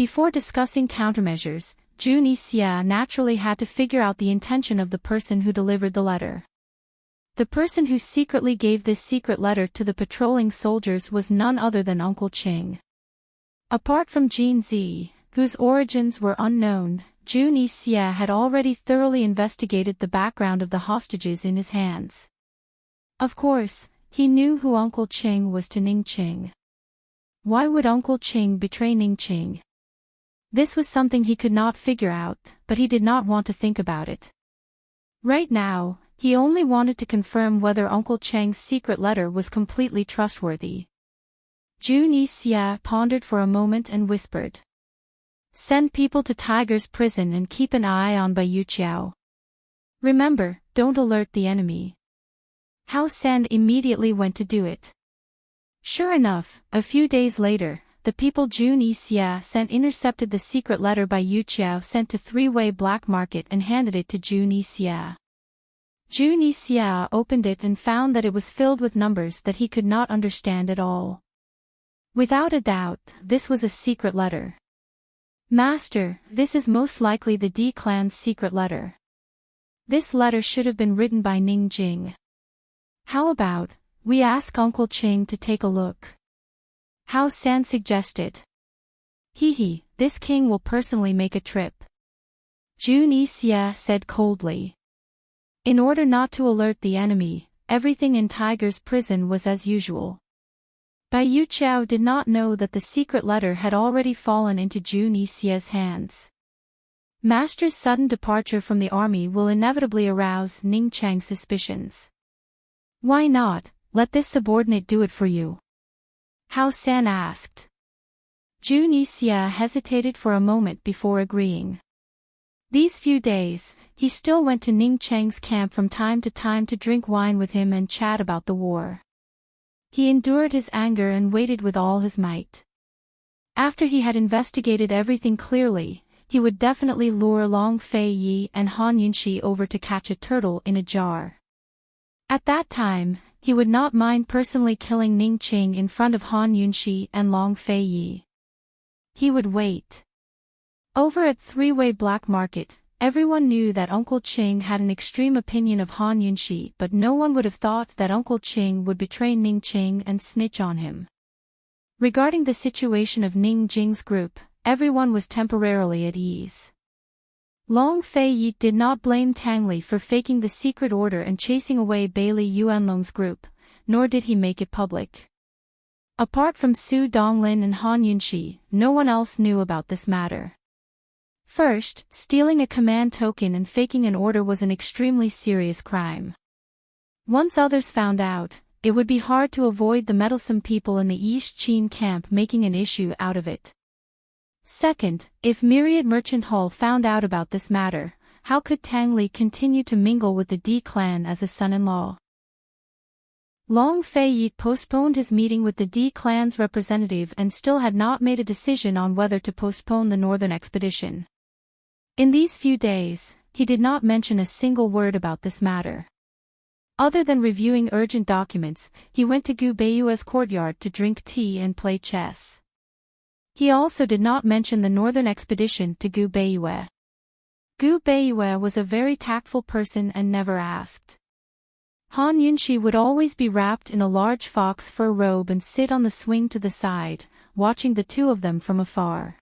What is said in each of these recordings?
Before discussing countermeasures, Dreamy naturally had to figure out the intention of the person who delivered the letter. The person who secretly gave this secret letter to the patrolling soldiers was none other than Uncle Ching. Apart from Jean Z, whose origins were unknown, Dreamy had already thoroughly investigated the background of the hostages in his hands. Of course, he knew who Uncle Ching was to Ning Ching. Why would Uncle Ching betray Ning Ching? This was something he could not figure out, but he did not want to think about it. Right now, he only wanted to confirm whether Uncle Chang's secret letter was completely trustworthy. Dreamy pondered for a moment and whispered. Send people to Tiger's prison and keep an eye on Bai Yuqiao. Remember, don't alert the enemy. Hao San immediately went to do it. Sure enough, a few days later, the people Dreamy sent intercepted the secret letter Bai Yuqiao sent to three-way black market and handed it to Dreamy. Dreamy opened it and found that it was filled with numbers that he could not understand at all. Without a doubt, this was a secret letter. Master, this is most likely the D clan's secret letter. This letter should have been written by Ning Jing. How about, we ask Uncle Ching to take a look? Hao San suggested. This king will personally make a trip. Dreamy said coldly. In order not to alert the enemy, everything in Tiger's prison was as usual. Bai Yuqiao did not know that the secret letter had already fallen into Dreamy's hands. Master's sudden departure from the army will inevitably arouse Ning Chang's suspicions. Why not, let this subordinate do it for you? Hao San asked. Dreamy hesitated for a moment before agreeing. These few days, he still went to Ning Chang's camp from time to time to drink wine with him and chat about the war. He endured his anger and waited with all his might. After he had investigated everything clearly, he would definitely lure Long Fei Yi and Han Yunxi over to catch a turtle in a jar. At that time, he would not mind personally killing Ning Ching in front of Han Yunxi and Long Fei Yi. He would wait. Over at Three-Way Black Market, everyone knew that Uncle Ching had an extreme opinion of Han Yunxi, but no one would have thought that Uncle Ching would betray Ning Ching and snitch on him. Regarding the situation of Ning Jing's group, everyone was temporarily at ease. Long Fei Yi did not blame Tang Li for faking the secret order and chasing away Bailey Yuanlong's group, nor did he make it public. Apart from Su Donglin and Han Yunxi, no one else knew about this matter. First, stealing a command token and faking an order was an extremely serious crime. Once others found out, it would be hard to avoid the meddlesome people in the East Qin camp making an issue out of it. Second, if Myriad Merchant Hall found out about this matter, how could Tang Li continue to mingle with the D clan as a son-in-law? Long Fei Yi postponed his meeting with the D clan's representative and still had not made a decision on whether to postpone the northern expedition. In these few days, he did not mention a single word about this matter. Other than reviewing urgent documents, he went to Gu Beiyue's courtyard to drink tea and play chess. He also did not mention the northern expedition to Gu Beiyue. Gu Beiyue was a very tactful person and never asked. Han Yunxi would always be wrapped in a large fox fur robe and sit on the swing to the side, watching the two of them from afar.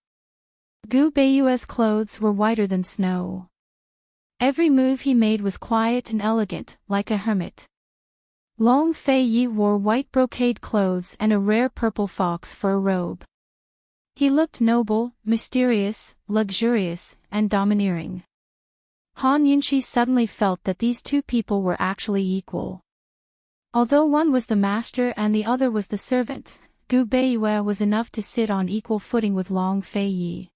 Gu Beiyue's clothes were whiter than snow. Every move he made was quiet and elegant, like a hermit. Long Fei Yi wore white brocade clothes and a rare purple fox fur robe. He looked noble, mysterious, luxurious, and domineering. Han Yunxi suddenly felt that these two people were actually equal. Although one was the master and the other was the servant, Gu Beiyue was enough to sit on equal footing with Long Fei Yi.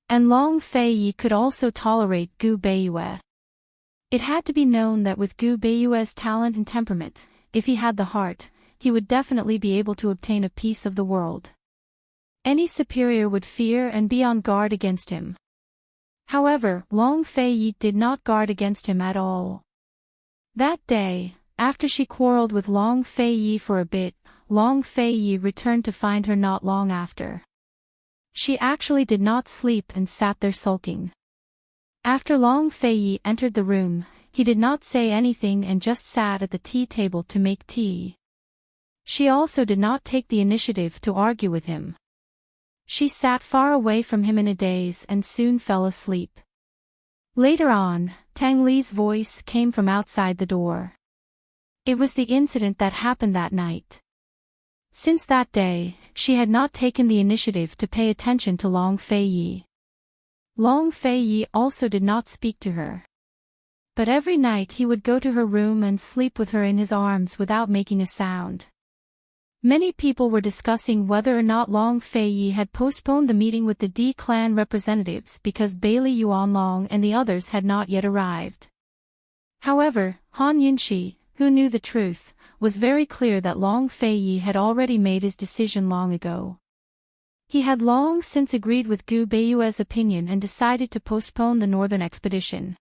And Long Fei Yi could also tolerate Gu Beiyue. It had to be known that with Gu Beiyue's talent and temperament, if he had the heart, he would definitely be able to obtain a piece of the world. Any superior would fear and be on guard against him. However, Long Fei Yi did not guard against him at all. That day, after she quarreled with Long Fei Yi for a bit, Long Fei Yi returned to find her not long after. She actually did not sleep and sat there sulking. After Long Fei entered the room, he did not say anything and just sat at the tea table to make tea. She also did not take the initiative to argue with him. She sat far away from him in a daze and soon fell asleep. Later on, Tang Li's voice came from outside the door. It was the incident that happened that night. Since that day, she had not taken the initiative to pay attention to Long Fei. Long Fei also did not speak to her. But every night he would go to her room and sleep with her in his arms without making a sound. Many people were discussing whether or not Long Fei had postponed the meeting with the D clan representatives because Bailey Yuanlong and the others had not yet arrived. However, Han Yunxi, who knew the truth, was very clear that Long Fei had already made his decision long ago. He had long since agreed with Gu Beiyue's opinion and decided to postpone the northern expedition.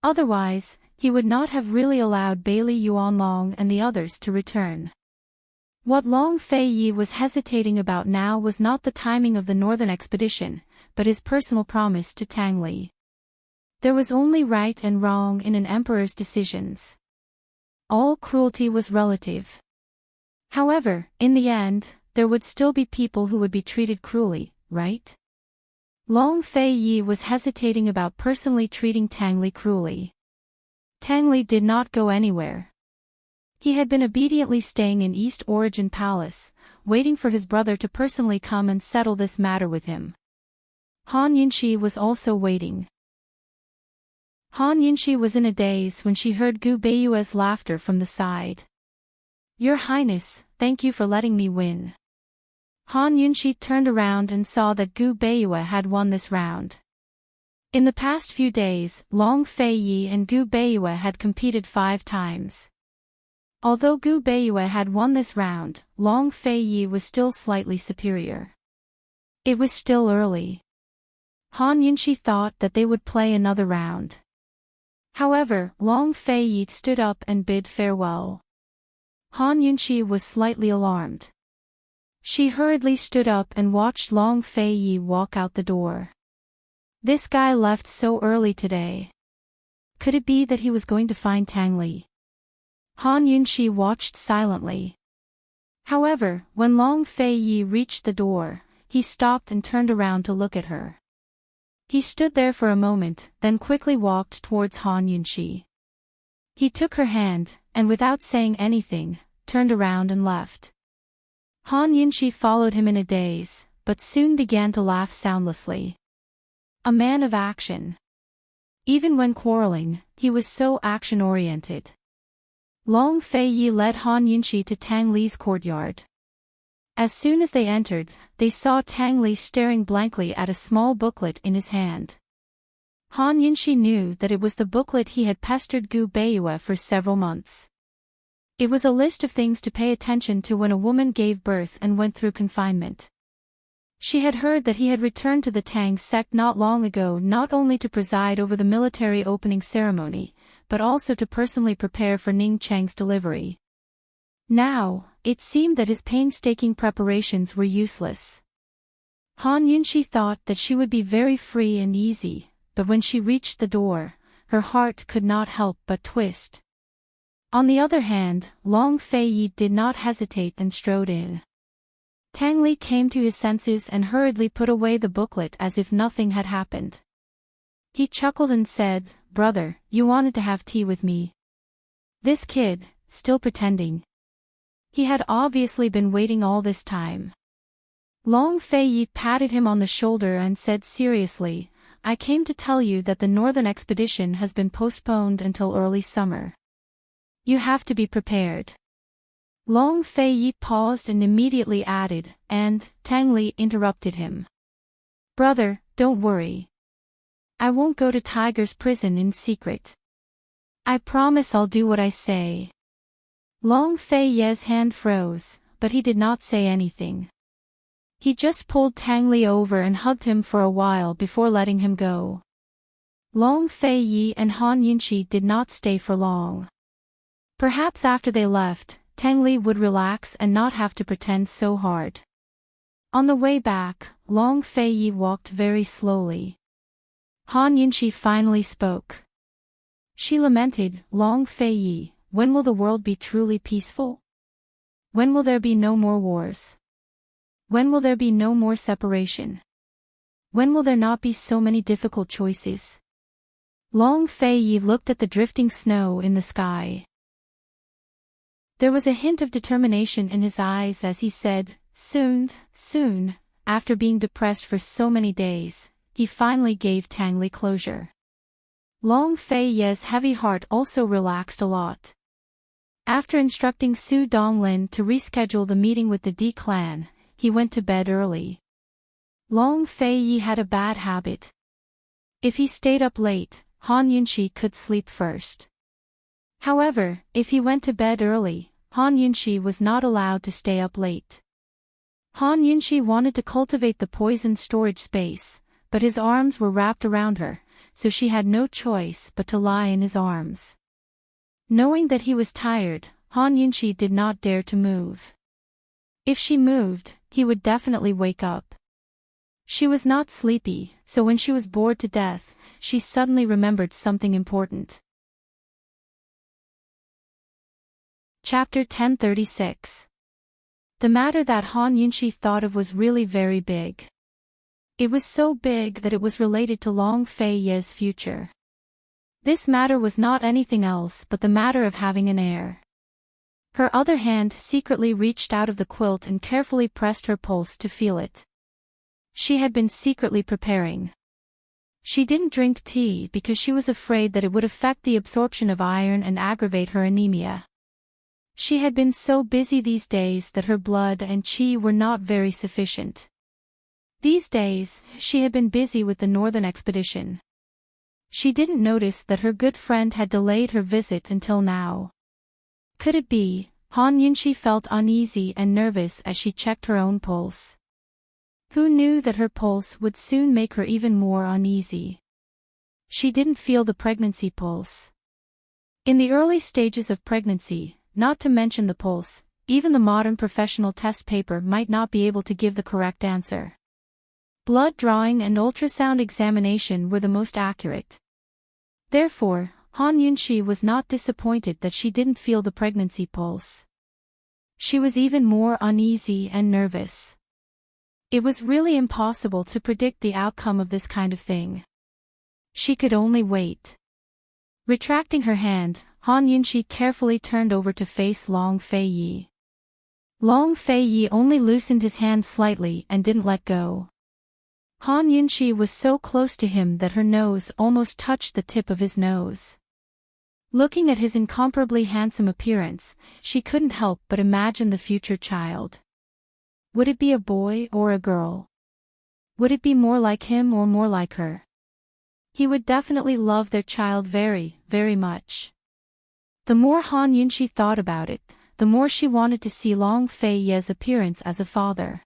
Otherwise, he would not have really allowed Bailey Yuanlong and the others to return. What Long Fei was hesitating about now was not the timing of the northern expedition, but his personal promise to Tang Li. There was only right and wrong in an emperor's decisions. All cruelty was relative. However, in the end, there would still be people who would be treated cruelly, right? Long Fei was hesitating about personally treating Tang Li cruelly. Tang Li did not go anywhere. He had been obediently staying in East Origin Palace, waiting for his brother to personally come and settle this matter with him. Han Yunxi was also waiting. Han Yunxi was in a daze when she heard Gu Beiyue's laughter from the side. "Your Highness, thank you for letting me win." Han Yunxi turned around and saw that Gu Beiyue had won this round. In the past few days, Long Fei and Gu Beiyue had competed 5 times. Although Gu Beiyue had won this round, Long Fei was still slightly superior. It was still early. Han Yunxi thought that they would play another round. However, Long Fei stood up and bid farewell. Han Yunxi was slightly alarmed. She hurriedly stood up and watched Long Fei walk out the door. This guy left so early today. Could it be that he was going to find Tang Li? Han Yunxi watched silently. However, when Long Fei reached the door, he stopped and turned around to look at her. He stood there for a moment, then quickly walked towards Han Yunxi. He took her hand, and without saying anything, turned around and left. Han Yunxi followed him in a daze, but soon began to laugh soundlessly. A man of action. Even when quarreling, he was so action-oriented. Long Fei led Han Yunxi to Tang Li's courtyard. As soon as they entered, they saw Tang Li staring blankly at a small booklet in his hand. Han Yunxi knew that it was the booklet he had pestered Gu Beiyue for several months. It was a list of things to pay attention to when a woman gave birth and went through confinement. She had heard that he had returned to the Tang sect not long ago, not only to preside over the military opening ceremony, but also to personally prepare for Ning Cheng's delivery. Now, it seemed that his painstaking preparations were useless. Han Yunxi thought that she would be very free and easy, but when she reached the door, her heart could not help but twist. On the other hand, Long Fei did not hesitate and strode in. Tang Li came to his senses and hurriedly put away the booklet as if nothing had happened. He chuckled and said, "Brother, you wanted to have tea with me." This kid, still pretending. He had obviously been waiting all this time. Long Fei patted him on the shoulder and said seriously, "I came to tell you that the northern expedition has been postponed until early summer. You have to be prepared." Long Fei paused and immediately added, and Tang Li interrupted him. "Brother, don't worry. I won't go to Tiger's prison in secret. I promise I'll do what I say." Long Fei's hand froze, but he did not say anything. He just pulled Tang Li over and hugged him for a while before letting him go. Long Fei and Han Yunxi did not stay for long. Perhaps after they left, Tang Li would relax and not have to pretend so hard. On the way back, Long Feiyi walked very slowly. Han Yunxi finally spoke. She lamented, "Long Feiyi, when will the world be truly peaceful? When will there be no more wars? When will there be no more separation? When will there not be so many difficult choices?" Long Feiyi looked at the drifting snow in the sky. There was a hint of determination in his eyes as he said, "Soon, soon." After being depressed for so many days, he finally gave Tang Li closure. Long Feiyi's heavy heart also relaxed a lot. After instructing Su Donglin to reschedule the meeting with the D clan, he went to bed early. Long Feiyi had a bad habit. If he stayed up late, Han Yunxi could sleep first. However, if he went to bed early, Han Yunxi was not allowed to stay up late. Han Yunxi wanted to cultivate the poison storage space, but his arms were wrapped around her, so she had no choice but to lie in his arms. Knowing that he was tired, Han Yunxi did not dare to move. If she moved, he would definitely wake up. She was not sleepy, so when she was bored to death, she suddenly remembered something important. Chapter 1036. The matter that Han Yunxi thought of was really very big. It was so big that it was related to Long Feiyi's future. This matter was not anything else but the matter of having an heir. Her other hand secretly reached out of the quilt and carefully pressed her pulse to feel it. She had been secretly preparing. She didn't drink tea because she was afraid that it would affect the absorption of iron and aggravate her anemia. She had been so busy these days that her blood and qi were not very sufficient. These days, she had been busy with the northern expedition. She didn't notice that her good friend had delayed her visit until now. Could it be? Han Yunxi felt uneasy and nervous as she checked her own pulse. Who knew that her pulse would soon make her even more uneasy? She didn't feel the pregnancy pulse. In the early stages of pregnancy, not to mention the pulse, even the modern professional test paper might not be able to give the correct answer. Blood drawing and ultrasound examination were the most accurate. Therefore, Han Yunxi was not disappointed that she didn't feel the pregnancy pulse. She was even more uneasy and nervous. It was really impossible to predict the outcome of this kind of thing. She could only wait. Retracting her hand, Han Yunxi carefully turned over to face Long Feiyi. Long Feiyi only loosened his hand slightly and didn't let go. Han Yunxi was so close to him that her nose almost touched the tip of his nose. Looking at his incomparably handsome appearance, she couldn't help but imagine the future child. Would it be a boy or a girl? Would it be more like him or more like her? He would definitely love their child very, very much. The more Han Yunxi thought about it, the more she wanted to see Long Feiyi's appearance as a father.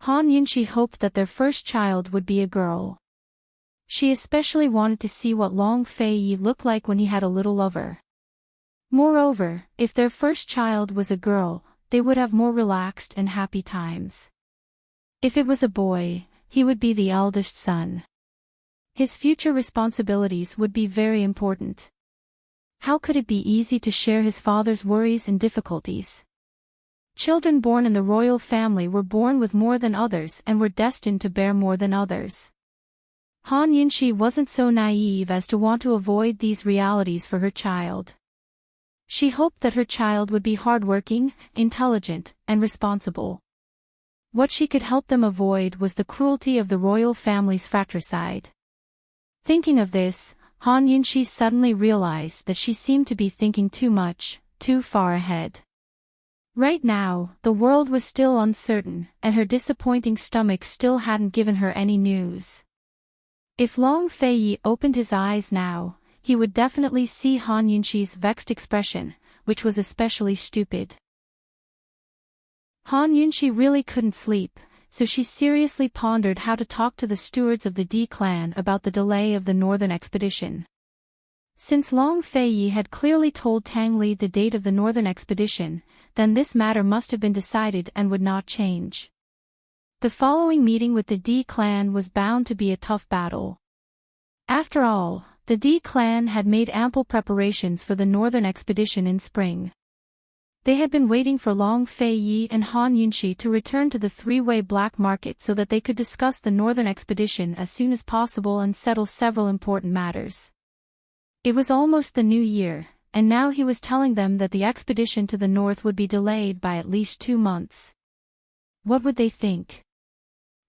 Han Yunxi hoped that their first child would be a girl. She especially wanted to see what Long Feiyi looked like when he had a little lover. Moreover, if their first child was a girl, they would have more relaxed and happy times. If it was a boy, he would be the eldest son. His future responsibilities would be very important. How could it be easy to share his father's worries and difficulties? Children born in the royal family were born with more than others and were destined to bear more than others. Han Yunxi wasn't so naive as to want to avoid these realities for her child. She hoped that her child would be hardworking, intelligent, and responsible. What she could help them avoid was the cruelty of the royal family's fratricide. Thinking of this, Han Yunxi suddenly realized that she seemed to be thinking too much, too far ahead. Right now, the world was still uncertain, and her disappointing stomach still hadn't given her any news. If Long Feiyi opened his eyes now, he would definitely see Han Yunxi's vexed expression, which was especially stupid. Han Yunxi really couldn't sleep, so she seriously pondered how to talk to the stewards of the D clan about the delay of the northern expedition. Since Long Feiyi had clearly told Tang Li the date of the northern expedition, then this matter must have been decided and would not change. The following meeting with the D clan was bound to be a tough battle. After all, the D clan had made ample preparations for the northern expedition in spring. They had been waiting for Long Fei Yi and Han Yunxi to return to the three-way black market so that they could discuss the northern expedition as soon as possible and settle several important matters. It was almost the new year, and now he was telling them that the expedition to the north would be delayed by at least 2 months. What would they think?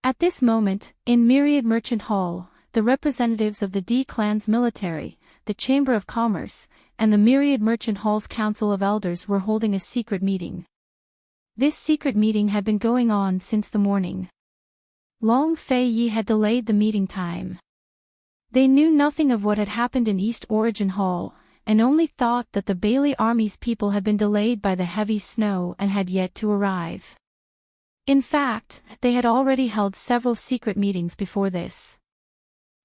At this moment, in Myriad Merchant Hall, the representatives of the D clan's military, the Chamber of Commerce, and the Myriad Merchant Hall's Council of Elders were holding a secret meeting. This secret meeting had been going on since the morning. Long Fei Yi had delayed the meeting time. They knew nothing of what had happened in East Origin Hall, and only thought that the Bailey Army's people had been delayed by the heavy snow and had yet to arrive. In fact, they had already held several secret meetings before this.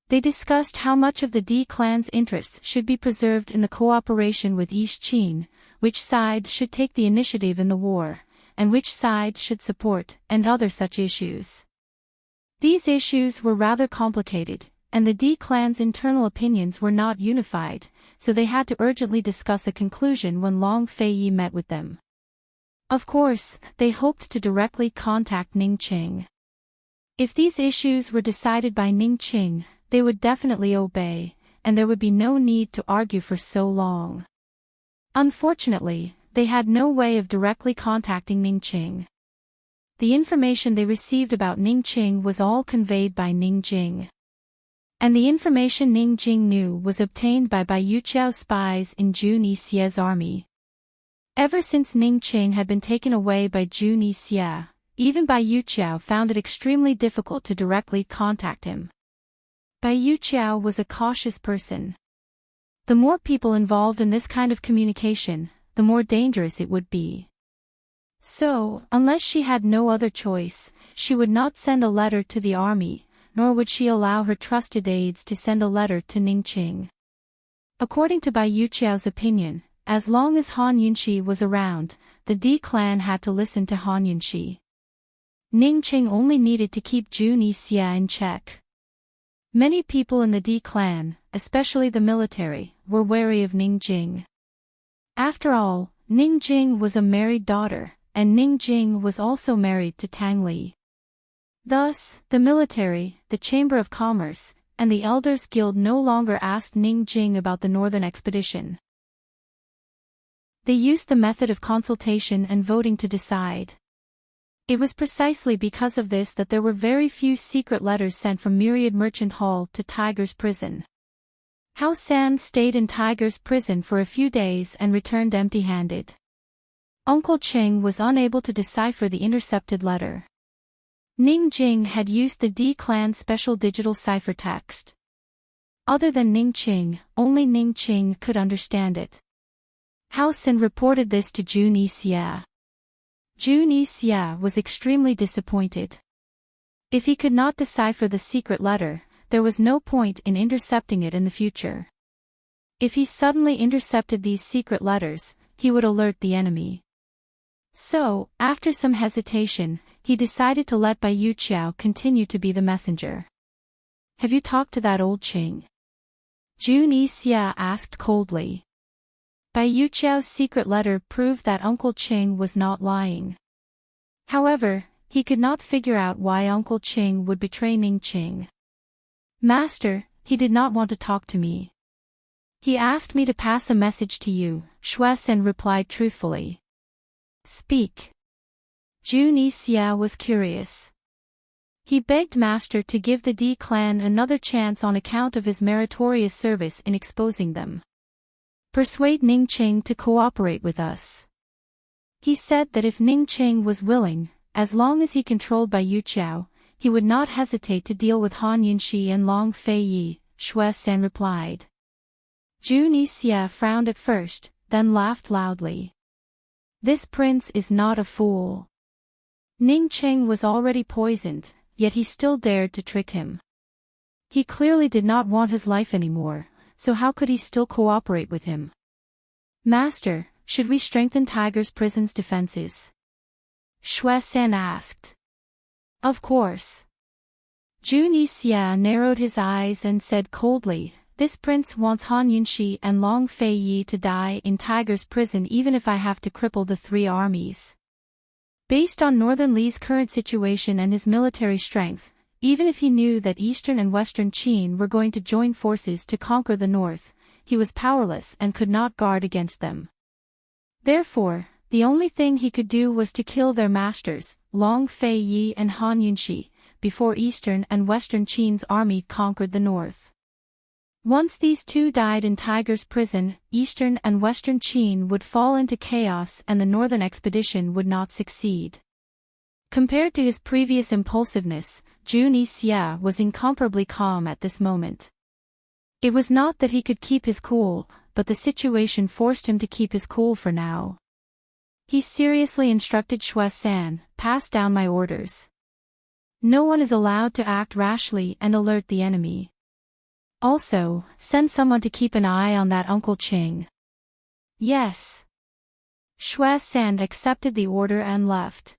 They discussed how much of the D clan's interests should be preserved in the cooperation with East Qin, which side should take the initiative in the war, and which side should support, and other such issues. These issues were rather complicated, and the D clan's internal opinions were not unified, so they had to urgently discuss a conclusion when Long Fei Yi met with them. Of course, they hoped to directly contact Ning Qing. If these issues were decided by Ning Qing, they would definitely obey, and there would be no need to argue for so long. Unfortunately, they had no way of directly contacting Ning Qing. The information they received about Ning Qing was all conveyed by Ning Jing. And the information Ning Jing knew was obtained by Yuqiao spies in Jun Yixie's army. Ever since Ning Qing had been taken away by Jun Yixie, even Yuqiao found it extremely difficult to directly contact him. Yuqiao was a cautious person. The more people involved in this kind of communication, the more dangerous it would be. So, unless she had no other choice, she would not send a letter to the army, nor would she allow her trusted aides to send a letter to Ning Qing. According to Yuqiao's opinion, as long as Han Yunxi was around, the D clan had to listen to Han Yunxi. Ning Qing only needed to keep Jun Yixie in check. Many people in the D clan, especially the military, were wary of Ning Jing. After all, Ning Jing was a married daughter, and Ning Jing was also married to Tang Li. Thus, the military, the Chamber of Commerce, and the Elders Guild no longer asked Ning Jing about the northern expedition. They used the method of consultation and voting to decide. It was precisely because of this that there were very few secret letters sent from Myriad Merchant Hall to Tiger's Prison. Hao San stayed in Tiger's Prison for a few days and returned empty-handed. Uncle Cheng was unable to decipher the intercepted letter. Ning Jing had used the D clan's special digital ciphertext. Other than Ning Qing, only Ning Qing could understand it. Hao San reported this to Jun Yixie. Jun Yixie was extremely disappointed. If he could not decipher the secret letter, there was no point in intercepting it in the future. If he suddenly intercepted these secret letters, he would alert the enemy. So, after some hesitation, he decided to let Yuqiao continue to be the messenger. "Have you talked to that old Qing?" Jun Yixie asked coldly. Yuqiao's secret letter proved that Uncle Qing was not lying. However, he could not figure out why Uncle Qing would betray Ning Qing. "Master, he did not want to talk to me. He asked me to pass a message to you," Shui Sen replied truthfully. "Speak." Jun Yixie was curious. He begged Master to give the D clan another chance on account of his meritorious service in exposing them. "Persuade Ning Qing to cooperate with us." He said that if Ning Qing was willing, as long as he controlled Yuqiao, he would not hesitate to deal with Han Yunxi and Long Fei Yi, Shui Sen replied. Jun Yixie frowned at first, then laughed loudly. "This prince is not a fool." Ning Qing was already poisoned, yet he still dared to trick him. He clearly did not want his life anymore, so how could he still cooperate with him? "Master, should we strengthen Tiger's Prison's defenses?" Shui Sen asked. Of course. Junie Xia narrowed his eyes and said coldly, "This prince wants Han Yunxi and Long Fei Yi to die in Tiger's prison even if I have to cripple the three armies." Based on Northern Li's current situation and his military strength, even if he knew that Eastern and Western Qin were going to join forces to conquer the North, he was powerless and could not guard against them. Therefore, the only thing he could do was to kill their masters, Long Fei Yi and Han Yunxi, before Eastern and Western Qin's army conquered the North. Once these two died in Tiger's prison, Eastern and Western Qin would fall into chaos and the Northern expedition would not succeed. Compared to his previous impulsiveness, Junie Xia was incomparably calm at this moment. It was not that he could keep his cool, but the situation forced him to keep his cool for now. He seriously instructed Xue San, "Pass down my orders. No one is allowed to act rashly and alert the enemy. Also, send someone to keep an eye on that Uncle Qing." "Yes." Xue San accepted the order and left.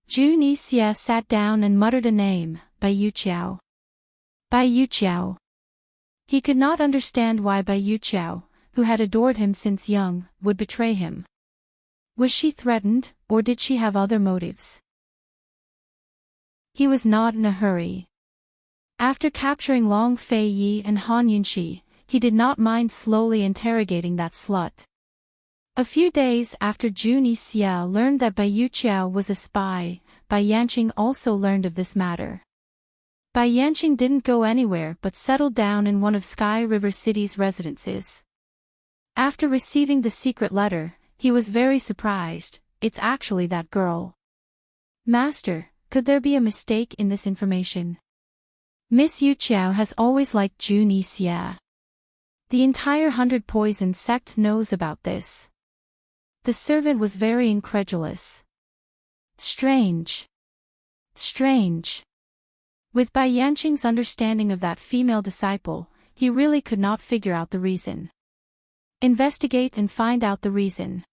Junie Xia sat down and muttered a name, Bai Yuqiao. Bai Yuqiao. He could not understand why Bai Yuqiao, who had adored him since young, would betray him. Was she threatened, or did she have other motives? He was not in a hurry. After capturing Long Fei Yi and Han Yunxi, he did not mind slowly interrogating that slut. A few days after Junie Xia learned that Bai Yuqiao was a spy, Bai Yanqing also learned of this matter. Bai Yanqing didn't go anywhere but settled down in one of Sky River City's residences. After receiving the secret letter, he was very surprised. "It's actually that girl." "Master, could there be a mistake in this information? Miss Yuqiao has always liked Junie Xia. The entire 100 Poison sect knows about this." The servant was very incredulous. Strange. Strange. With Bai Yanqing's understanding of that female disciple, he really could not figure out the reason. "Investigate and find out the reason.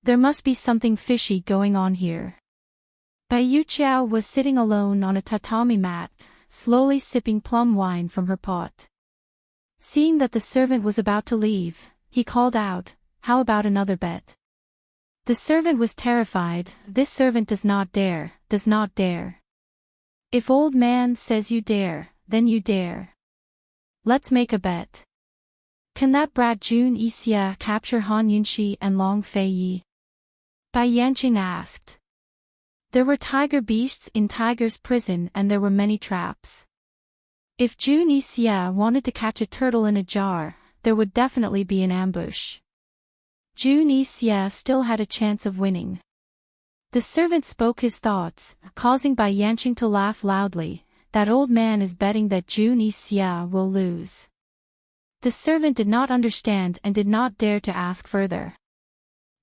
There must be something fishy going on here." Bai Yuqiao was sitting alone on a tatami mat, slowly sipping plum wine from her pot. Seeing that the servant was about to leave, he called out, "How about another bet?" The servant was terrified. "This servant does not dare, does not dare. If old man says you dare, then you dare. Let's make a bet. Can that brat Junie Xia capture Han Yunxi and Long Fei Yi?" Bai Yanqing asked. There were tiger beasts in Tiger's prison and there were many traps. If Junie Xia wanted to catch a turtle in a jar, there would definitely be an ambush. Junie Xia still had a chance of winning. The servant spoke his thoughts, causing Bai Yanqing to laugh loudly. "That old man is betting that Junie Xia will lose." The servant did not understand and did not dare to ask further.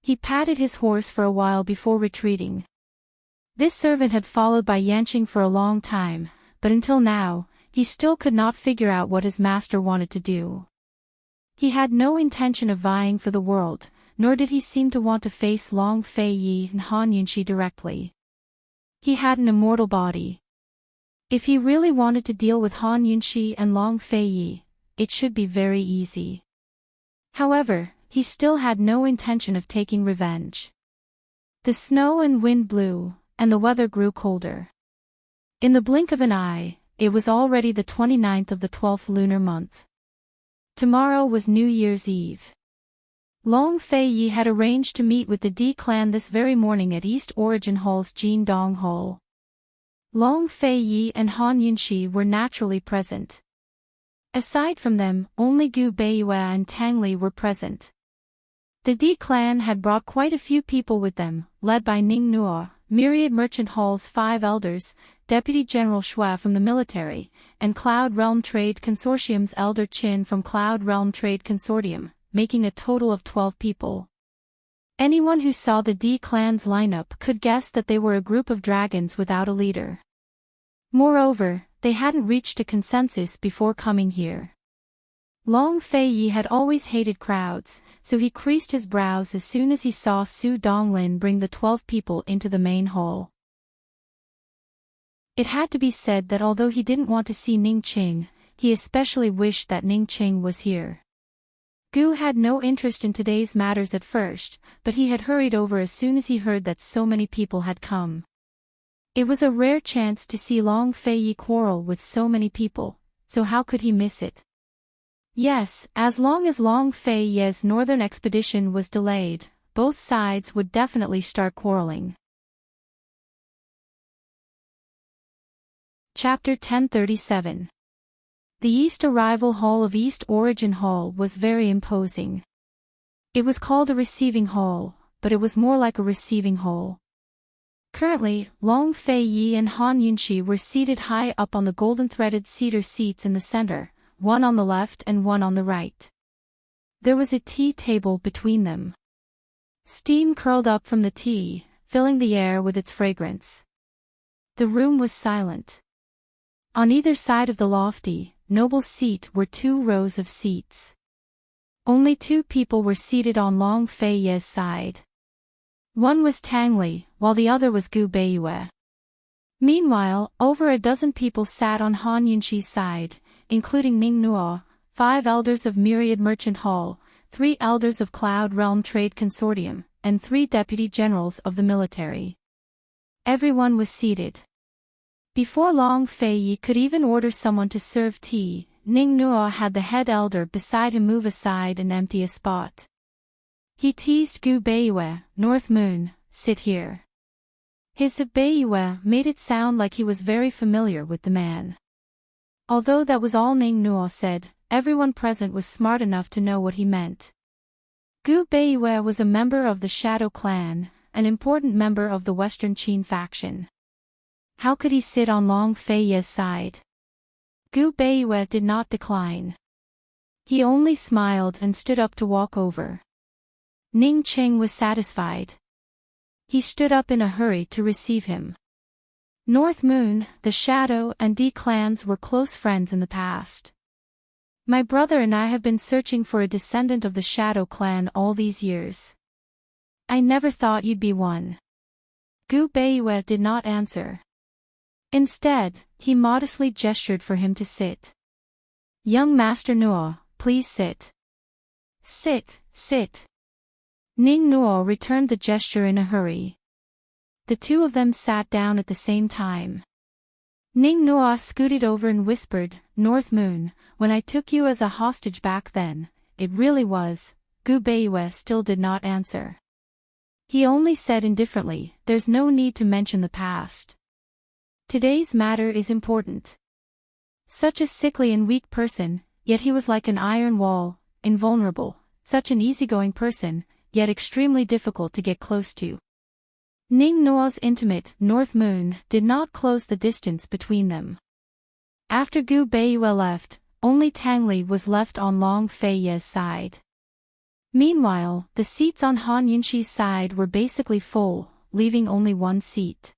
He patted his horse for a while before retreating. This servant had followed Bai Yanqing for a long time, but until now, he still could not figure out what his master wanted to do. He had no intention of vying for the world, nor did he seem to want to face Long Fei Yi and Han Yunxi directly. He had an immortal body. If he really wanted to deal with Han Yunxi and Long Fei Yi, it should be very easy. However, he still had no intention of taking revenge. The snow and wind blew, and the weather grew colder. In the blink of an eye, it was already the 29th of the 12th lunar month. Tomorrow was New Year's Eve. Long Fei Yi had arranged to meet with the D clan this very morning at East Origin Hall's Jin Dong Hall. Long Fei Yi and Han Yunxi were naturally present. Aside from them, only Gu Beiyue and Tang Li were present. The D clan had brought quite a few people with them, led by Ning Nuo, Myriad Merchant Hall's 5 elders, Deputy General Xue from the military, and Cloud Realm Trade Consortium's Elder Qin from Cloud Realm Trade Consortium, making a total of 12 people. Anyone who saw the D clan's lineup could guess that they were a group of dragons without a leader. Moreover, they hadn't reached a consensus before coming here. Long Fei Yi had always hated crowds, so he creased his brows as soon as he saw Su Donglin bring the 12 people into the main hall. It had to be said that although he didn't want to see Ning Qing, he especially wished that Ning Qing was here. Gu had no interest in today's matters at first, but he had hurried over as soon as he heard that so many people had come. It was a rare chance to see Long Fei quarrel with so many people, so how could he miss it? Yes, as long as Long Fei's northern expedition was delayed, both sides would definitely start quarreling. Chapter 1037. The East Arrival Hall of East Origin Hall was very imposing. It was called a receiving hall, but it was more like a receiving hall. Currently, Long Fei and Han Yunxi were seated high up on the golden-threaded cedar seats in the center, one on the left and one on the right. There was a tea table between them. Steam curled up from the tea, filling the air with its fragrance. The room was silent. On either side of the lofty, noble seat were 2 rows of seats. Only 2 people were seated on Long Fei's side. One was Tang Li, while the other was Gu Beiyue. Meanwhile, over a dozen people sat on Han Yunxi's side, including Ning Nuo, 5 elders of Myriad Merchant Hall, 3 elders of Cloud Realm Trade Consortium, and 3 deputy generals of the military. Everyone was seated. Before Long Fei could even order someone to serve tea, Ning Nuo had the head elder beside him move aside and empty a spot. He teased Gu Beiyue, North Moon, sit here. His Beiyue made it sound like he was very familiar with the man. Although that was all Ning Nuo said, everyone present was smart enough to know what he meant. Gu Beiyue was a member of the Shadow Clan, an important member of the Western Qin faction. How could he sit on Long Fei's side? Gu Beiyue did not decline. He only smiled and stood up to walk over. Ning Qing was satisfied. He stood up in a hurry to receive him. North Moon, the Shadow and D clans were close friends in the past. My brother and I have been searching for a descendant of the Shadow clan all these years. I never thought you'd be one. Gu Beiyue did not answer. Instead, he modestly gestured for him to sit. Young Master Nuo, please sit. Sit, sit. Ning Nuo returned the gesture in a hurry. The 2 of them sat down at the same time. Ning Nuo scooted over and whispered, North Moon, when I took you as a hostage back then, it really was. Gu Beiyue still did not answer. He only said indifferently, there's no need to mention the past. Today's matter is important. Such a sickly and weak person, yet he was like an iron wall, invulnerable, such an easygoing person, yet extremely difficult to get close to. Ning Nuo's intimate, North Moon, did not close the distance between them. After Gu Beiyue left, only Tang Li was left on Long Fei's side. Meanwhile, the seats on Han Yunxi's side were basically full, leaving only 1 seat.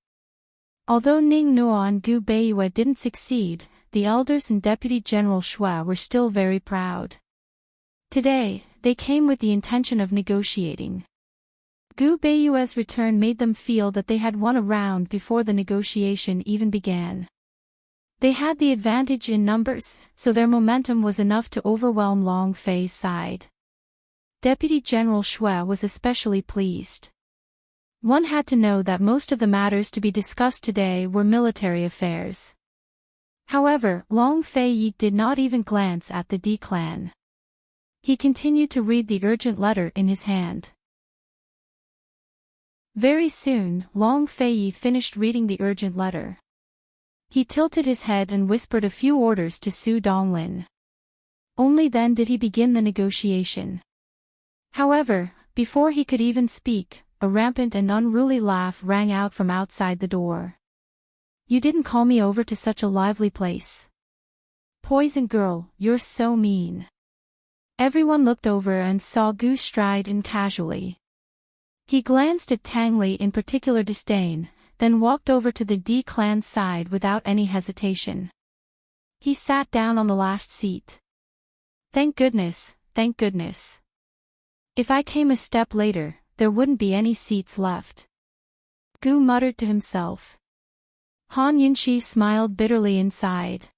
Although Ning Nuo and Gu Beiyue didn't succeed, the elders and Deputy General Shui were still very proud. Today, they came with the intention of negotiating. Gu Beiyue's return made them feel that they had won a round before the negotiation even began. They had the advantage in numbers, so their momentum was enough to overwhelm Long Fei's side. Deputy General Shui was especially pleased. One had to know that most of the matters to be discussed today were military affairs. However, Long Fei did not even glance at the D clan. He continued to read the urgent letter in his hand. Very soon, Long Fei finished reading the urgent letter. He tilted his head and whispered a few orders to Su Donglin. Only then did he begin the negotiation. However, before he could even speak, a rampant and unruly laugh rang out from outside the door. You didn't call me over to such a lively place. Poison girl, you're so mean. Everyone looked over and saw Gu stride in casually. He glanced at Tang Li in particular disdain, then walked over to the D clan side without any hesitation. He sat down on the last seat. Thank goodness, thank goodness. If I came a step later, there wouldn't be any seats left. Gu muttered to himself. Han Yunxi smiled bitterly inside.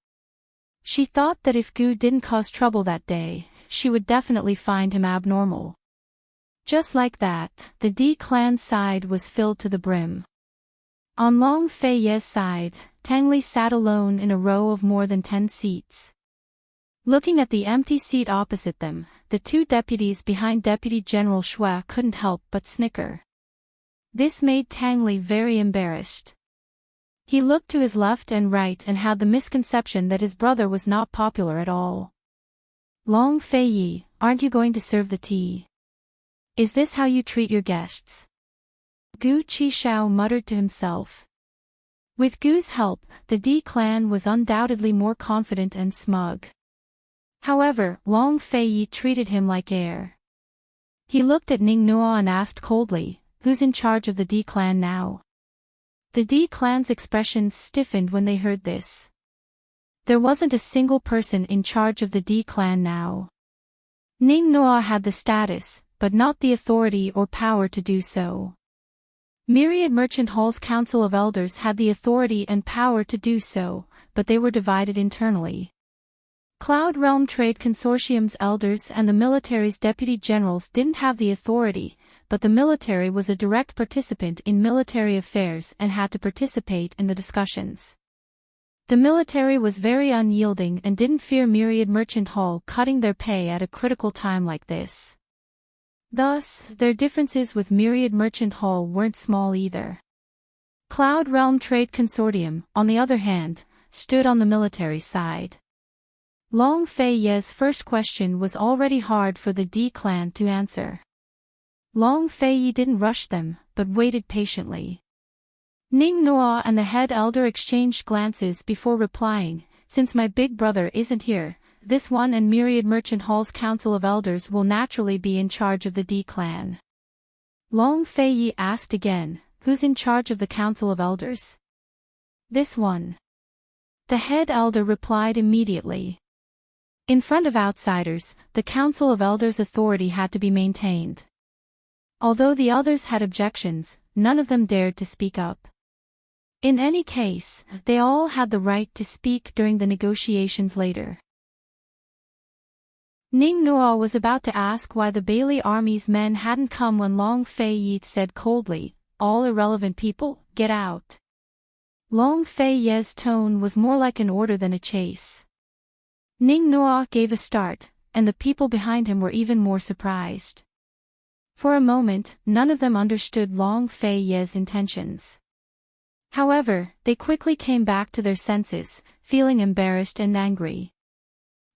She thought that if Gu didn't cause trouble that day, she would definitely find him abnormal. Just like that, the D clan's side was filled to the brim. On Long Fei Ye's side, Tang Li sat alone in a row of more than 10 seats. Looking at the empty seat opposite them, the two deputies behind Deputy General Shui couldn't help but snicker. This made Tang Li very embarrassed. He looked to his left and right and had the misconception that his brother was not popular at all. Long Fei Yi, aren't you going to serve the tea? Is this how you treat your guests? Gu Qishao muttered to himself. With Gu's help, the D clan was undoubtedly more confident and smug. However, Long Fei Yi treated him like air. He looked at Ning Nuo and asked coldly, who's in charge of the D clan now? The D clan's expressions stiffened when they heard this. There wasn't a single person in charge of the D clan now. Ning Nuo had the status, but not the authority or power to do so. Myriad Merchant Hall's Council of Elders had the authority and power to do so, but they were divided internally. Cloud Realm Trade Consortium's elders and the military's deputy generals didn't have the authority, but the military was a direct participant in military affairs and had to participate in the discussions. The military was very unyielding and didn't fear Myriad Merchant Hall cutting their pay at a critical time like this. Thus, their differences with Myriad Merchant Hall weren't small either. Cloud Realm Trade Consortium, on the other hand, stood on the military side. Long Fei Ye's first question was already hard for the D clan to answer. Long Fei Ye didn't rush them, but waited patiently. Ning Nuo and the head elder exchanged glances before replying, since my big brother isn't here, this one and Myriad Merchant Hall's Council of Elders will naturally be in charge of the D clan. Long Fei Yi asked again, who's in charge of the Council of Elders? This one. The head elder replied immediately. In front of outsiders, the Council of Elders' authority had to be maintained. Although the others had objections, none of them dared to speak up. In any case, they all had the right to speak during the negotiations later. Ning Nuo was about to ask why the Bailey army's men hadn't come when Long Fei Yi said coldly, all irrelevant people, get out. Long Fei Ye's tone was more like an order than a chase. Ning Nuo gave a start, and the people behind him were even more surprised. For a moment, none of them understood Long Fei Ye's intentions. However, they quickly came back to their senses, feeling embarrassed and angry.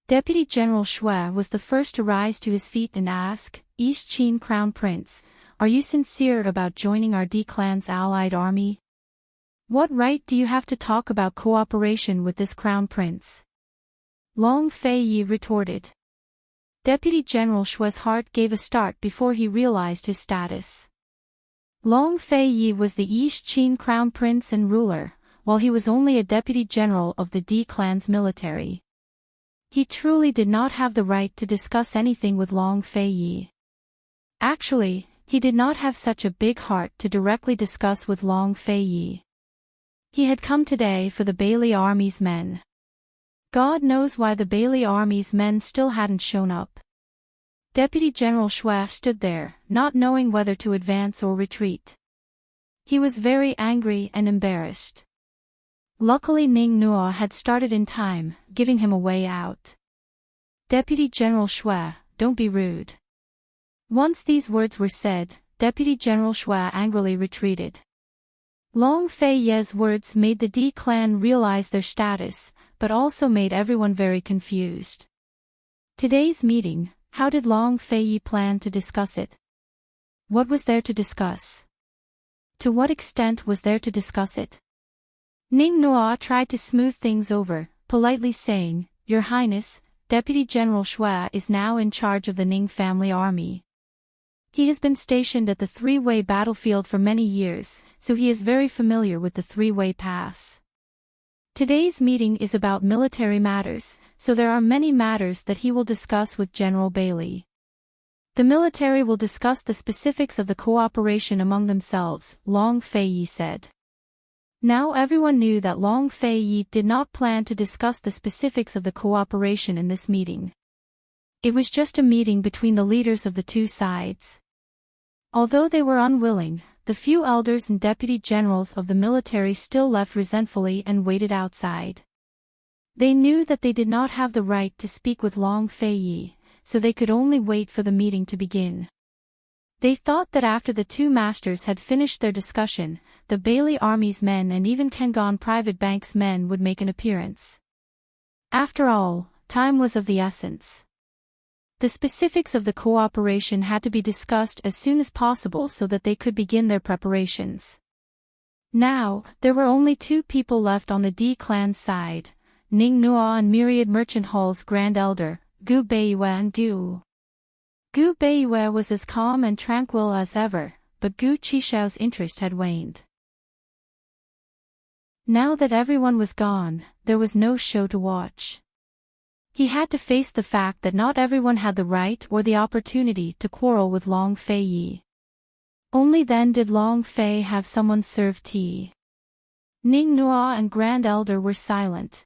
Deputy General Shui was the first to rise to his feet and ask, East Qin Crown Prince, are you sincere about joining our D clan's allied army? What right do you have to talk about cooperation with this Crown Prince? Long Fei Yi retorted. Deputy General Shui's heart gave a start before he realized his status. Long Fei Yi was the East Qin Crown Prince and ruler, while he was only a deputy general of the D clan's military. He truly did not have the right to discuss anything with Long Fei Yi. Actually, he did not have such a big heart to directly discuss with Long Fei Yi. He had come today for the Bailey army's men. God knows why the Bailey army's men still hadn't shown up. Deputy General Shui stood there, not knowing whether to advance or retreat. He was very angry and embarrassed. Luckily Ning Nuo had started in time, giving him a way out. Deputy General Shui, don't be rude. Once these words were said, Deputy General Shui angrily retreated. Long Fei Ye's words made the D clan realize their status, but also made everyone very confused. Today's meeting, how did Long Fei Yi plan to discuss it? What was there to discuss? To what extent was there to discuss it? Ning Nuo tried to smooth things over, politely saying, Your Highness, Deputy General Shui is now in charge of the Ning family army. He has been stationed at the three-way battlefield for many years, so he is very familiar with the three-way pass. Today's meeting is about military matters, so there are many matters that he will discuss with General Bailey. The military will discuss the specifics of the cooperation among themselves, Long Fei Yi said. Now everyone knew that Long Fei Yi did not plan to discuss the specifics of the cooperation in this meeting. It was just a meeting between the leaders of the two sides. Although they were unwilling, the few elders and deputy generals of the military still left resentfully and waited outside. They knew that they did not have the right to speak with Long Fei Yi, so they could only wait for the meeting to begin. They thought that after the two masters had finished their discussion, the Bailey Army's men and even Kangon Private Bank's men would make an appearance. After all, time was of the essence. The specifics of the cooperation had to be discussed as soon as possible so that they could begin their preparations. Now, there were only two people left on the D clan's side, Ning Nuo and Myriad Merchant Hall's Grand Elder, Gu Beiyue and Gu. Gu Beiyue was as calm and tranquil as ever, but Gu Qishao's interest had waned. Now that everyone was gone, there was no show to watch. He had to face the fact that not everyone had the right or the opportunity to quarrel with Long Fei Yi. Only then did Long Fei have someone serve tea. Ning Nuo and Grand Elder were silent.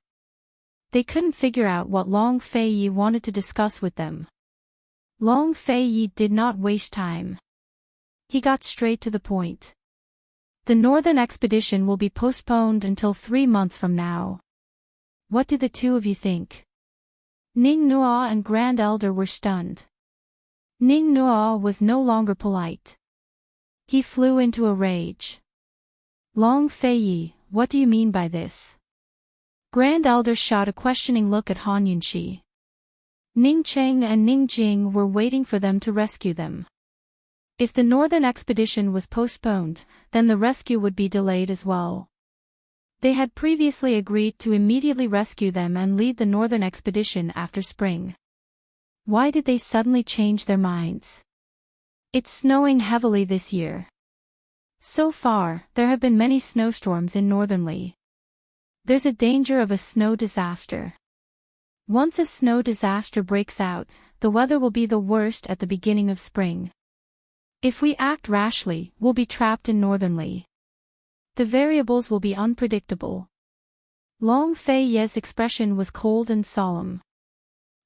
They couldn't figure out what Long Fei Yi wanted to discuss with them. Long Fei Yi did not waste time. He got straight to the point. The northern expedition will be postponed until 3 months from now. What do the two of you think? Ning Nuo and Grand Elder were stunned. Ning Nuo was no longer polite. He flew into a rage. Long Fei Yi, what do you mean by this? Grand Elder shot a questioning look at Han Yunxi. Ning Cheng and Ning Jing were waiting for them to rescue them. If the northern expedition was postponed, then the rescue would be delayed as well. They had previously agreed to immediately rescue them and lead the northern expedition after spring. Why did they suddenly change their minds? It's snowing heavily this year. So far, there have been many snowstorms in Northern Li. There's a danger of a snow disaster. Once a snow disaster breaks out, the weather will be the worst at the beginning of spring. If we act rashly, we'll be trapped in Northern Li. The variables will be unpredictable. Long Fei Ye's expression was cold and solemn.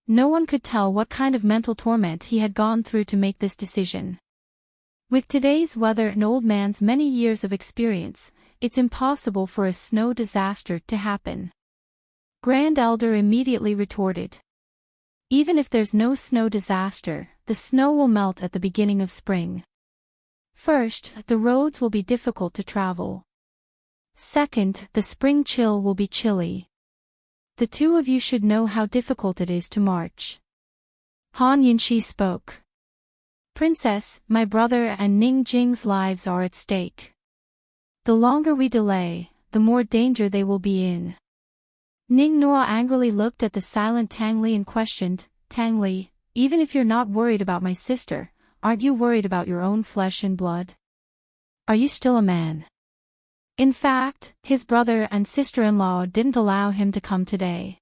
No one could tell what kind of mental torment he had gone through to make this decision. With today's weather and old man's many years of experience, it's impossible for a snow disaster to happen. Grand Elder immediately retorted. Even if there's no snow disaster, the snow will melt at the beginning of spring. First, the roads will be difficult to travel. Second, the spring chill will be chilly. The two of you should know how difficult it is to march. Han Yunxi spoke. Princess, my brother and Ning Jing's lives are at stake. The longer we delay, the more danger they will be in. Ning Nuo angrily looked at the silent Tang Li and questioned, Tang Li, even if you're not worried about my sister, aren't you worried about your own flesh and blood? Are you still a man? In fact, his brother and sister-in-law didn't allow him to come today.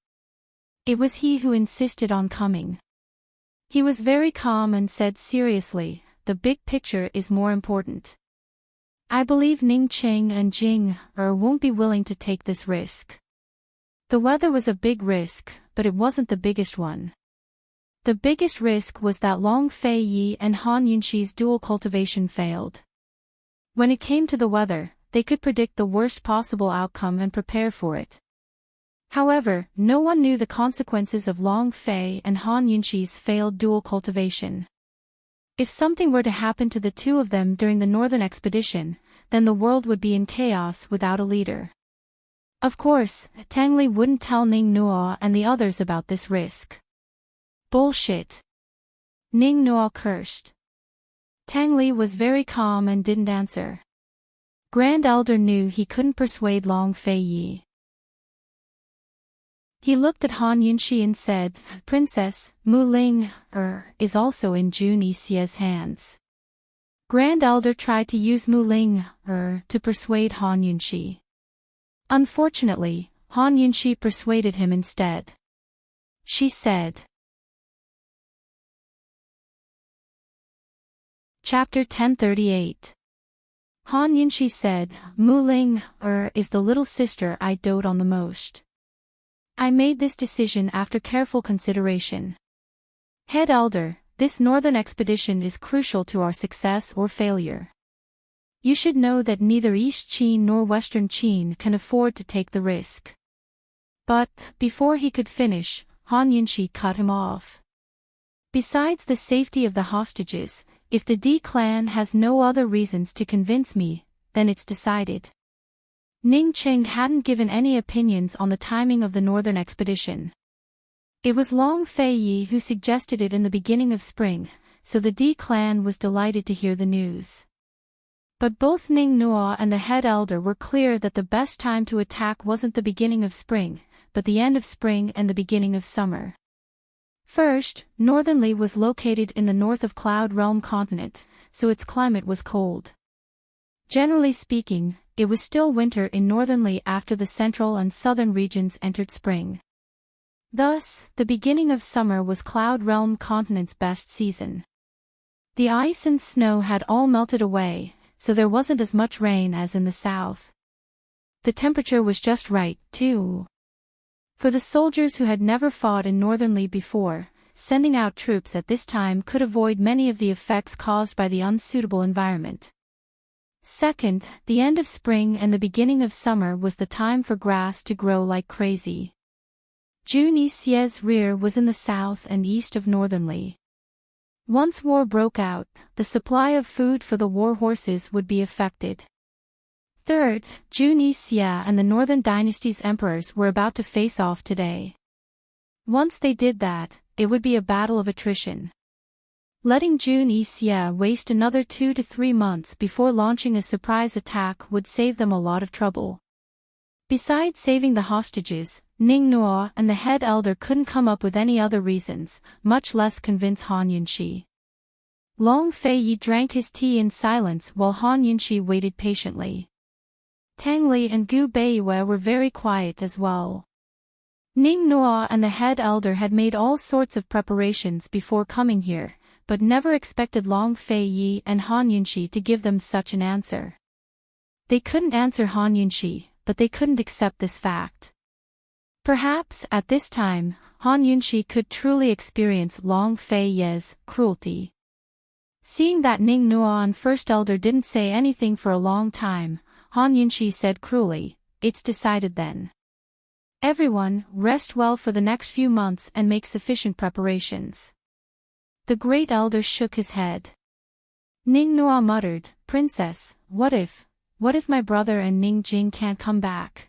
It was he who insisted on coming. He was very calm and said seriously, the big picture is more important. I believe Ning Cheng and Jing won't be willing to take this risk. The weather was a big risk, but it wasn't the biggest one. The biggest risk was that Long Fei Yi and Han Yunxi's dual cultivation failed. When it came to the weather, they could predict the worst possible outcome and prepare for it. However, no one knew the consequences of Long Fei and Han Yunxi's failed dual cultivation. If something were to happen to the two of them during the northern expedition, then the world would be in chaos without a leader. Of course, Tang Li wouldn't tell Ning Nuo and the others about this risk. Bullshit. Ning Nuo cursed. Tang Li was very calm and didn't answer. Grand Elder knew he couldn't persuade Long Fei Yi. He looked at Han Yunxi and said, Princess, Mu Ling, is also in Jun Yixie's hands. Grand Elder tried to use Mu Ling, to persuade Han Yunxi. Unfortunately, Han Yunxi persuaded him instead. She said. Chapter 1038. Han Yunshi said, Mu Ling, is the little sister I dote on the most. I made this decision after careful consideration. Head Elder, this northern expedition is crucial to our success or failure. You should know that neither East Qin nor Western Qin can afford to take the risk. But, before he could finish, Han Yunshi cut him off. Besides the safety of the hostages, if the D clan has no other reasons to convince me, then it's decided. Ning Qing hadn't given any opinions on the timing of the northern expedition. It was Long Fei Yi who suggested it in the beginning of spring, so the D clan was delighted to hear the news. But both Ning Nuo and the head elder were clear that the best time to attack wasn't the beginning of spring, but the end of spring and the beginning of summer. First, Northern Li was located in the north of Cloud Realm continent, so its climate was cold. Generally speaking, it was still winter in Northern Li after the central and southern regions entered spring. Thus, the beginning of summer was Cloud Realm continent's best season. The ice and snow had all melted away, so there wasn't as much rain as in the south. The temperature was just right, too. For the soldiers who had never fought in Northern Li before, sending out troops at this time could avoid many of the effects caused by the unsuitable environment. Second, the end of spring and the beginning of summer was the time for grass to grow like crazy. Juni Xie's rear was in the south and east of Northern Li. Once war broke out, the supply of food for the war horses would be affected. Third, Juni Xia and the Northern Dynasty's emperors were about to face off today. Once they did that, it would be a battle of attrition. Letting Juni Xia waste another 2 to 3 months before launching a surprise attack would save them a lot of trouble. Besides saving the hostages, Ning Nuo and the head elder couldn't come up with any other reasons, much less convince Han Yunshi. Long Fei Yi drank his tea in silence while Han Yunshi waited patiently. Tang Li and Gu Beiwei were very quiet as well. Ning Nuo and the head elder had made all sorts of preparations before coming here, but never expected Long Fei Yi and Han Yunshi to give them such an answer. They couldn't answer Han Yunshi, but they couldn't accept this fact. Perhaps, at this time, Han Yunshi could truly experience Long Fei Yi's cruelty. Seeing that Ning Nuo and First Elder didn't say anything for a long time, Han Yunshi said cruelly, "It's decided then. Everyone, rest well for the next few months and make sufficient preparations." The great elder shook his head. Ning Nuo muttered, "Princess, what if my brother and Ning Jing can't come back?"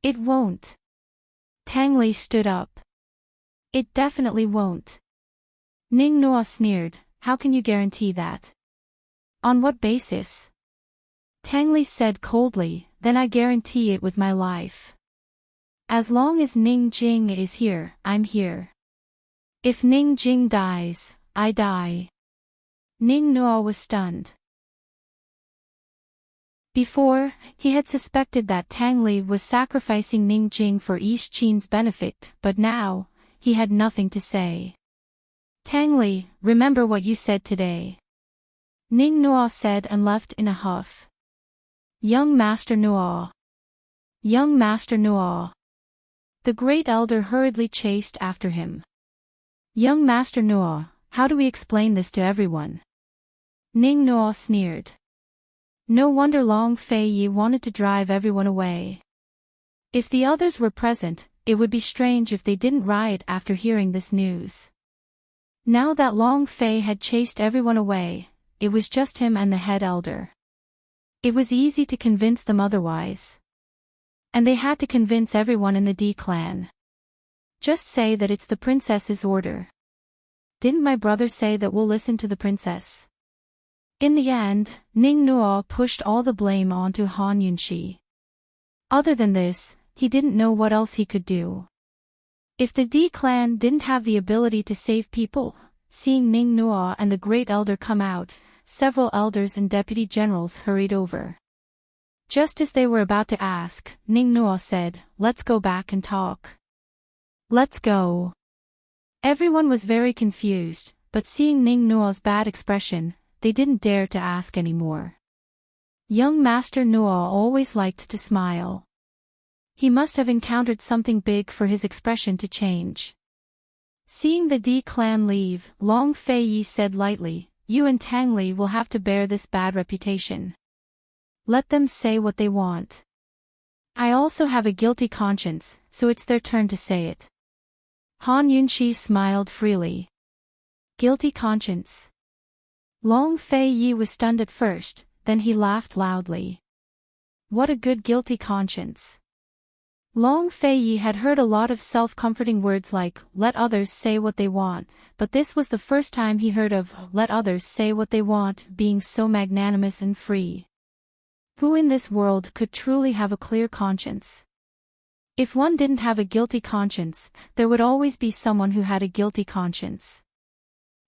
"It won't." Tang Li stood up. "It definitely won't." Ning Nuo sneered, "How can you guarantee that?" "On what basis?" Tang Li said coldly, "Then I guarantee it with my life. As long as Ning Jing is here, I'm here. If Ning Jing dies, I die." Ning Nuo was stunned. Before, he had suspected that Tang Li was sacrificing Ning Jing for East Qin's benefit, but now, he had nothing to say. "Tang Li, remember what you said today," Ning Nuo said and left in a huff. "Young Master Nuo. Young Master Nuo." The great elder hurriedly chased after him. "Young Master Nuo, how do we explain this to everyone?" Ning Nuo sneered. No wonder Long Fei Yi wanted to drive everyone away. If the others were present, it would be strange if they didn't riot after hearing this news. Now that Long Fei had chased everyone away, it was just him and the head elder. It was easy to convince them otherwise. And they had to convince everyone in the D clan. Just say that it's the princess's order. Didn't my brother say that we'll listen to the princess? In the end, Ning Nuo pushed all the blame onto Han Yunshi. Other than this, he didn't know what else he could do. If the D clan didn't have the ability to save people, seeing Ning Nuo and the great elder come out, several elders and deputy generals hurried over. Just as they were about to ask, Ning Nuo said, "Let's go back and talk." "Let's go." Everyone was very confused, but seeing Ning Nuo's bad expression, they didn't dare to ask anymore. Young Master Noah always liked to smile. He must have encountered something big for his expression to change. Seeing the D clan leave, Long Fei Yi said lightly, "You and Tang Li will have to bear this bad reputation. Let them say what they want. I also have a guilty conscience, so it's their turn to say it." Han Yunqi smiled freely. Guilty conscience. Long Fei Yi was stunned at first, then he laughed loudly. What a good guilty conscience. Long Fei Yi had heard a lot of self-comforting words like, "let others say what they want," but this was the first time he heard of, "let others say what they want," being so magnanimous and free. Who in this world could truly have a clear conscience? If one didn't have a guilty conscience, there would always be someone who had a guilty conscience.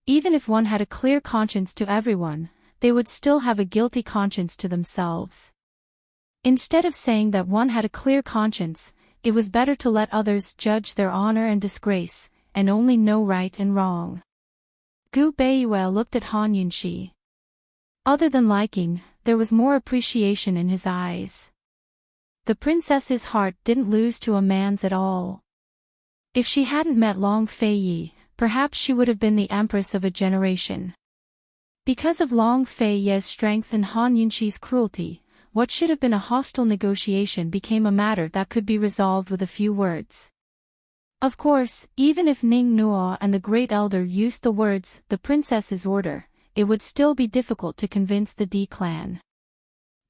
Even if one had a clear conscience to everyone, they would still have a guilty conscience to themselves. Instead of saying that one had a clear conscience, it was better to let others judge their honor and disgrace, and only know right and wrong. Gu Beiyue looked at Han Yunqi. Other than liking, there was more appreciation in his eyes. The princess's heart didn't lose to a man's at all. If she hadn't met Long Fei Yi, perhaps she would have been the empress of a generation. Because of Long Fei Yi's strength and Han Yunqi's cruelty, what should have been a hostile negotiation became a matter that could be resolved with a few words. Of course, even if Ning Nuo and the Great Elder used the words, "the princess's order," it would still be difficult to convince the D clan.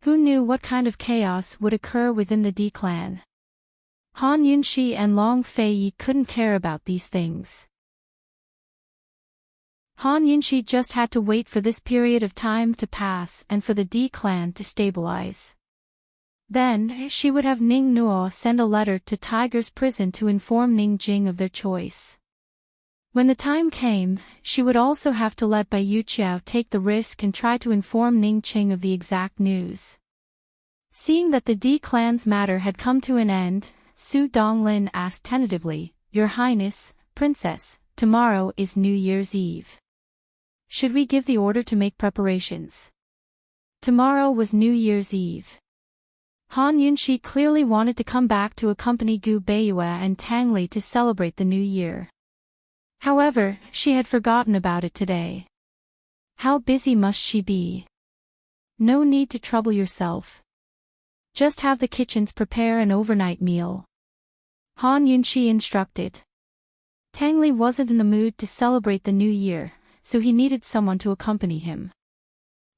Who knew what kind of chaos would occur within the D clan? Han Yunqi and Long Fei Yi couldn't care about these things. Han Yunqi just had to wait for this period of time to pass and for the D clan to stabilize. Then, she would have Ning Nuo send a letter to Tiger's prison to inform Ning Jing of their choice. When the time came, she would also have to let Bai Yuqiao take the risk and try to inform Ning Qing of the exact news. Seeing that the D clan's matter had come to an end, Su Donglin asked tentatively, "Your Highness, Princess, tomorrow is New Year's Eve. Should we give the order to make preparations?" Tomorrow was New Year's Eve. Han Yunqi clearly wanted to come back to accompany Gu Beiyue and Tang Li to celebrate the new year. However, she had forgotten about it today. How busy must she be? No need to trouble yourself. Just have the kitchens prepare an overnight meal. Han Yunqi instructed. Tang Li wasn't in the mood to celebrate the new year, so he needed someone to accompany him.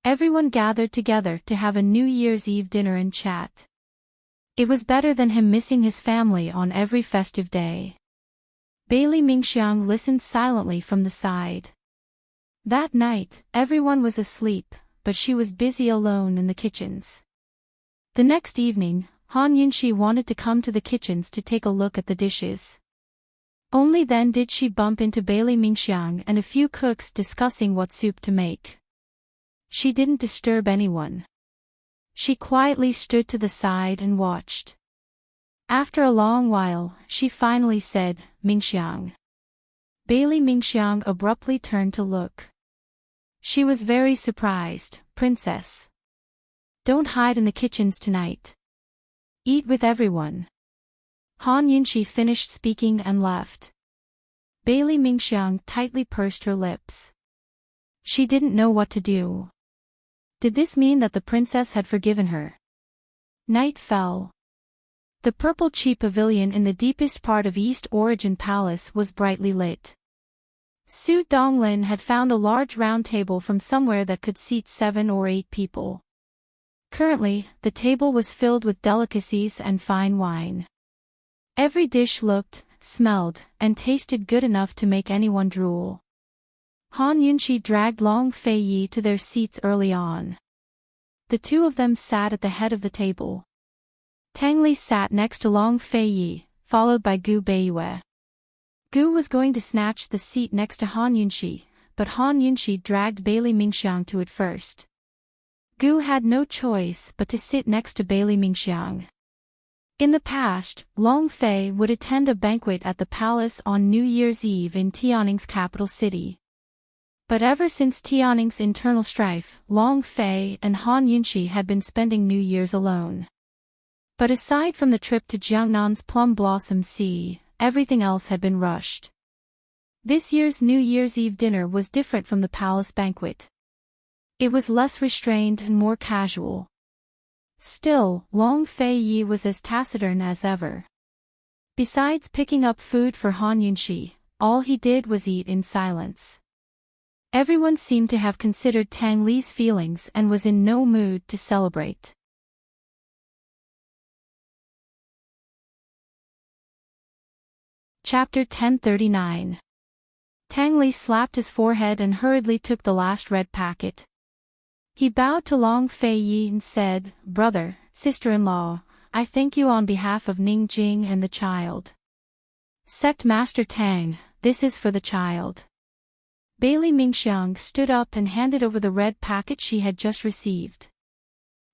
Everyone gathered together to have a New Year's Eve dinner and chat. It was better than him missing his family on every festive day. Bailey Mingxiang listened silently from the side. That night, everyone was asleep, but she was busy alone in the kitchens. The next evening, Han Yunqi wanted to come to the kitchens to take a look at the dishes. Only then did she bump into Bailey Mingxiang and a few cooks discussing what soup to make. She didn't disturb anyone. She quietly stood to the side and watched. After a long while, she finally said, "Mingxiang." Bailey Mingxiang abruptly turned to look. She was very surprised. "Princess. Don't hide in the kitchens tonight. Eat with everyone." Han Yunqi finished speaking and left. Bailey Mingxiang tightly pursed her lips. She didn't know what to do. Did this mean that the princess had forgiven her? Night fell. The purple Qi pavilion in the deepest part of East Origin Palace was brightly lit. Su Donglin had found a large round table from somewhere that could seat 7 or 8 people. Currently, the table was filled with delicacies and fine wine. Every dish looked, smelled, and tasted good enough to make anyone drool. Han Yunqi dragged Long Fei Yi to their seats early on. The two of them sat at the head of the table. Tang Li sat next to Long Fei Yi, followed by Gu Beiyue. Gu was going to snatch the seat next to Han Yunqi, but Han Yunqi dragged Bailey Mingxiang to it first. Gu had no choice but to sit next to Bailey Mingxiang. In the past, Long Fei would attend a banquet at the palace on New Year's Eve in Tianning's capital city. But ever since Tianning's internal strife, Long Fei and Han Yunxi had been spending New Year's alone. But aside from the trip to Jiangnan's Plum Blossom Sea, everything else had been rushed. This year's New Year's Eve dinner was different from the palace banquet. It was less restrained and more casual. Still, Long Fei Yi was as taciturn as ever. Besides picking up food for Han Yunxi, all he did was eat in silence. Everyone seemed to have considered Tang Li's feelings and was in no mood to celebrate. Chapter 1039. Tang Li slapped his forehead and hurriedly took the last red packet. He bowed to Long Fei Yi and said, "Brother, sister-in-law, I thank you on behalf of Ning Jing and the child." "Sect Master Tang, this is for the child." Bailey Mingxiang stood up and handed over the red packet she had just received.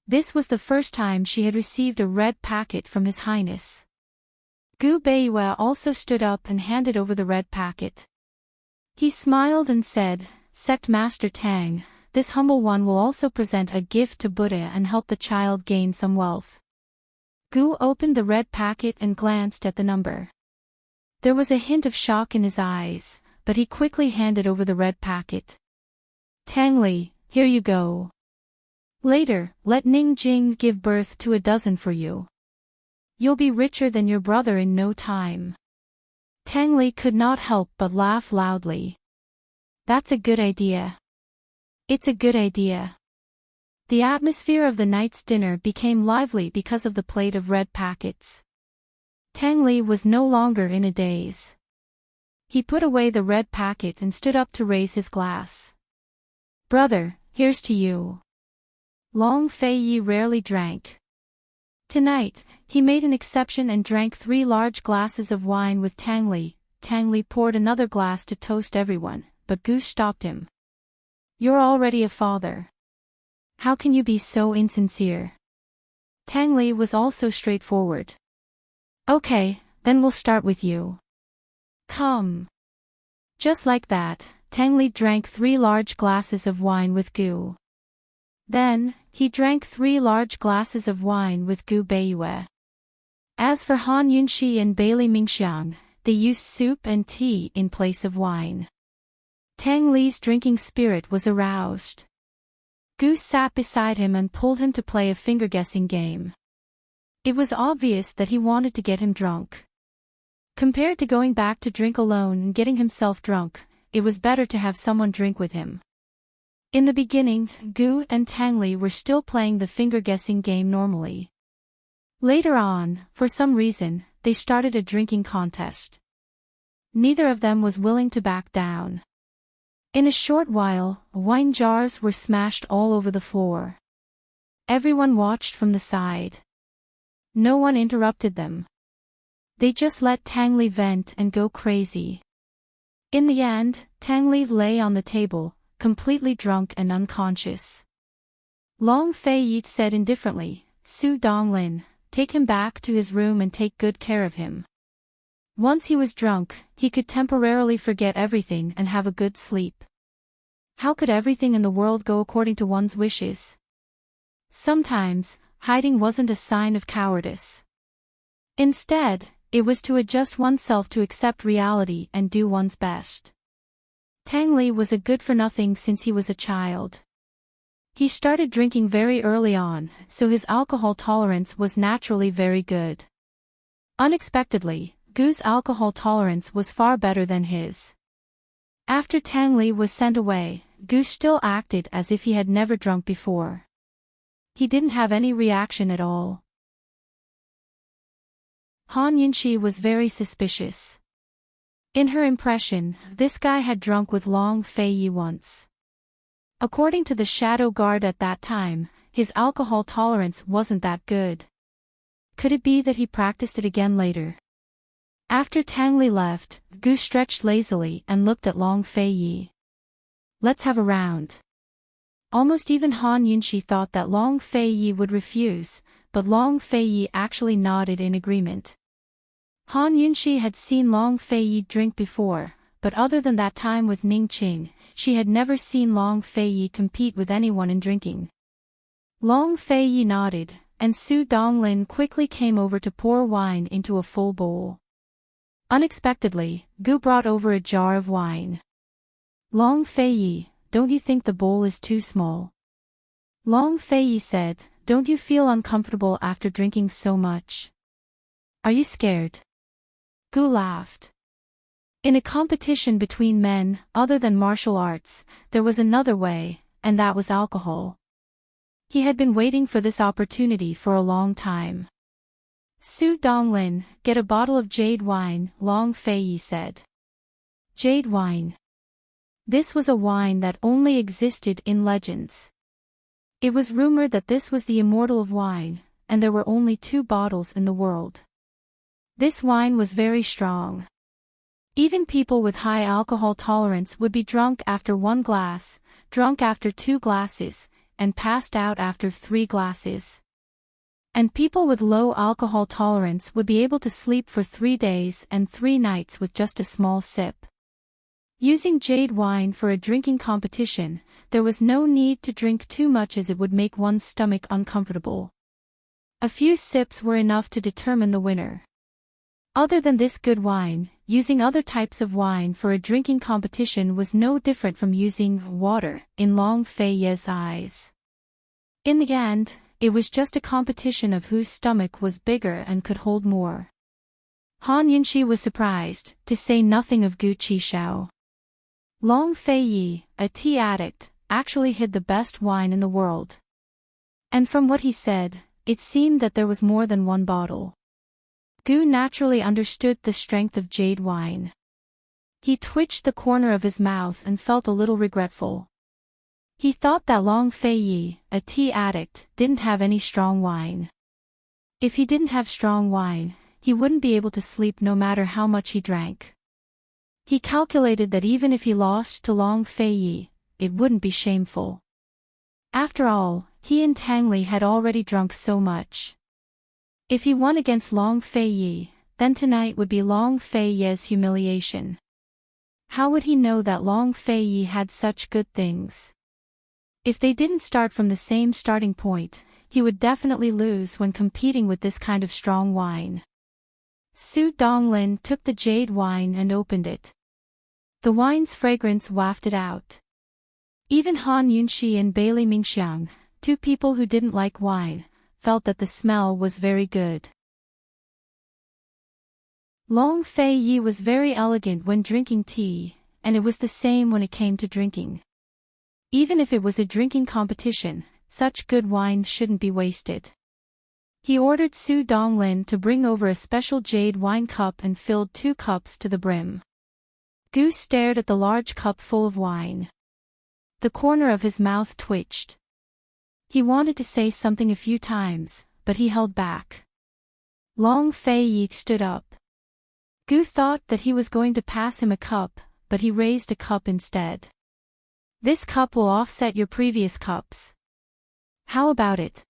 This was the first time she had received a red packet from His Highness. Gu Beiyue also stood up and handed over the red packet. He smiled and said, "Sect Master Tang, this humble one will also present a gift to Buddha and help the child gain some wealth." Gu opened the red packet and glanced at the number. There was a hint of shock in his eyes, but he quickly handed over the red packet. "Tang Li, here you go. Later, let Ning Jing give birth to a dozen for you. You'll be richer than your brother in no time." Tang Li could not help but laugh loudly. "That's a good idea. It's a good idea." The atmosphere of the night's dinner became lively because of the plate of red packets. Tang Li was no longer in a daze. He put away the red packet and stood up to raise his glass. "Brother, here's to you." Long Fei Yi rarely drank. Tonight, he made an exception and drank 3 large glasses of wine with Tang Li. Tang Li poured another glass to toast everyone, but Gu stopped him. "You're already a father. How can you be so insincere?" Tang Li was also straightforward. "Okay, then we'll start with you. Come." Just like that, Tang Li drank 3 large glasses of wine with Gu. Then, he drank 3 large glasses of wine with Gu Beiyue. As for Han Yunxi and Bailey Mingxiang, they used soup and tea in place of wine. Tang Li's drinking spirit was aroused. Gu sat beside him and pulled him to play a finger-guessing game. It was obvious that he wanted to get him drunk. Compared to going back to drink alone and getting himself drunk, it was better to have someone drink with him. In the beginning, Gu and Tang Li were still playing the finger-guessing game normally. Later on, for some reason, they started a drinking contest. Neither of them was willing to back down. In a short while, wine jars were smashed all over the floor. Everyone watched from the side. No one interrupted them. They just let Tang Li vent and go crazy. In the end, Tang Li lay on the table, completely drunk and unconscious. Long Fei Yi said indifferently, "Su Donglin, take him back to his room and take good care of him." Once he was drunk, he could temporarily forget everything and have a good sleep. How could everything in the world go according to one's wishes? Sometimes, hiding wasn't a sign of cowardice. Instead, it was to adjust oneself to accept reality and do one's best. Tang Li was a good-for-nothing since he was a child. He started drinking very early on, so his alcohol tolerance was naturally very good. Unexpectedly, Gu's alcohol tolerance was far better than his. After Tang Li was sent away, Gu still acted as if he had never drunk before. He didn't have any reaction at all. Han Yunxi was very suspicious. In her impression, this guy had drunk with Long Fei Yi once. According to the shadow guard at that time, his alcohol tolerance wasn't that good. Could it be that he practiced it again later? After Tang Li left, Gu stretched lazily and looked at Long Fei Yi. "Let's have a round." Almost even Han Yunxi thought that Long Fei Yi would refuse, but Long Fei Yi actually nodded in agreement. Han Yunxi had seen Long Fei Yi drink before, but other than that time with Ning Qing, she had never seen Long Feiyi compete with anyone in drinking. Long Feiyi nodded, and Su Donglin quickly came over to pour wine into a full bowl. Unexpectedly, Gu brought over a jar of wine. Long Feiyi, don't you think the bowl is too small? Long Feiyi said, don't you feel uncomfortable after drinking so much? Are you scared? Gu laughed. In a competition between men, other than martial arts, there was another way, and that was alcohol. He had been waiting for this opportunity for a long time. Su Donglin, get a bottle of jade wine, Long Feiyi said. Jade wine. This was a wine that only existed in legends. It was rumored that this was the immortal of wine, and there were only 2 bottles in the world. This wine was very strong. Even people with high alcohol tolerance would be drunk after 1 glass, drunk after 2 glasses, and passed out after 3 glasses. And people with low alcohol tolerance would be able to sleep for 3 days and 3 nights with just a small sip. Using jade wine for a drinking competition, there was no need to drink too much as it would make one's stomach uncomfortable. A few sips were enough to determine the winner. Other than this good wine, using other types of wine for a drinking competition was no different from using water, in Long Feiyi's eyes. In the end, it was just a competition of whose stomach was bigger and could hold more. Han Yunxi was surprised, to say nothing of Gu Qishao. Long Feiyi, a tea addict, actually hid the best wine in the world. And from what he said, it seemed that there was more than 1 bottle. Gu naturally understood the strength of jade wine. He twitched the corner of his mouth and felt a little regretful. He thought that Long Feiyi, a tea addict, didn't have any strong wine. If he didn't have strong wine, he wouldn't be able to sleep no matter how much he drank. He calculated that even if he lost to Long Feiyi, it wouldn't be shameful. After all, he and Tang Li had already drunk so much. If he won against Long Feiyi, then tonight would be Long Feiyi's humiliation. How would he know that Long Feiyi had such good things? If they didn't start from the same starting point, he would definitely lose when competing with this kind of strong wine. Su Donglin took the jade wine and opened it. The wine's fragrance wafted out. Even Han Yunxi and Bailey Mingxiang, 2 people who didn't like wine, felt that the smell was very good. Long Feiyi was very elegant when drinking tea, and it was the same when it came to drinking. Even if it was a drinking competition, such good wine shouldn't be wasted. He ordered Su Donglin to bring over a special jade wine cup and filled 2 cups to the brim. Gu stared at the large cup full of wine. The corner of his mouth twitched. He wanted to say something a few times, but he held back. Long Feiyi stood up. Gu thought that he was going to pass him a cup, but he raised a cup instead. This cup will offset your previous cups. How about it?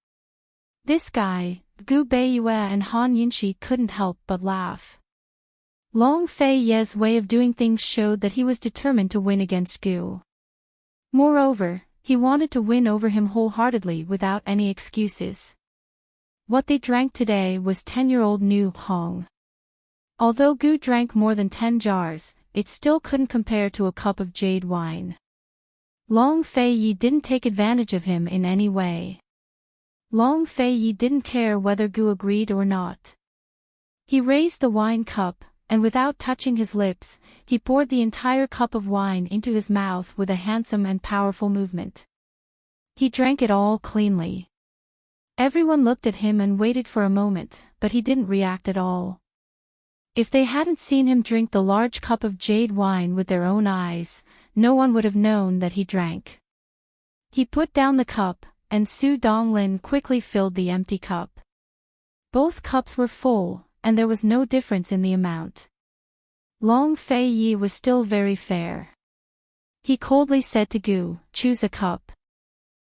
This guy, Gu Beiyue and Han Yunxi couldn't help but laugh. Long Feiyi's way of doing things showed that he was determined to win against Gu. Moreover, he wanted to win over him wholeheartedly without any excuses. What they drank today was 10-year-old New Hong. Although Gu drank more than 10 jars, it still couldn't compare to a cup of jade wine. Long Feiyi didn't take advantage of him in any way. Long Feiyi didn't care whether Gu agreed or not. He raised the wine cup, and without touching his lips, he poured the entire cup of wine into his mouth with a handsome and powerful movement. He drank it all cleanly. Everyone looked at him and waited for a moment, but he didn't react at all. If they hadn't seen him drink the large cup of jade wine with their own eyes, no one would have known that he drank. He put down the cup, and Su Donglin quickly filled the empty cup. Both cups were full, and there was no difference in the amount. Long Feiyi was still very fair. He coldly said to Gu, "Choose a cup."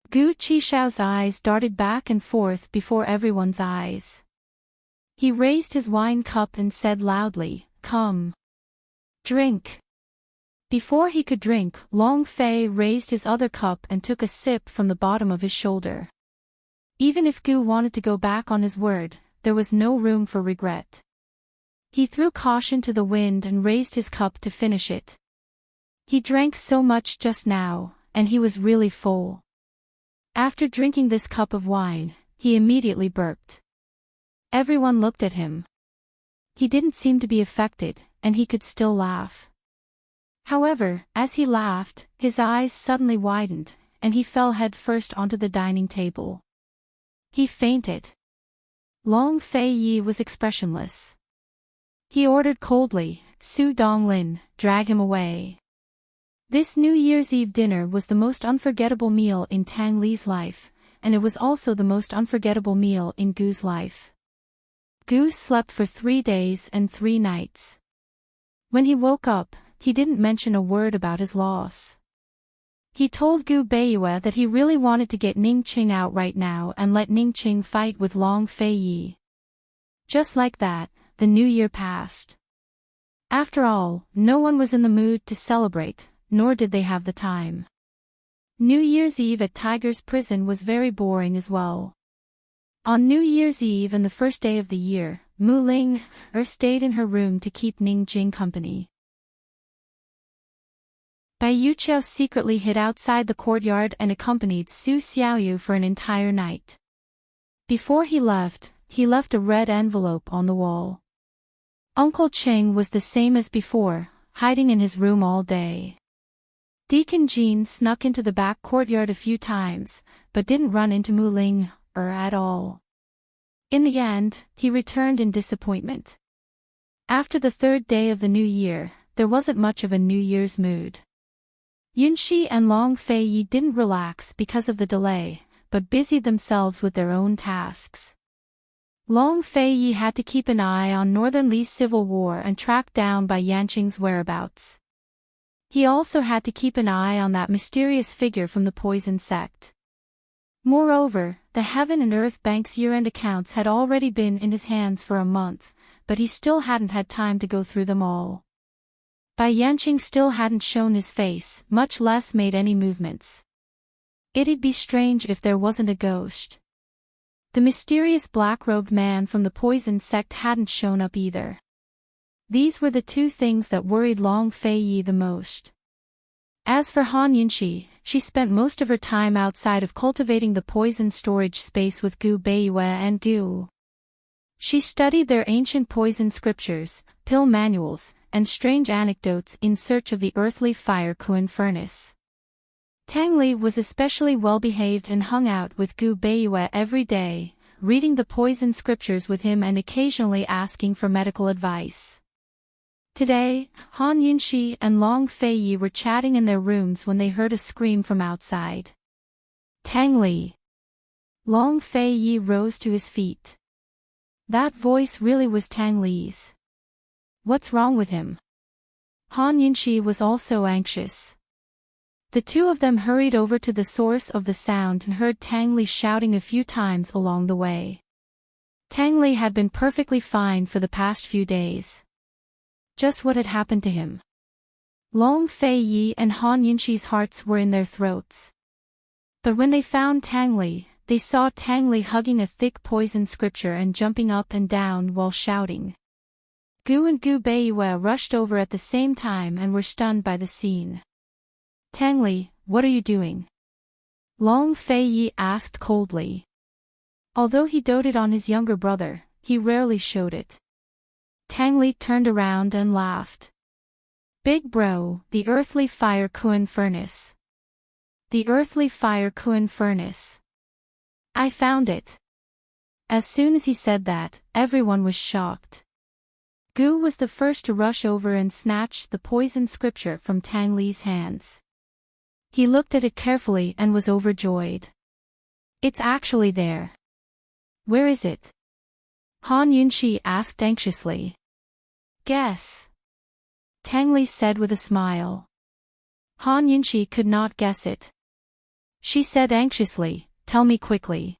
Gu Qishao's eyes darted back and forth before everyone's eyes. He raised his wine cup and said loudly, "Come. Drink." Before he could drink, Long Fei raised his other cup and took a sip from the bottom of his shoulder. Even if Gu wanted to go back on his word, there was no room for regret. He threw caution to the wind and raised his cup to finish it. He drank so much just now, and he was really full. After drinking this cup of wine, he immediately burped. Everyone looked at him. He didn't seem to be affected, and he could still laugh. However, as he laughed, his eyes suddenly widened, and he fell headfirst onto the dining table. He fainted. Long Fei Yi was expressionless. He ordered coldly, "Su Donglin, drag him away." This New Year's Eve dinner was the most unforgettable meal in Tang Li's life, and it was also the most unforgettable meal in Gu's life. Gu slept for 3 days and 3 nights. When he woke up, he didn't mention a word about his loss. He told Gu Beiyue that he really wanted to get Ning Qing out right now and let Ning Qing fight with Long Fei Yi. Just like that, the new year passed. After all, no one was in the mood to celebrate, nor did they have the time. New Year's Eve at Tiger's prison was very boring as well. On New Year's Eve and the first day of the year, Mu Ling stayed in her room to keep Ning Jing company. Bai Yuqiao secretly hid outside the courtyard and accompanied Su Xiaoyu for an entire night. Before he left a red envelope on the wall. Uncle Cheng was the same as before, hiding in his room all day. Deacon Jean snuck into the back courtyard a few times, but didn't run into Mu Ling at all. In the end, he returned in disappointment. After the 3rd day of the new year, there wasn't much of a New Year's mood. Yunxi and Long Fei Yi didn't relax because of the delay, but busied themselves with their own tasks. Long Fei Yi had to keep an eye on Northern Li's civil war and track down Bai Yanqing's whereabouts. He also had to keep an eye on that mysterious figure from the poison sect. Moreover, the Heaven and Earth Bank's year-end accounts had already been in his hands for a month, but he still hadn't had time to go through them all. Bai Yanqing still hadn't shown his face, much less made any movements. It'd be strange if there wasn't a ghost. The mysterious black-robed man from the poison sect hadn't shown up either. These were the 2 things that worried Long Fei Yi the most. As for Han Yunxi, she spent most of her time outside of cultivating the poison storage space with Gu Beiyue and Gu. She studied their ancient poison scriptures, pill manuals, and strange anecdotes in search of the earthly fire Kuan furnace. Tang Li was especially well-behaved and hung out with Gu Beiyue every day, reading the poison scriptures with him and occasionally asking for medical advice. Today, Han Yunxi and Long Fei Yi were chatting in their rooms when they heard a scream from outside. Tang Li. Long Fei Yi rose to his feet. That voice really was Tang Li's. What's wrong with him? Han Yunxi was also anxious. The 2 of them hurried over to the source of the sound and heard Tang Li shouting a few times along the way. Tang Li had been perfectly fine for the past few days. Just what had happened to him? Long Fei Yi and Han Yunxi's hearts were in their throats. But when they found Tang Li, they saw Tang Li hugging a thick poison scripture and jumping up and down while shouting. Gu and Gu Beiyue rushed over at the same time and were stunned by the scene. Tang Li, what are you doing? Long Fei Yi asked coldly. Although he doted on his younger brother, he rarely showed it. Tang Li turned around and laughed. Big bro, the earthly fire Kuan furnace. The earthly fire Kuan furnace. I found it. As soon as he said that, everyone was shocked. Gu was the first to rush over and snatch the poison scripture from Tang Li's hands. He looked at it carefully and was overjoyed. It's actually there. Where is it? Han Yunxi asked anxiously. Guess. Tang Li said with a smile. Han Yunxi could not guess it. She said anxiously, tell me quickly.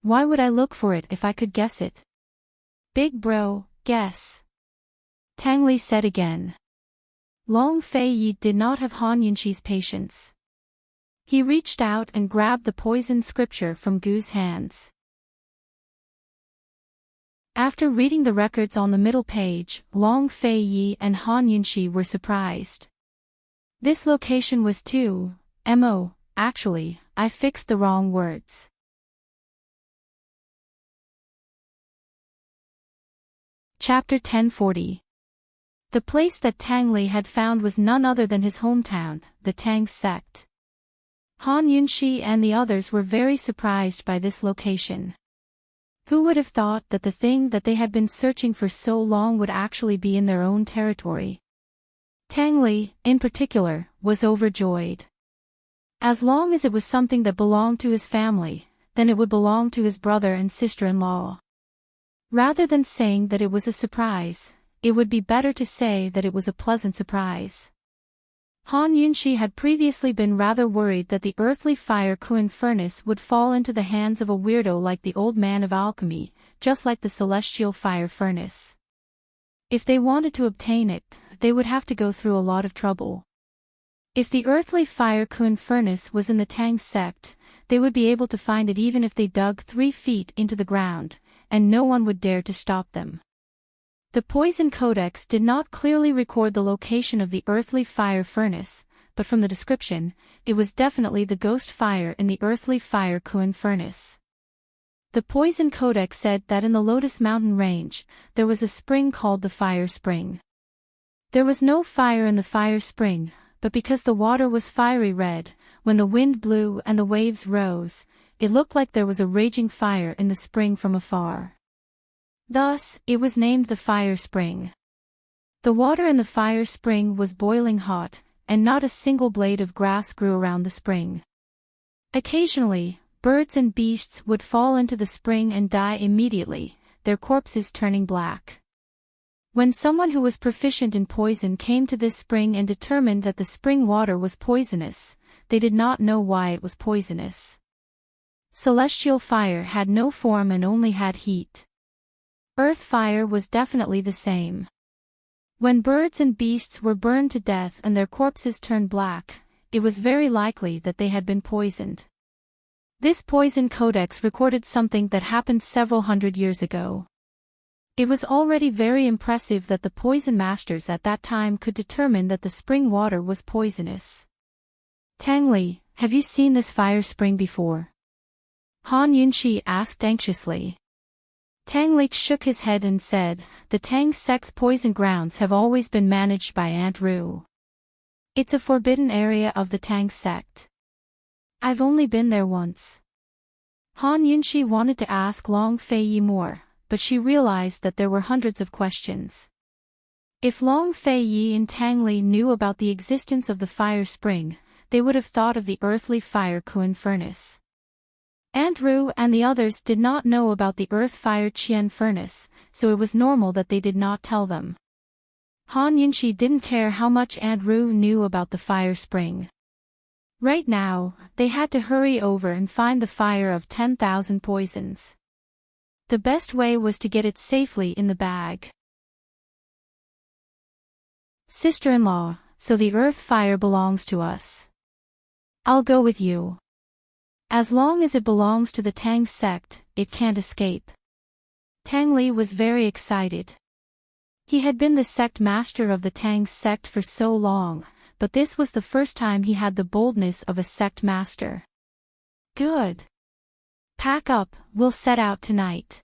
Why would I look for it if I could guess it? Big bro, guess. Tang Li said again. Long Fei Yi did not have Han Yunxi's patience. He reached out and grabbed the poisoned scripture from Gu's hands. After reading the records on the middle page, Long Fei Yi and Han Yunxi were surprised. This location was too. Actually, I fixed the wrong words. Chapter 1040. The place that Tang Li had found was none other than his hometown, the Tang sect. Han Yunxi and the others were very surprised by this location. Who would have thought that the thing that they had been searching for so long would actually be in their own territory? Tang Li, in particular, was overjoyed. As long as it was something that belonged to his family, then it would belong to his brother and sister-in-law. Rather than saying that it was a surprise, it would be better to say that it was a pleasant surprise. Han Yunxi had previously been rather worried that the earthly fire Kun furnace would fall into the hands of a weirdo like the old man of alchemy, just like the celestial fire furnace. If they wanted to obtain it, they would have to go through a lot of trouble. If the earthly fire Kun furnace was in the Tang sect, they would be able to find it even if they dug 3 feet into the ground, and no one would dare to stop them. The Poison Codex did not clearly record the location of the earthly fire furnace, but from the description, it was definitely the ghost fire in the earthly fire Kun furnace. The Poison Codex said that in the Lotus Mountain range, there was a spring called the Fire Spring. There was no fire in the Fire Spring, but because the water was fiery red, when the wind blew and the waves rose, it looked like there was a raging fire in the spring from afar. Thus, it was named the Fire Spring. The water in the Fire Spring was boiling hot, and not a single blade of grass grew around the spring. Occasionally, birds and beasts would fall into the spring and die immediately, their corpses turning black. When someone who was proficient in poison came to this spring and determined that the spring water was poisonous, they did not know why it was poisonous. Celestial fire had no form and only had heat. Earth fire was definitely the same. When birds and beasts were burned to death and their corpses turned black, it was very likely that they had been poisoned. This Poison Codex recorded something that happened several hundred years ago. It was already very impressive that the poison masters at that time could determine that the spring water was poisonous. Tang Li, have you seen this fire spring before? Han Yunxi asked anxiously. Tang Li shook his head and said, the Tang sect's poison grounds have always been managed by Aunt Ru. It's a forbidden area of the Tang sect. I've only been there once. Han Yunxi wanted to ask Long Fei Yi more, but she realized that there were hundreds of questions. If Long Fei Yi and Tang Li knew about the existence of the fire spring, they would have thought of the earthly fire Kun furnace. Aunt Ru and the others did not know about the earth fire Qian furnace, so it was normal that they did not tell them. Han Yunxi didn't care how much Aunt Ru knew about the fire spring. Right now, they had to hurry over and find the fire of 10,000 poisons. The best way was to get it safely in the bag. Sister-in-law, so the earth fire belongs to us. I'll go with you. As long as it belongs to the Tang sect, it can't escape. Tang Li was very excited. He had been the sect master of the Tang sect for so long, but this was the first time he had the boldness of a sect master. Good. Pack up, we'll set out tonight.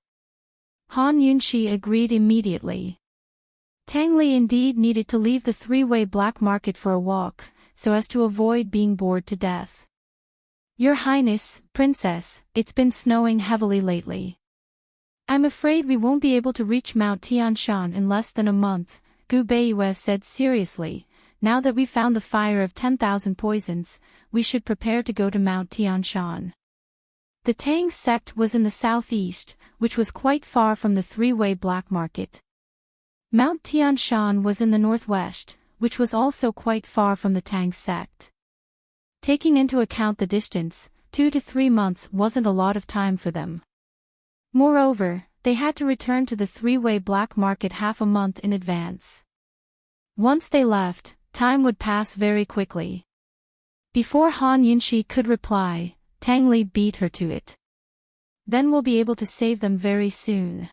Han Yunxi agreed immediately. Tang Li indeed needed to leave the three-way black market for a walk, so as to avoid being bored to death. Your Highness, Princess, it's been snowing heavily lately. I'm afraid we won't be able to reach Mount Tianshan in less than a month, Gu Beiyue said seriously. Now that we've found the fire of 10,000 poisons, we should prepare to go to Mount Tianshan. The Tang sect was in the southeast, which was quite far from the three-way black market. Mount Tianshan was in the northwest, which was also quite far from the Tang sect. Taking into account the distance, 2 to 3 months wasn't a lot of time for them. Moreover, they had to return to the three-way black market half a month in advance. Once they left, time would pass very quickly. Before Han Yunxi could reply, Tang Li beat her to it. Then we'll be able to save them very soon.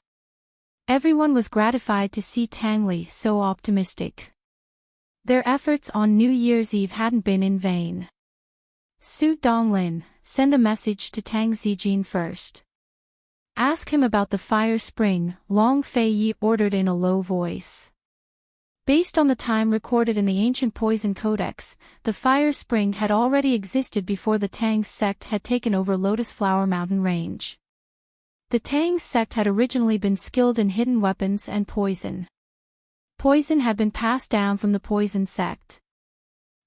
Everyone was gratified to see Tang Li so optimistic. Their efforts on New Year's Eve hadn't been in vain. Su Donglin, send a message to Tang Zijin first. Ask him about the fire spring, Long Fei Yi ordered in a low voice. Based on the time recorded in the ancient Poison Codex, the fire spring had already existed before the Tang sect had taken over Lotus Flower Mountain Range. The Tang sect had originally been skilled in hidden weapons and poison. Poison had been passed down from the Poison sect.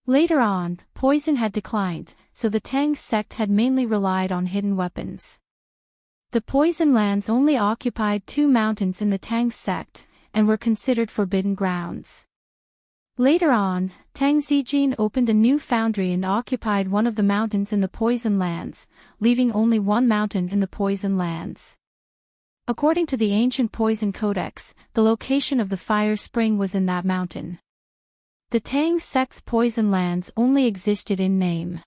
Later on, poison had declined, so the Tang sect had mainly relied on hidden weapons. The Poison Lands only occupied 2 mountains in the Tang sect, and were considered forbidden grounds. Later on, Tang Zijin opened a new foundry and occupied one of the mountains in the Poison Lands, leaving only one mountain in the Poison Lands. According to the ancient Poison Codex, the location of the fire spring was in that mountain. The Tang sect's Poison Lands only existed in name.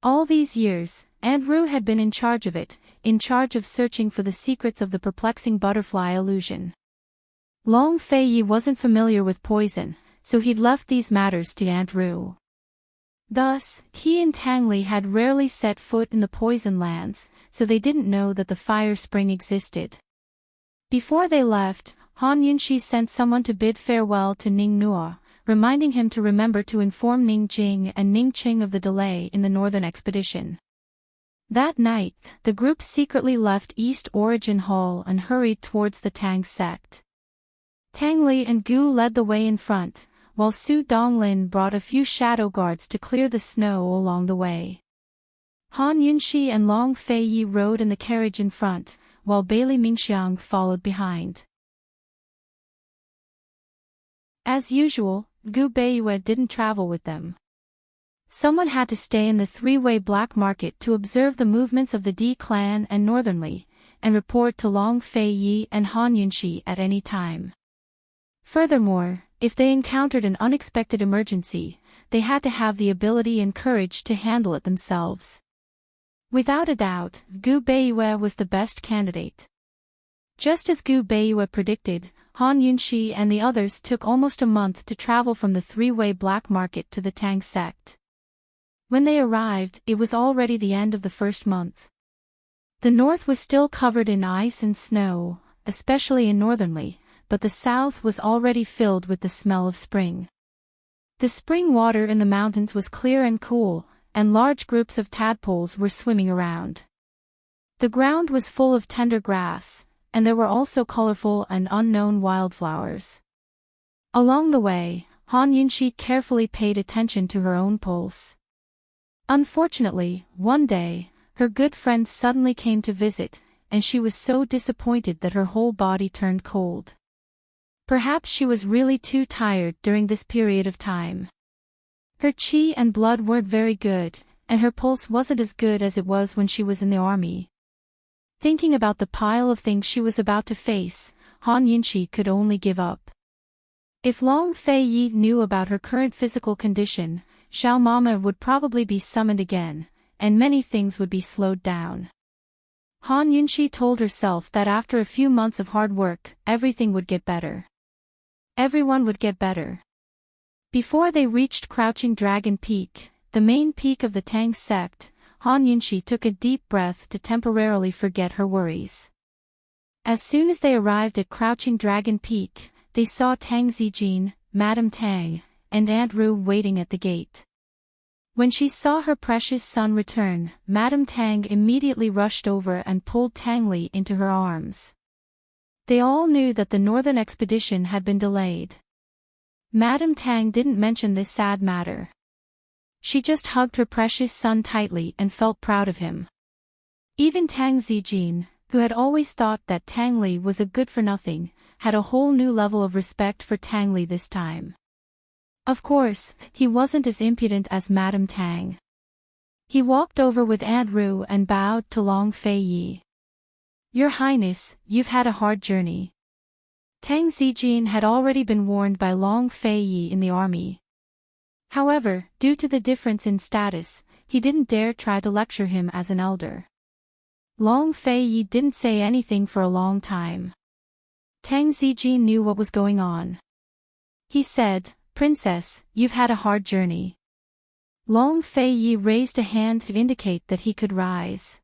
All these years, Andrew had been in charge of it, in charge of searching for the secrets of the perplexing butterfly illusion. Long Fei Yi wasn't familiar with poison, so he'd left these matters to Andrew. Thus, he and Tang Li had rarely set foot in the Poison Lands, so they didn't know that the fire spring existed. Before they left, Han Yunxi sent someone to bid farewell to Ning Nuo, reminding him to remember to inform Ning Jing and Ning Qing of the delay in the northern expedition. That night, the group secretly left East Origin Hall and hurried towards the Tang sect. Tang Li and Gu led the way in front, while Su Donglin brought a few shadow guards to clear the snow along the way. Han Yunxi and Long Fei Yi rode in the carriage in front, while Bailey Mingxiang followed behind. As usual, Gu Beiyue didn't travel with them. Someone had to stay in the three-way black market to observe the movements of the D clan and Northernly, and report to Long Fei Yi and Han Yunxi at any time. Furthermore, if they encountered an unexpected emergency, they had to have the ability and courage to handle it themselves. Without a doubt, Gu Beiyue was the best candidate. Just as Gu Beiyue predicted, Han Yunxi and the others took almost a month to travel from the three-way black market to the Tang sect. When they arrived, it was already the end of the first month. The north was still covered in ice and snow, especially in Northernly, but the south was already filled with the smell of spring. The spring water in the mountains was clear and cool, and large groups of tadpoles were swimming around. The ground was full of tender grass, and there were also colorful and unknown wildflowers. Along the way, Han Yunxi carefully paid attention to her own pulse. Unfortunately, one day, her good friend suddenly came to visit, and she was so disappointed that her whole body turned cold. Perhaps she was really too tired during this period of time. Her qi and blood weren't very good, and her pulse wasn't as good as it was when she was in the army. Thinking about the pile of things she was about to face, Han Yunxi could only give up. If Long Fei Yi knew about her current physical condition, Xiao Mama would probably be summoned again, and many things would be slowed down. Han Yunxi told herself that after a few months of hard work, everything would get better. Everyone would get better. Before they reached Crouching Dragon Peak, the main peak of the Tang sect, Han Yunxi took a deep breath to temporarily forget her worries. As soon as they arrived at Crouching Dragon Peak, they saw Tang Zijin, Madame Tang, and Aunt Ru waiting at the gate. When she saw her precious son return, Madame Tang immediately rushed over and pulled Tang Li into her arms. They all knew that the northern expedition had been delayed. Madame Tang didn't mention this sad matter. She just hugged her precious son tightly and felt proud of him. Even Tang Zijin, who had always thought that Tang Li was a good-for-nothing, had a whole new level of respect for Tang Li this time. Of course, he wasn't as impudent as Madame Tang. He walked over with Aunt Ru and bowed to Long Fei Yi. "Your Highness, you've had a hard journey." Tang Zijin had already been warned by Long Fei Yi in the army. However, due to the difference in status, he didn't dare try to lecture him as an elder. Long Fei Yi didn't say anything for a long time. Tang Zijin knew what was going on. He said, "Princess, you've had a hard journey." Long Fei Yi raised a hand to indicate that he could rise.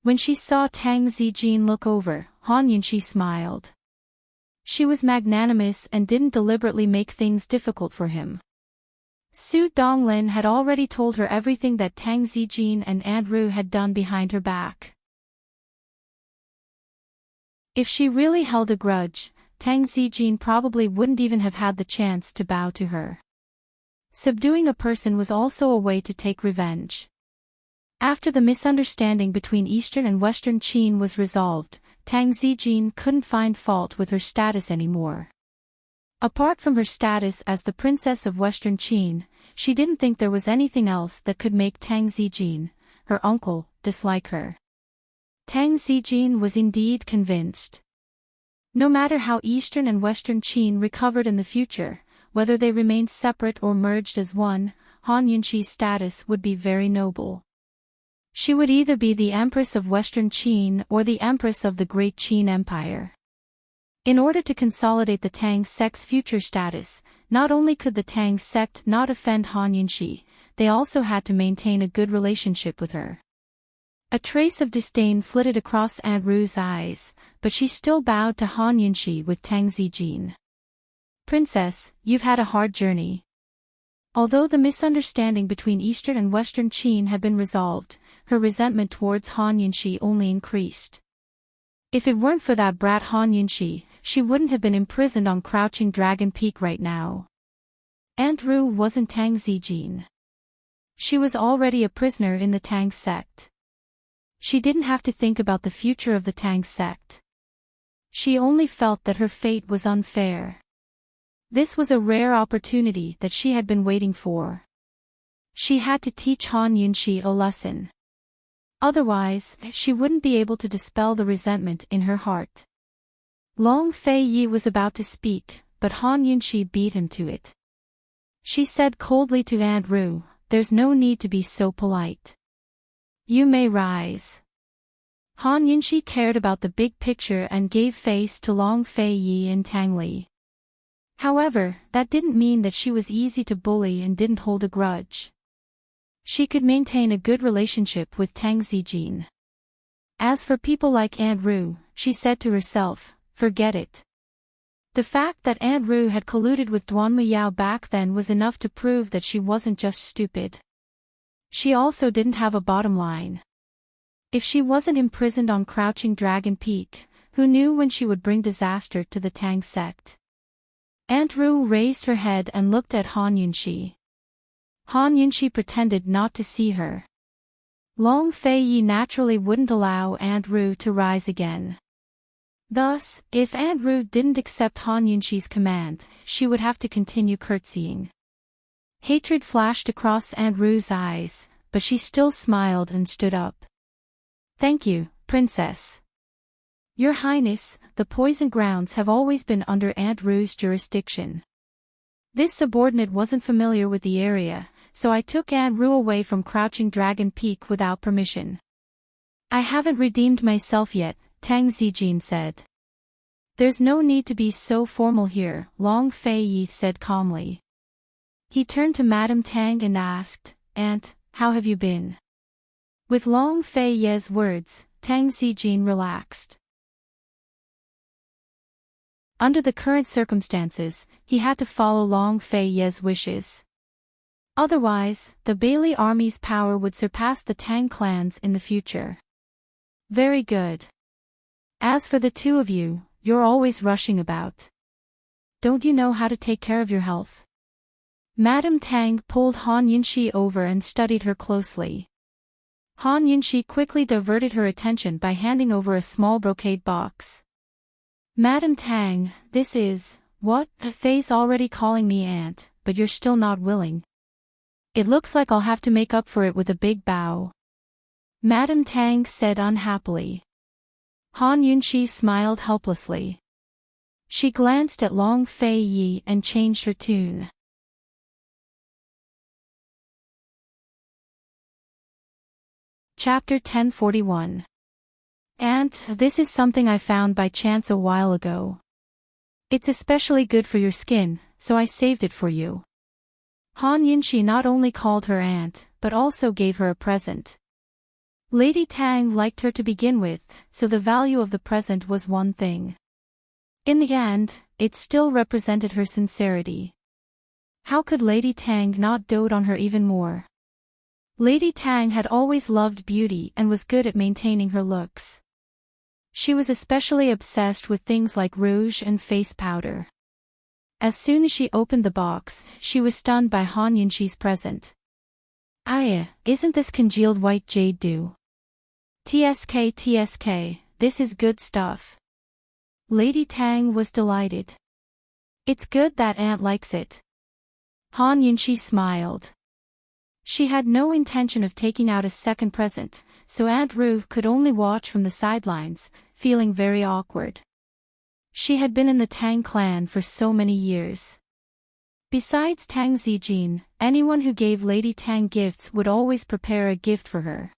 When she saw Tang Zijin look over, Han Yunxi smiled. She was magnanimous and didn't deliberately make things difficult for him. Su Donglin had already told her everything that Tang Zijin and Aunt Ru had done behind her back. If she really held a grudge, Tang Zijin probably wouldn't even have had the chance to bow to her. Subduing a person was also a way to take revenge. After the misunderstanding between Eastern and Western Qin was resolved, Tang Zijin couldn't find fault with her status anymore. Apart from her status as the princess of Western Qin, she didn't think there was anything else that could make Tang Zijin, her uncle, dislike her. Tang Zijin was indeed convinced. No matter how Eastern and Western Qin recovered in the future, whether they remained separate or merged as one, Han Yunxi's status would be very noble. She would either be the Empress of Western Qin or the Empress of the Great Qin Empire. In order to consolidate the Tang sect's future status, not only could the Tang sect not offend Han Yunxi, they also had to maintain a good relationship with her. A trace of disdain flitted across Aunt Ru's eyes, but she still bowed to Han Yunxi with Tang Zijin. "Princess, you've had a hard journey." Although the misunderstanding between Eastern and Western Qin had been resolved, her resentment towards Han Yunxi only increased. If it weren't for that brat Han Yunxi, she wouldn't have been imprisoned on Crouching Dragon Peak right now. Aunt Ru wasn't Tang Zijin. She was already a prisoner in the Tang sect. She didn't have to think about the future of the Tang sect. She only felt that her fate was unfair. This was a rare opportunity that she had been waiting for. She had to teach Han Yunxi a lesson. Otherwise, she wouldn't be able to dispel the resentment in her heart. Long Fei Yi was about to speak, but Han Yunxi beat him to it. She said coldly to Aunt Ru, "There's no need to be so polite. You may rise." Han Yunxi cared about the big picture and gave face to Long Fei Yi and Tang Li. However, that didn't mean that she was easy to bully and didn't hold a grudge. She could maintain a good relationship with Tang Zijin. As for people like Aunt Ru, she said to herself, forget it. The fact that Aunt Ru had colluded with Duan Muyao back then was enough to prove that she wasn't just stupid. She also didn't have a bottom line. If she wasn't imprisoned on Crouching Dragon Peak, who knew when she would bring disaster to the Tang sect? Aunt Ru raised her head and looked at Han Yunxi. Han Yunxi pretended not to see her. Long Fei Yi naturally wouldn't allow Aunt Ru to rise again. Thus, if Aunt Ru didn't accept Han Yunxi's command, she would have to continue curtsying. Hatred flashed across Aunt Ru's eyes, but she still smiled and stood up. "Thank you, Princess. Your Highness, the poison grounds have always been under Aunt Ru's jurisdiction. This subordinate wasn't familiar with the area, so I took Aunt Ru away from Crouching Dragon Peak without permission." "I haven't redeemed myself yet," Tang Zijin said. "There's no need to be so formal here," Long Fei Yi said calmly. He turned to Madame Tang and asked, "Aunt, how have you been?" With Long Fei Yi's words, Tang Zijin relaxed. Under the current circumstances, he had to follow Long Fei Yi's wishes. Otherwise, the Bailey army's power would surpass the Tang clans in the future. "Very good. As for the two of you, you're always rushing about. Don't you know how to take care of your health?" Madame Tang pulled Han Yunxi over and studied her closely. Han Yunxi quickly diverted her attention by handing over a small brocade box. "Madame Tang, this is, what? Fei's already calling me aunt, but you're still not willing. It looks like I'll have to make up for it with a big bow." Madame Tang said unhappily. Han Yunxi smiled helplessly. She glanced at Long Fei Yi and changed her tune. Chapter 1041. Aunt, this is something I found by chance a while ago. It's especially good for your skin, so I saved it for you. Han Yunxi not only called her aunt, but also gave her a present. Lady Tang liked her to begin with, so the value of the present was one thing. In the end, it still represented her sincerity. How could Lady Tang not dote on her even more? Lady Tang had always loved beauty and was good at maintaining her looks. She was especially obsessed with things like rouge and face powder. As soon as she opened the box, she was stunned by Han Yunxi's present. Isn't this congealed white jade dew? TSK, this is good stuff. Lady Tang was delighted. It's good that Aunt likes it. Han Yunxi smiled. She had no intention of taking out a second present, so Aunt Ru could only watch from the sidelines, feeling very awkward. She had been in the Tang clan for so many years. Besides Tang Zijin, anyone who gave Lady Tang gifts would always prepare a gift for her.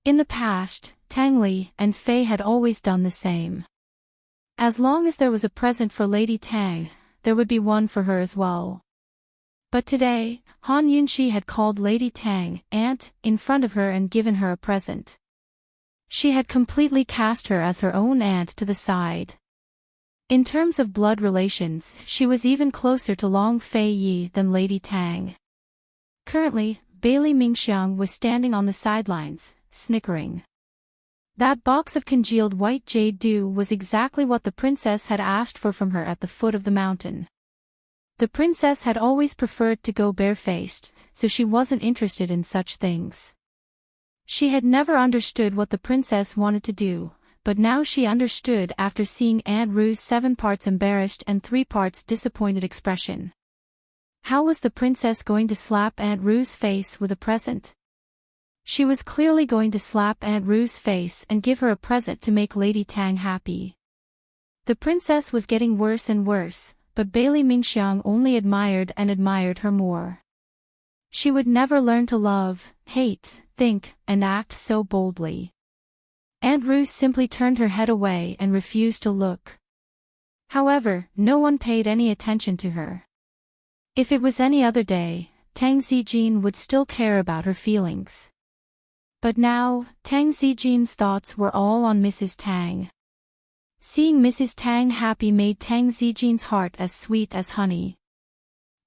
In the past, Tang Li and Fei had always done the same. As long as there was a present for Lady Tang, there would be one for her as well. But today, Han Yunxi had called Lady Tang Aunt in front of her and given her a present. She had completely cast her as her own aunt to the side. In terms of blood relations, she was even closer to Long Fei Yi than Lady Tang. Currently, Bailey Mingxiang was standing on the sidelines, snickering. That box of congealed white jade dew was exactly what the princess had asked for from her at the foot of the mountain. The princess had always preferred to go barefaced, so she wasn't interested in such things. She had never understood what the princess wanted to do, but now she understood after seeing Aunt Ru's 7 parts embarrassed and 3 parts disappointed expression. How was the princess going to slap Aunt Ru's face with a present? She was clearly going to slap Aunt Ru's face and give her a present to make Lady Tang happy. The princess was getting worse and worse, but Bailey Mingxiang only admired and admired her more. She would never learn to love, hate, think, and act so boldly. Aunt Ru simply turned her head away and refused to look. However, no one paid any attention to her. If it was any other day, Tang Zijin would still care about her feelings. But now, Tang Zijin's thoughts were all on Mrs. Tang. Seeing Mrs. Tang happy made Tang Zijin's heart as sweet as honey.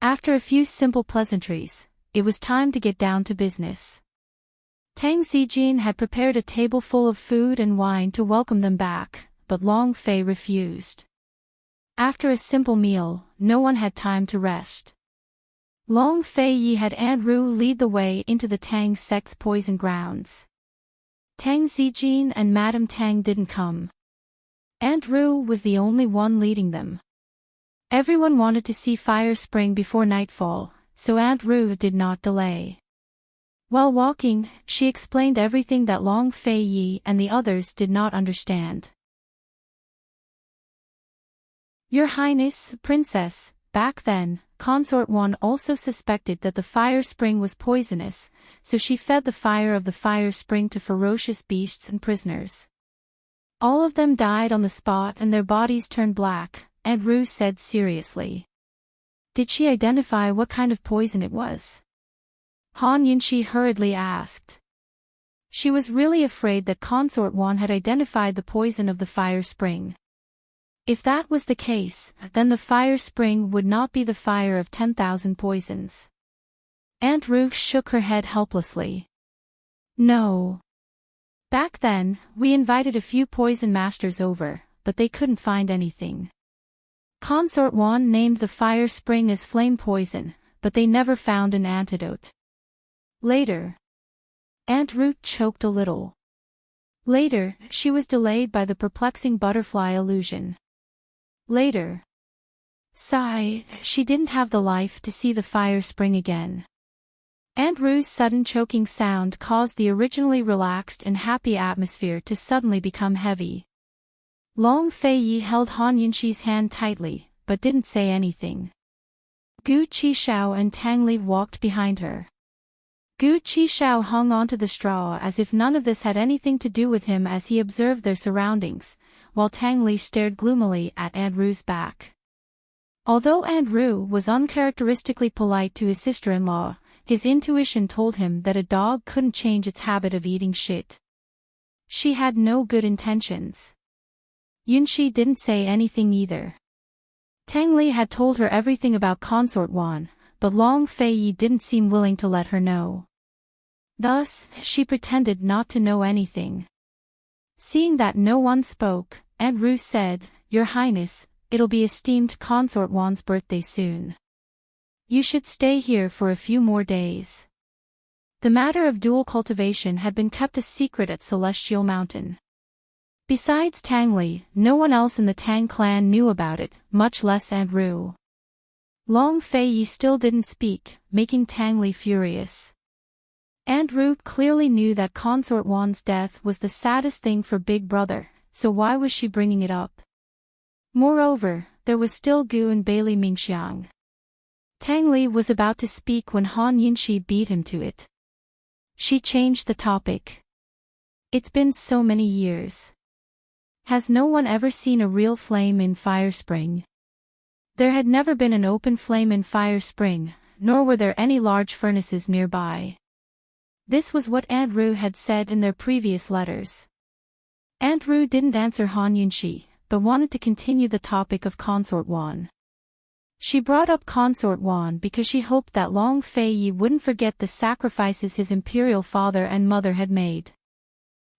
After a few simple pleasantries, it was time to get down to business. Tang Zijin had prepared a table full of food and wine to welcome them back, but Long Fei refused. After a simple meal, no one had time to rest. Long Fei Yi had Aunt Ru lead the way into the Tang sect's poison grounds. Tang Zijin and Madame Tang didn't come. Aunt Ru was the only one leading them. Everyone wanted to see Fire Spring before nightfall, so Aunt Ru did not delay. While walking, she explained everything that Long Fei Yi and the others did not understand. Your Highness, Princess, back then, Consort 1 also suspected that the fire spring was poisonous, so she fed the fire of the fire spring to ferocious beasts and prisoners. All of them died on the spot and their bodies turned black, Aunt Ru said seriously. Did she identify what kind of poison it was? Han Yunxi hurriedly asked. She was really afraid that Consort 1 had identified the poison of the fire spring. If that was the case, then the fire spring would not be the fire of 10,000 poisons. Aunt Ru shook her head helplessly. No. Back then, we invited a few poison masters over, but they couldn't find anything. Consort 1 named the fire spring as flame poison, but they never found an antidote. Later. Aunt Ru choked a little. Later, she was delayed by the perplexing butterfly illusion. Later. Sigh, she didn't have the life to see the fire spring again. Aunt Ru's sudden choking sound caused the originally relaxed and happy atmosphere to suddenly become heavy. Long Fei Yi held Han Yunxi's hand tightly, but didn't say anything. Gu Qishao and Tang Li walked behind her. Gu Qishao hung onto the straw as if none of this had anything to do with him as he observed their surroundings, while Tang Li stared gloomily at Andrew's back. Although Andrew was uncharacteristically polite to his sister-in-law, his intuition told him that a dog couldn't change its habit of eating shit. She had no good intentions. Yunxi didn't say anything either. Tang Li had told her everything about Consort Wan, but Long Feiyi didn't seem willing to let her know. Thus, she pretended not to know anything. Seeing that no one spoke, Andrew said, "Your Highness, it'll be esteemed Consort Wan's birthday soon. You should stay here for a few more days." The matter of dual cultivation had been kept a secret at Celestial Mountain. Besides Tang Li, no one else in the Tang clan knew about it, much less Andrew. Long Feiyi still didn't speak, making Tang Li furious. Andrew clearly knew that Consort Wan's death was the saddest thing for Big Brother, so why was she bringing it up? Moreover, there was still Gu and Bailey Mingxiang. Tang Li was about to speak when Han Yunxi beat him to it. She changed the topic. "It's been so many years. Has no one ever seen a real flame in Fire Spring?" There had never been an open flame in Fire Spring, nor were there any large furnaces nearby. This was what Andrew had said in their previous letters. Andrew didn't answer Han Yunxi, but wanted to continue the topic of Consort Wan. She brought up Consort Wan because she hoped that Long Feiyi wouldn't forget the sacrifices his imperial father and mother had made.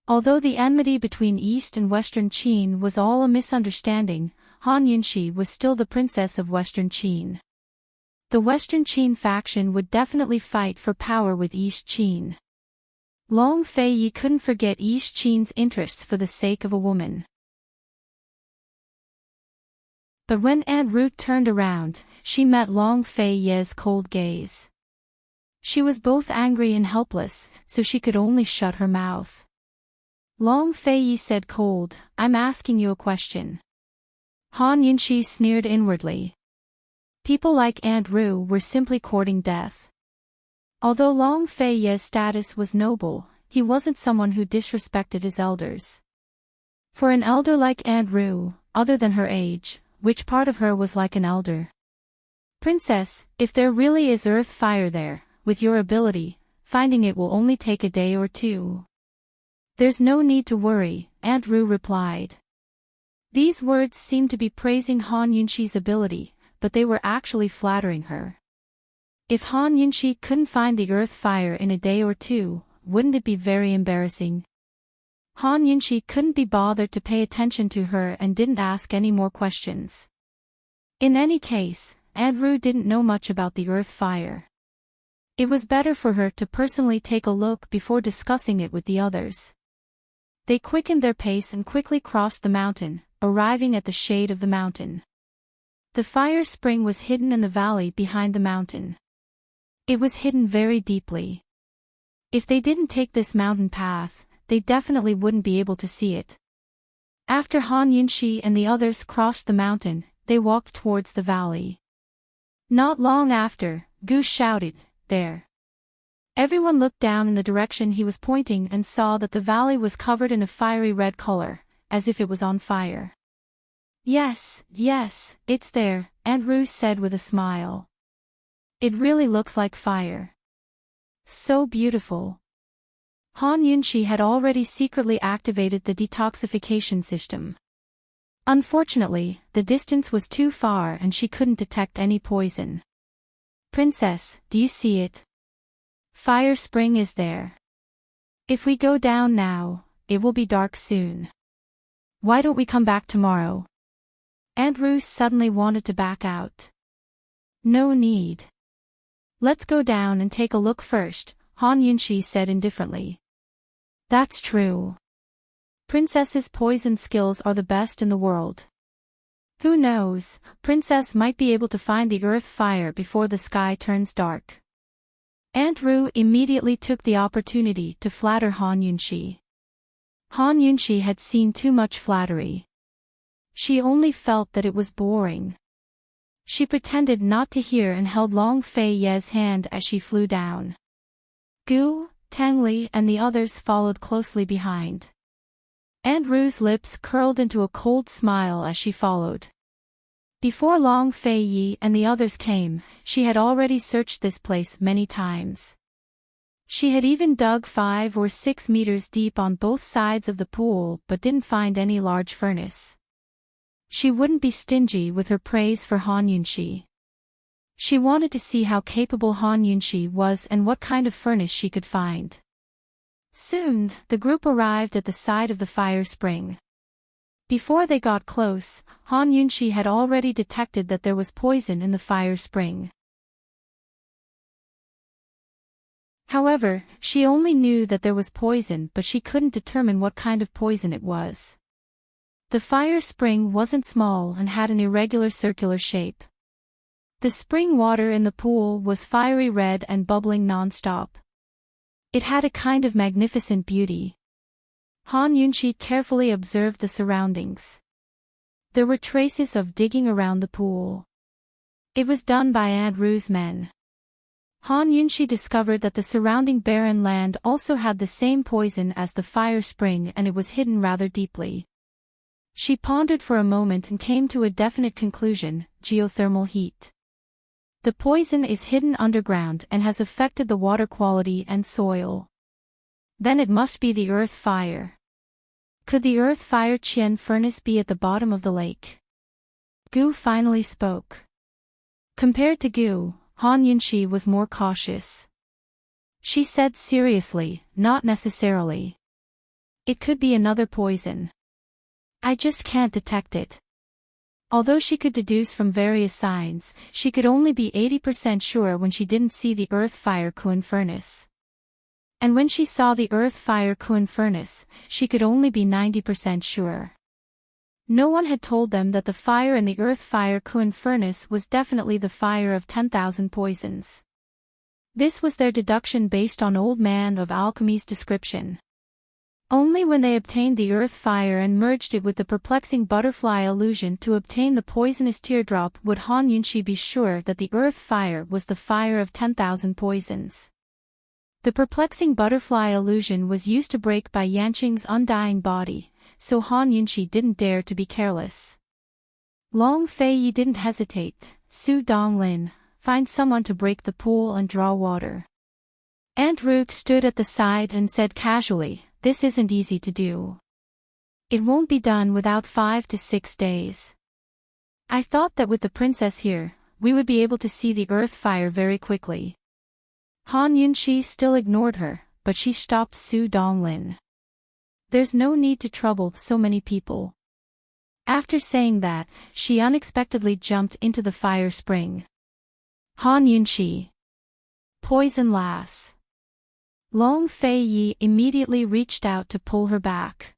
Although the enmity between East and Western Qin was all a misunderstanding, Han Yunxi was still the princess of Western Qin. The Western Qin faction would definitely fight for power with East Qin. Long Feiyi couldn't forget East Qin's interests for the sake of a woman. But when Andrew turned around, she met Long Feiyi's cold gaze. She was both angry and helpless, so she could only shut her mouth. Long Feiyi said cold, "I'm asking you a question." Han Yunxi sneered inwardly. People like Andrew were simply courting death. Although Long Feiyi's status was noble, he wasn't someone who disrespected his elders. For an elder like Andrew, other than her age, which part of her was like an elder? "Princess, if there really is earth fire there, with your ability, finding it will only take a day or two." "There's no need to worry," Andrew replied. These words seemed to be praising Han Yunxi's ability, but they were actually flattering her. If Han Yunxi couldn't find the earth fire in a day or two, wouldn't it be very embarrassing? Han Yunxi couldn't be bothered to pay attention to her and didn't ask any more questions. In any case, Andrew didn't know much about the earth fire. It was better for her to personally take a look before discussing it with the others. They quickened their pace and quickly crossed the mountain, arriving at the shade of the mountain. The fire spring was hidden in the valley behind the mountain. It was hidden very deeply. If they didn't take this mountain path, they definitely wouldn't be able to see it. After Han Yunxi and the others crossed the mountain, they walked towards the valley. Not long after, Gu shouted, "There!" Everyone looked down in the direction he was pointing and saw that the valley was covered in a fiery red color, as if it was on fire. Yes, it's there," Andrew said with a smile. "It really looks like fire. So beautiful." Han Yunxi had already secretly activated the detoxification system. Unfortunately, the distance was too far and she couldn't detect any poison. "Princess, do you see it? Fire spring is there. If we go down now, it will be dark soon. Why don't we come back tomorrow?" Andrew suddenly wanted to back out. "No need. Let's go down and take a look first," Han Yunxi said indifferently. "That's true. Princess's poison skills are the best in the world. Who knows, Princess might be able to find the earth fire before the sky turns dark." Andrew immediately took the opportunity to flatter Han Yunxi. Han Yunxi had seen too much flattery. She only felt that it was boring. She pretended not to hear and held Long Feiyi's hand as she flew down. Gu, Tangli and the others followed closely behind. Aunt Ru's lips curled into a cold smile as she followed. Before long Fei Yi and the others came, she had already searched this place many times. She had even dug 5 or 6 meters deep on both sides of the pool but didn't find any large furnace. She wouldn't be stingy with her praise for Han Yunxi. She wanted to see how capable Han Yunxi was and what kind of furnace she could find. Soon, the group arrived at the side of the fire spring. Before they got close, Han Yunxi had already detected that there was poison in the fire spring. However, she only knew that there was poison but she couldn't determine what kind of poison it was. The fire spring wasn't small and had an irregular circular shape. The spring water in the pool was fiery red and bubbling non-stop. It had a kind of magnificent beauty. Han Yunxi carefully observed the surroundings. There were traces of digging around the pool. It was done by Aunt Ru's men. Han Yunxi discovered that the surrounding barren land also had the same poison as the fire spring and it was hidden rather deeply. She pondered for a moment and came to a definite conclusion: geothermal heat. The poison is hidden underground and has affected the water quality and soil. Then it must be the earth fire. Could the earth fire Qian furnace be at the bottom of the lake? Gu finally spoke. Compared to Gu, Han Yunxi was more cautious. She said seriously, not necessarily. It could be another poison. I just can't detect it. Although she could deduce from various signs, she could only be 80% sure when she didn't see the earth fire Kuan furnace. And when she saw the earth fire Kuan furnace, she could only be 90% sure. No one had told them that the fire in the earth fire Kuan furnace was definitely the fire of 10,000 poisons. This was their deduction based on Old Man of Alchemy's description. Only when they obtained the earth fire and merged it with the perplexing butterfly illusion to obtain the poisonous teardrop would Han Yunxi be sure that the earth fire was the fire of 10,000 poisons. The perplexing butterfly illusion was used to break by Yanqing's undying body, so Han Yunxi didn't dare to be careless. Long Fei Yi didn't hesitate. Su Donglin, find someone to break the pool and draw water. Aunt Ru stood at the side and said casually, this isn't easy to do. It won't be done without 5 to 6 days. I thought that with the princess here, we would be able to see the earth fire very quickly. Han Yunxi still ignored her, but she stopped Su Donglin. There's no need to trouble so many people. After saying that, she unexpectedly jumped into the fire spring. Han Yunxi. Poison lass. Long Fei Yi immediately reached out to pull her back.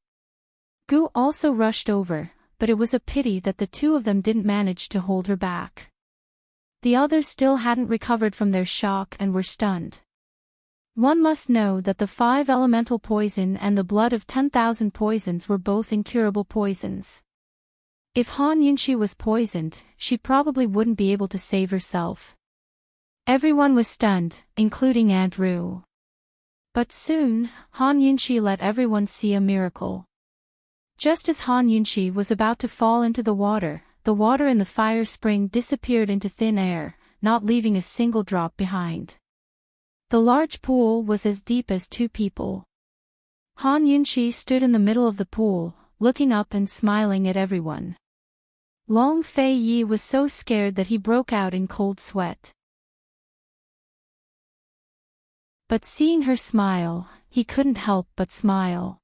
Gu also rushed over, but it was a pity that the two of them didn't manage to hold her back. The others still hadn't recovered from their shock and were stunned. One must know that the 5 elemental poison and the blood of 10,000 poisons were both incurable poisons. If Han Yunxi was poisoned, she probably wouldn't be able to save herself. Everyone was stunned, including Aunt Ru. But soon, Han Yunxi let everyone see a miracle. Just as Han Yunxi was about to fall into the water in the fire spring disappeared into thin air, not leaving a single drop behind. The large pool was as deep as 2 people. Han Yunxi stood in the middle of the pool, looking up and smiling at everyone. Long Fei Yi was so scared that he broke out in cold sweat. But seeing her smile, he couldn't help but smile.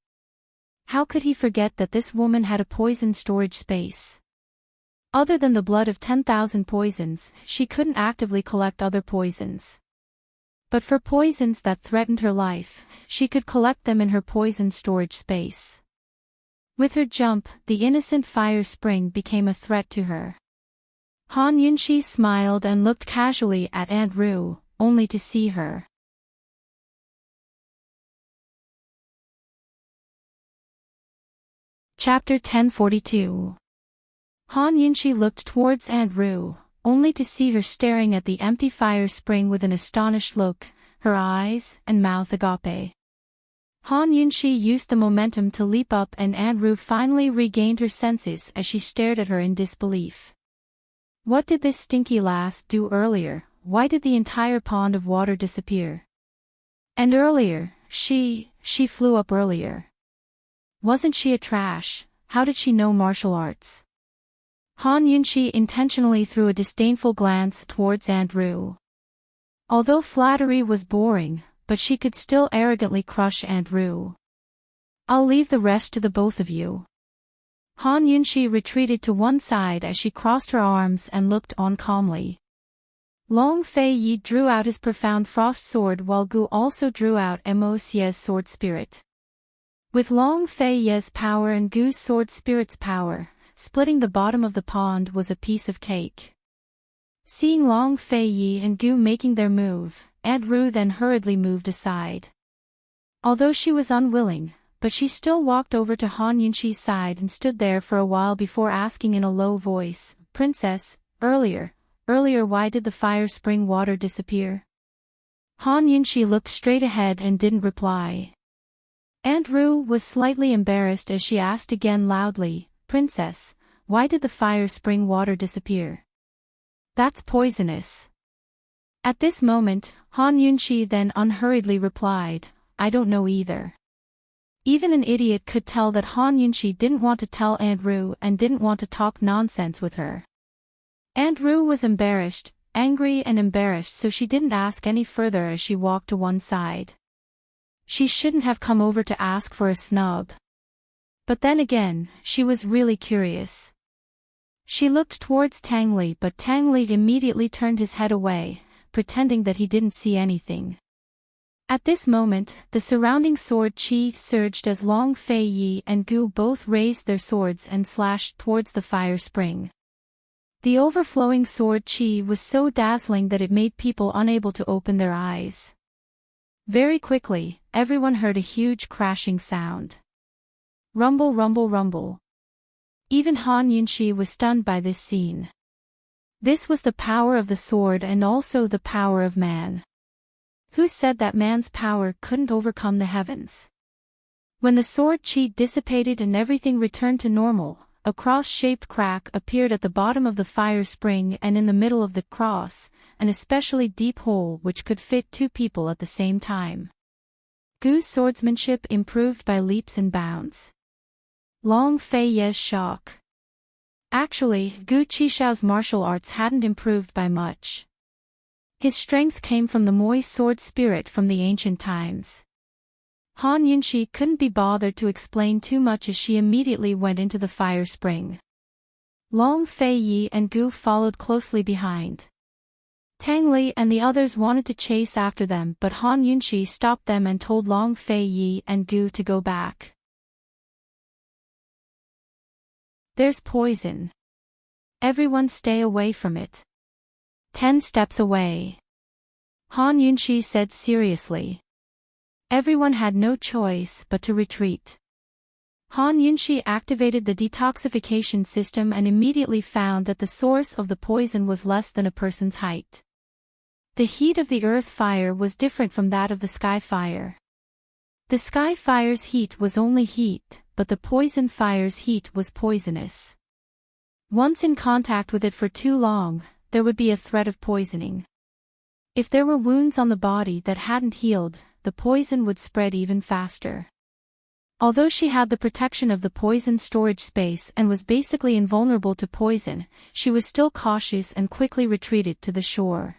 How could he forget that this woman had a poison storage space? Other than the blood of 10,000 poisons, she couldn't actively collect other poisons. But for poisons that threatened her life, she could collect them in her poison storage space. With her jump, the innocent fire spring became a threat to her. Han Yunxi smiled and looked casually at Aunt Ru, only to see her. Chapter 1042. Han Yunxi looked towards Aunt Ru, only to see her staring at the empty fire spring with an astonished look. her eyes and mouth agape. Han Yunshi used the momentum to leap up, and Andrew finally regained her senses as she stared at her in disbelief. What did this stinky lass do earlier? Why did the entire pond of water disappear? And earlier, she flew up earlier. Wasn't she a trash? How did she know martial arts? Han Yunshi intentionally threw a disdainful glance towards Andrew. Although flattery was boring, but she could still arrogantly crush Andrew. I'll leave the rest to the both of you. Han Yunshi retreated to one side as she crossed her arms and looked on calmly. Long Fei Yi drew out his profound frost sword while Gu also drew out Mo Xie's sword spirit. With Long Fei Yi's power and Gu's sword spirit's power, splitting the bottom of the pond was a piece of cake. Seeing Long Fei Yi and Gu making their move, Andrew then hurriedly moved aside. Although she was unwilling, but she still walked over to Han Yunshi's side and stood there for a while before asking in a low voice, "Princess, earlier why did the fire spring water disappear?" Han Yunshi looked straight ahead and didn't reply. Andrew was slightly embarrassed as she asked again loudly, "Princess, why did the fire spring water disappear?" "That's poisonous." At this moment, Han Yunshi then unhurriedly replied, "I don't know either." Even an idiot could tell that Han Yunshi didn't want to tell Andrew and didn't want to talk nonsense with her. Andrew was angry and embarrassed, so she didn't ask any further as she walked to one side. She shouldn't have come over to ask for a snub. But then again, she was really curious. She looked towards Tang Li, but Tang Li immediately turned his head away, pretending that he didn't see anything. At this moment, the surrounding sword chi surged as Long Fei Yi and Gu both raised their swords and slashed towards the fire spring. The overflowing sword chi was so dazzling that it made people unable to open their eyes. Very quickly, everyone heard a huge crashing sound. Rumble, rumble, rumble. Even Han Yunshi was stunned by this scene. This was the power of the sword and also the power of man. Who said that man's power couldn't overcome the heavens? When the sword chi dissipated and everything returned to normal, a cross-shaped crack appeared at the bottom of the fire spring, and in the middle of the cross, an especially deep hole which could fit two people at the same time. Gu's swordsmanship improved by leaps and bounds. Long Fei Yi's shock. Actually, Gu Qishao's martial arts hadn't improved by much. His strength came from the Moi sword spirit from the ancient times. Han Yunshi couldn't be bothered to explain too much as she immediately went into the fire spring. Long Fei Yi and Gu followed closely behind. Tang Li and the others wanted to chase after them, but Han Yunshi stopped them and told Long Fei Yi and Gu to go back. "There's poison. Everyone stay away from it." 10 steps away. Han Yunshi said seriously. Everyone had no choice but to retreat. Han Yunshi activated the detoxification system and immediately found that the source of the poison was less than a person's height. The heat of the earth fire was different from that of the sky fire. The sky fire's heat was only heat, but the poison fire's heat was poisonous. Once in contact with it for too long, there would be a threat of poisoning. If there were wounds on the body that hadn't healed, the poison would spread even faster. Although she had the protection of the poison storage space and was basically invulnerable to poison, she was still cautious and quickly retreated to the shore.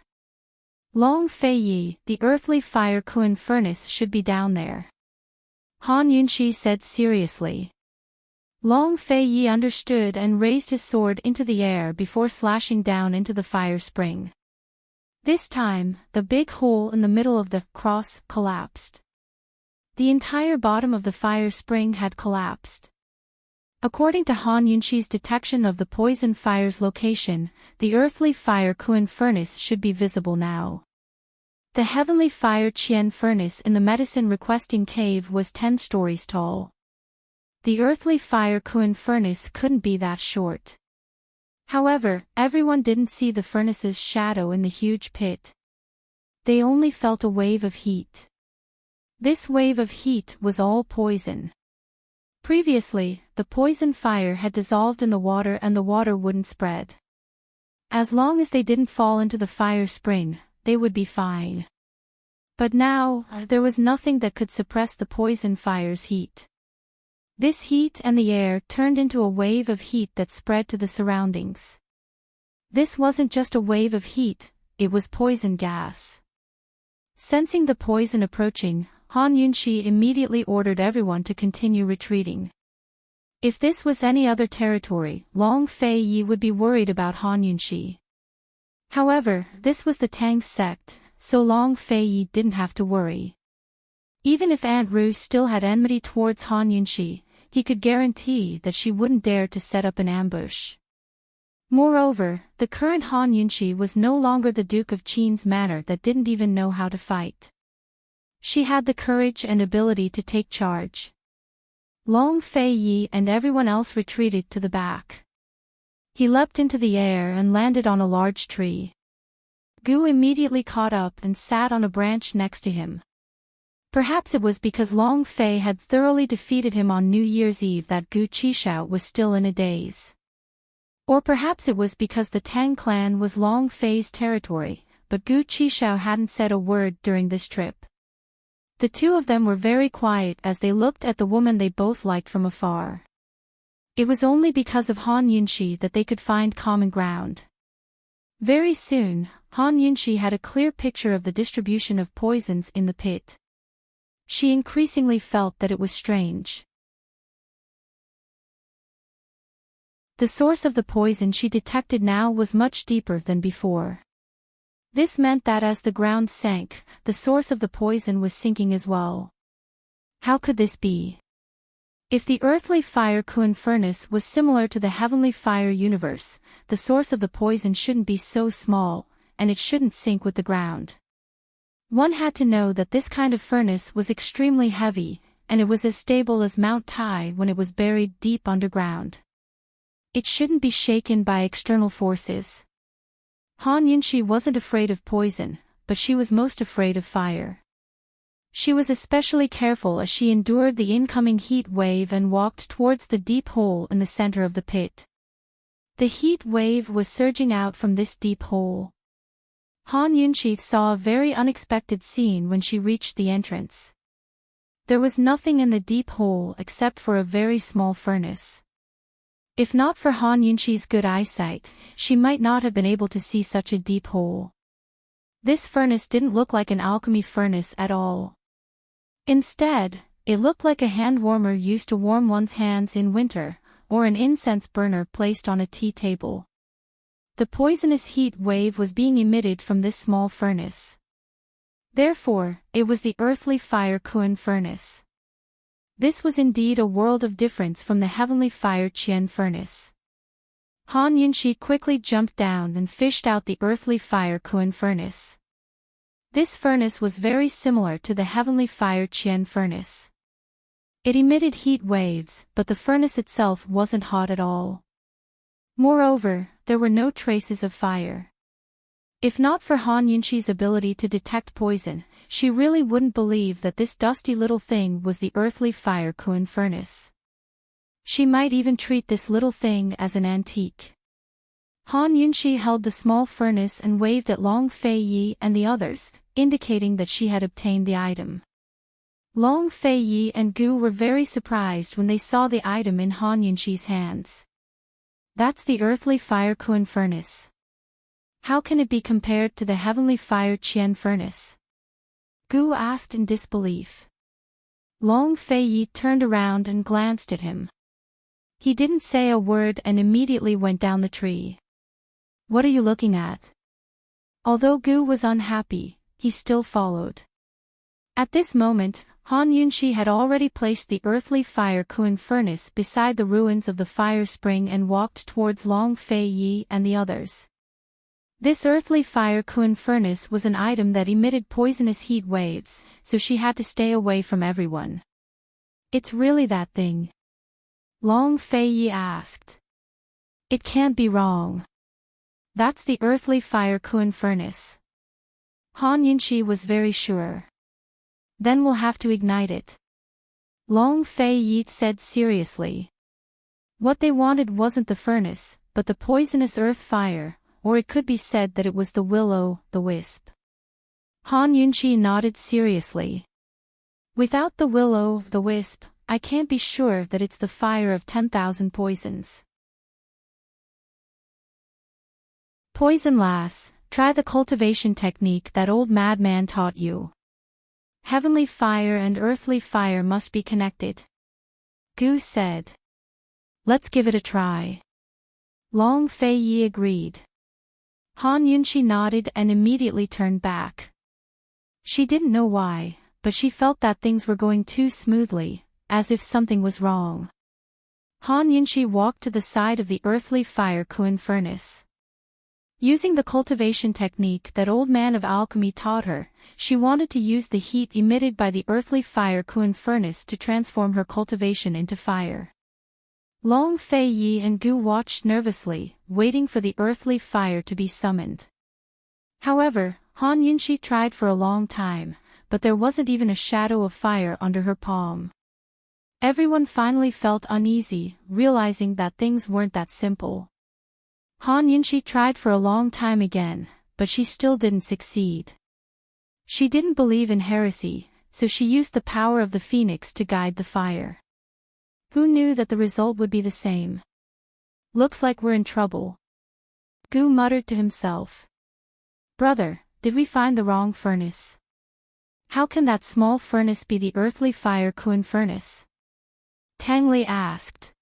Long Fei Yi, the earthly fire Kun furnace should be down there. Han Yunshi said seriously. Long Fei Yi understood and raised his sword into the air before slashing down into the fire spring. This time, the big hole in the middle of the cross collapsed. The entire bottom of the fire spring had collapsed. According to Han Yunshi's detection of the poison fire's location, the earthly fire Kun furnace should be visible now. The heavenly fire Qian furnace in the medicine requesting cave was 10 stories tall. The earthly fire Kun furnace couldn't be that short. However, everyone didn't see the furnace's shadow in the huge pit. They only felt a wave of heat. This wave of heat was all poison. Previously, the poison fire had dissolved in the water and the water wouldn't spread. As long as they didn't fall into the fire spring, they would be fine. But now, there was nothing that could suppress the poison fire's heat. This heat and the air turned into a wave of heat that spread to the surroundings. This wasn't just a wave of heat, it was poison gas. Sensing the poison approaching, Han Yunxi immediately ordered everyone to continue retreating. If this was any other territory, Long Fei Yi would be worried about Han Yunxi. However, this was the Tang sect, so Long Fei Yi didn't have to worry. Even if Aunt Ru still had enmity towards Han Yunxi, he could guarantee that she wouldn't dare to set up an ambush. Moreover, the current Han Yunxi was no longer the Duke of Qin's manor that didn't even know how to fight. She had the courage and ability to take charge. Long Fei Yi and everyone else retreated to the back. He leapt into the air and landed on a large tree. Gu immediately caught up and sat on a branch next to him. Perhaps it was because Long Fei had thoroughly defeated him on New Year's Eve that Gu Qishao was still in a daze. Or perhaps it was because the Tang clan was Long Fei's territory, but Gu Qishao hadn't said a word during this trip. The two of them were very quiet as they looked at the woman they both liked from afar. It was only because of Han Yunxi that they could find common ground. Very soon, Han Yunxi had a clear picture of the distribution of poisons in the pit. She increasingly felt that it was strange. The source of the poison she detected now was much deeper than before. This meant that as the ground sank, the source of the poison was sinking as well. How could this be? If the earthly fire Kun furnace was similar to the heavenly fire universe, the source of the poison shouldn't be so small, and it shouldn't sink with the ground. One had to know that this kind of furnace was extremely heavy, and it was as stable as Mount Tai when it was buried deep underground. It shouldn't be shaken by external forces. Han Yunxi wasn't afraid of poison, but she was most afraid of fire. She was especially careful as she endured the incoming heat wave and walked towards the deep hole in the center of the pit. The heat wave was surging out from this deep hole. Han Yunxi saw a very unexpected scene when she reached the entrance. There was nothing in the deep hole except for a very small furnace. If not for Han Yunxi's good eyesight, she might not have been able to see such a deep hole. This furnace didn't look like an alchemy furnace at all. Instead, it looked like a hand warmer used to warm one's hands in winter, or an incense burner placed on a tea table. The poisonous heat wave was being emitted from this small furnace. Therefore, it was the earthly fire Kun furnace. This was indeed a world of difference from the heavenly fire Qian furnace. Han Yunxi quickly jumped down and fished out the earthly fire Kun furnace. This furnace was very similar to the heavenly fire Qian furnace. It emitted heat waves, but the furnace itself wasn't hot at all. Moreover, there were no traces of fire. If not for Han Yunxi's ability to detect poison, she really wouldn't believe that this dusty little thing was the earthly fire Kun furnace. She might even treat this little thing as an antique. Han Yunxi held the small furnace and waved at Long Fei Yi and the others, indicating that she had obtained the item. Long Fei Yi and Gu were very surprised when they saw the item in Han Yunxi's hands. That's the earthly fire Kun furnace. How can it be compared to the heavenly fire Qian furnace? Gu asked in disbelief. Long Fei Yi turned around and glanced at him. He didn't say a word and immediately went down the tree. What are you looking at? Although Gu was unhappy, he still followed. At this moment, Han Yunxi had already placed the earthly fire Kun furnace beside the ruins of the fire spring and walked towards Long Fei Yi and the others. This earthly fire Kun furnace was an item that emitted poisonous heat waves, so she had to stay away from everyone. It's really that thing? Long Fei Yi asked. It can't be wrong. That's the earthly fire Kun furnace. Han Yunshi was very sure. Then we'll have to ignite it. Long Fei Yi said seriously. What they wanted wasn't the furnace, but the poisonous earth fire, or it could be said that it was the will-o'-the-wisp. Han Yunshi nodded seriously. Without the will-o'-the-wisp, I can't be sure that it's the fire of 10,000 poisons. Poison lass, try the cultivation technique that old madman taught you. Heavenly fire and earthly fire must be connected. Gu said. Let's give it a try. Long Fei Yi agreed. Han Yunshi nodded and immediately turned back. She didn't know why, but she felt that things were going too smoothly, as if something was wrong. Han Yunshi walked to the side of the earthly fire Kuin furnace. Using the cultivation technique that old man of alchemy taught her, she wanted to use the heat emitted by the earthly fire Kuin furnace to transform her cultivation into fire. Long Fei Yi and Gu watched nervously, waiting for the earthly fire to be summoned. However, Han Yunshi tried for a long time, but there wasn't even a shadow of fire under her palm. Everyone finally felt uneasy, realizing that things weren't that simple. Han Yunshi tried for a long time again, but she still didn't succeed. She didn't believe in heresy, so she used the power of the phoenix to guide the fire. Who knew that the result would be the same? Looks like we're in trouble. Gu muttered to himself. Brother, did we find the wrong furnace? How can that small furnace be the earthly fire Kuin furnace? Tang Li asked.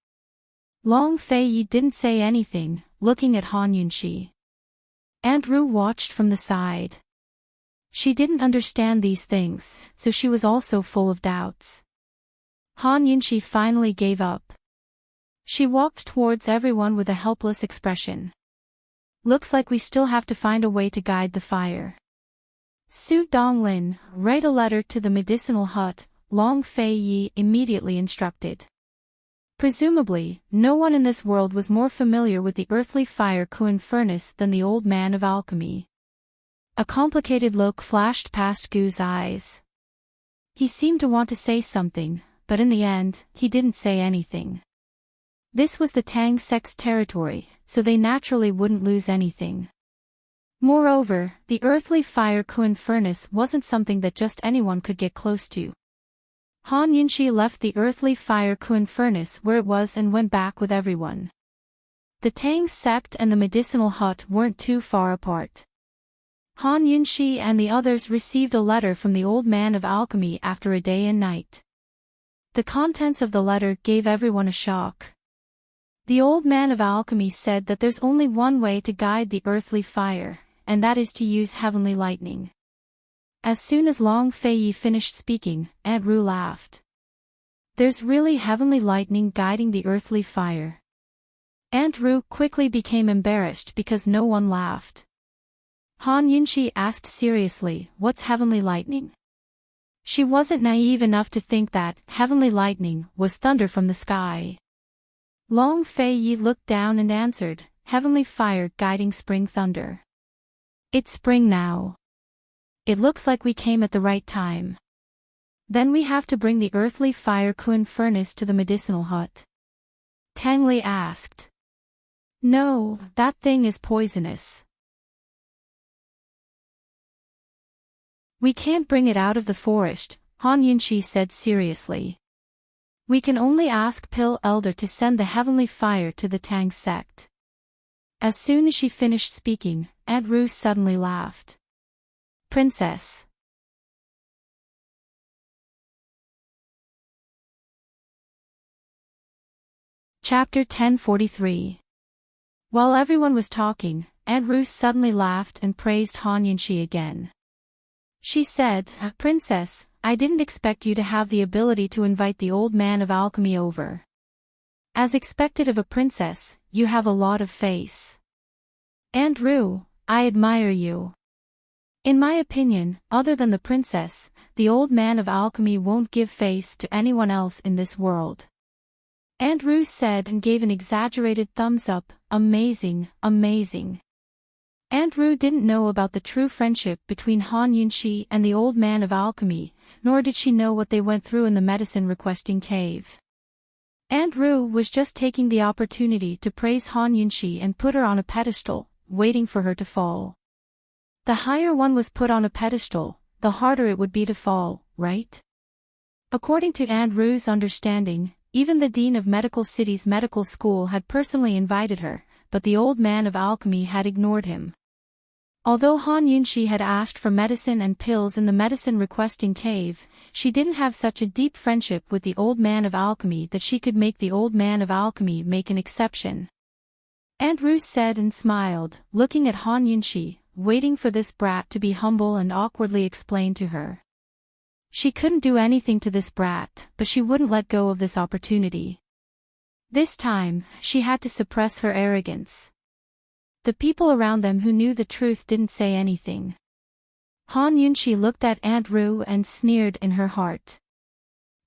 Long Fei Yi didn't say anything, looking at Han Yunshi. Aunt Ru watched from the side. She didn't understand these things, so she was also full of doubts. Han Yunshi finally gave up. She walked towards everyone with a helpless expression. Looks like we still have to find a way to guide the fire. Su Donglin, write a letter to the medicinal hut, Long Fei Yi immediately instructed. Presumably, no one in this world was more familiar with the earthly fire Kuin furnace than the old man of alchemy. A complicated look flashed past Gu's eyes. He seemed to want to say something, but in the end, he didn't say anything. This was the Tang sect's territory, so they naturally wouldn't lose anything. Moreover, the earthly fire Kuin furnace wasn't something that just anyone could get close to. Han Yunshi left the earthly fire Kuin furnace where it was and went back with everyone. The Tang sect and the medicinal hut weren't too far apart. Han Yunshi and the others received a letter from the old man of alchemy after a day and night. The contents of the letter gave everyone a shock. The old man of alchemy said that there's only one way to guide the earthly fire, and that is to use heavenly lightning. As soon as Long Fei Yi finished speaking, Aunt Ru laughed. There's really heavenly lightning guiding the earthly fire. Aunt Ru quickly became embarrassed because no one laughed. Han Yunshi asked seriously, what's heavenly lightning? She wasn't naive enough to think that heavenly lightning was thunder from the sky. Long Fei Yi looked down and answered, heavenly fire guiding spring thunder. It's spring now. It looks like we came at the right time. Then we have to bring the earthly fire Kuin furnace to the medicinal hut. Tang Li asked. No, that thing is poisonous. We can't bring it out of the forest, Han Yunshi said seriously. We can only ask Pil Elder to send the heavenly fire to the Tang sect. As soon as she finished speaking, Aunt Ru suddenly laughed. Princess. Chapter 1043. While everyone was talking, Aunt Ru suddenly laughed and praised Han Yunshi again. She said, Princess, I didn't expect you to have the ability to invite the old man of alchemy over. As expected of a princess, you have a lot of face. Aunt Ru, I admire you. In my opinion, other than the princess, the old man of alchemy won't give face to anyone else in this world. Aunt Ru said and gave an exaggerated thumbs up, amazing, amazing. Andrew didn't know about the true friendship between Han Yunshi and the old man of alchemy, nor did she know what they went through in the medicine-requesting cave. Andrew was just taking the opportunity to praise Han Yunshi and put her on a pedestal, waiting for her to fall. The higher one was put on a pedestal, the harder it would be to fall, right? According to Andrew's understanding, even the Dean of Medical City's medical school had personally invited her, but the old man of alchemy had ignored him. Although Han Yunshi had asked for medicine and pills in the medicine-requesting cave, she didn't have such a deep friendship with the old man of alchemy that she could make the old man of alchemy make an exception. Andrew said and smiled, looking at Han Yunshi, waiting for this brat to be humble and awkwardly explain to her. She couldn't do anything to this brat, but she wouldn't let go of this opportunity. This time, she had to suppress her arrogance. The people around them who knew the truth didn't say anything. Han Yunshi looked at Andrew and sneered in her heart.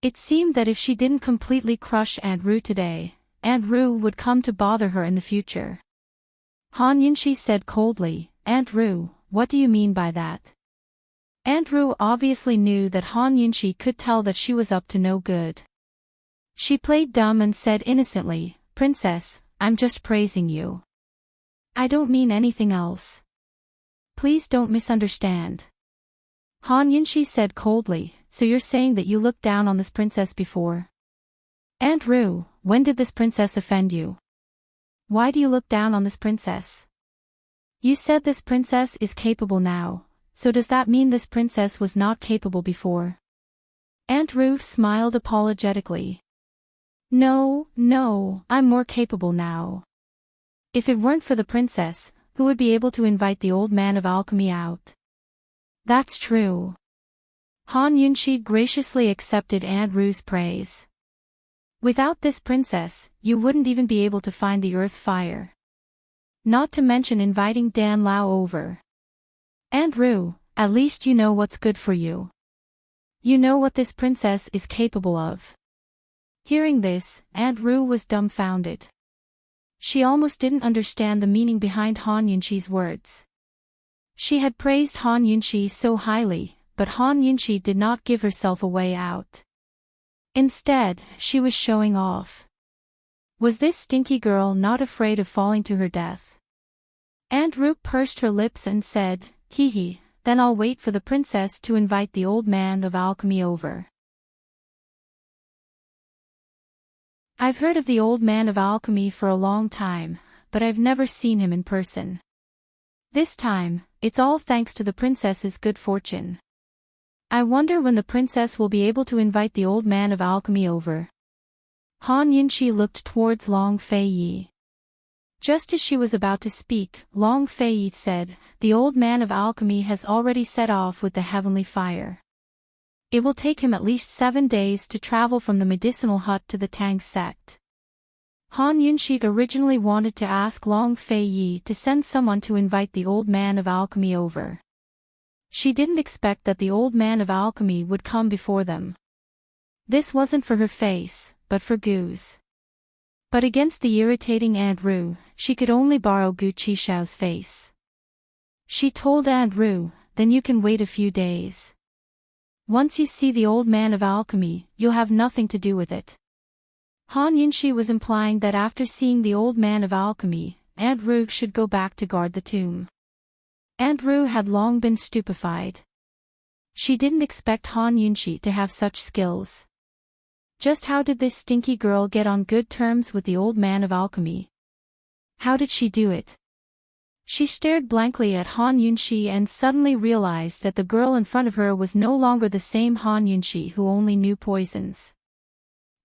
It seemed that if she didn't completely crush Andrew today, Andrew would come to bother her in the future. Han Yunshi said coldly, "Andrew, what do you mean by that?" Andrew obviously knew that Han Yunshi could tell that she was up to no good. She played dumb and said innocently, "Princess, I'm just praising you. I don't mean anything else. Please don't misunderstand." Han Yunshi said coldly, "So you're saying that you looked down on this princess before?" "Andrew, when did this princess offend you? Why do you look down on this princess? You said this princess is capable now, so does that mean this princess was not capable before?" Andrew smiled apologetically. No, I'm more capable now. If it weren't for the princess, who would be able to invite the old man of alchemy out?" "That's true." Han Yunshi graciously accepted Andrew's praise. "Without this princess, you wouldn't even be able to find the earth fire. Not to mention inviting Dan Lao over. Andrew, at least you know what's good for you. You know what this princess is capable of." Hearing this, Andrew was dumbfounded. She almost didn't understand the meaning behind Han Yunshi's words. She had praised Han Yunshi so highly, but Han Yunshi did not give herself a way out. Instead, she was showing off. Was this stinky girl not afraid of falling to her death? Andrew pursed her lips and said, "Hee, then I'll wait for the princess to invite the old man of alchemy over." I've heard of the old man of alchemy for a long time, but I've never seen him in person. This time, it's all thanks to the princess's good fortune. I wonder when the princess will be able to invite the old man of alchemy over. Han Yunshi looked towards Long Fei Yi. Just as she was about to speak, Long Fei Yi said, "The old man of alchemy has already set off with the heavenly fire. It will take him at least 7 days to travel from the medicinal hut to the Tang sect." Han Yunshi originally wanted to ask Long Fei Yi to send someone to invite the old man of alchemy over. She didn't expect that the old man of alchemy would come before them. This wasn't for her face, but for Gu's. But against the irritating Andrew, she could only borrow Gu Qishao's face. She told Andrew, "Then you can wait a few days. Once you see the old man of alchemy, you'll have nothing to do with it." Han Yunshi was implying that after seeing the old man of alchemy, Andrew should go back to guard the tomb. Andrew had long been stupefied. She didn't expect Han Yunshi to have such skills. Just how did this stinky girl get on good terms with the old man of alchemy? How did she do it? She stared blankly at Han Yunshi and suddenly realized that the girl in front of her was no longer the same Han Yunshi who only knew poisons.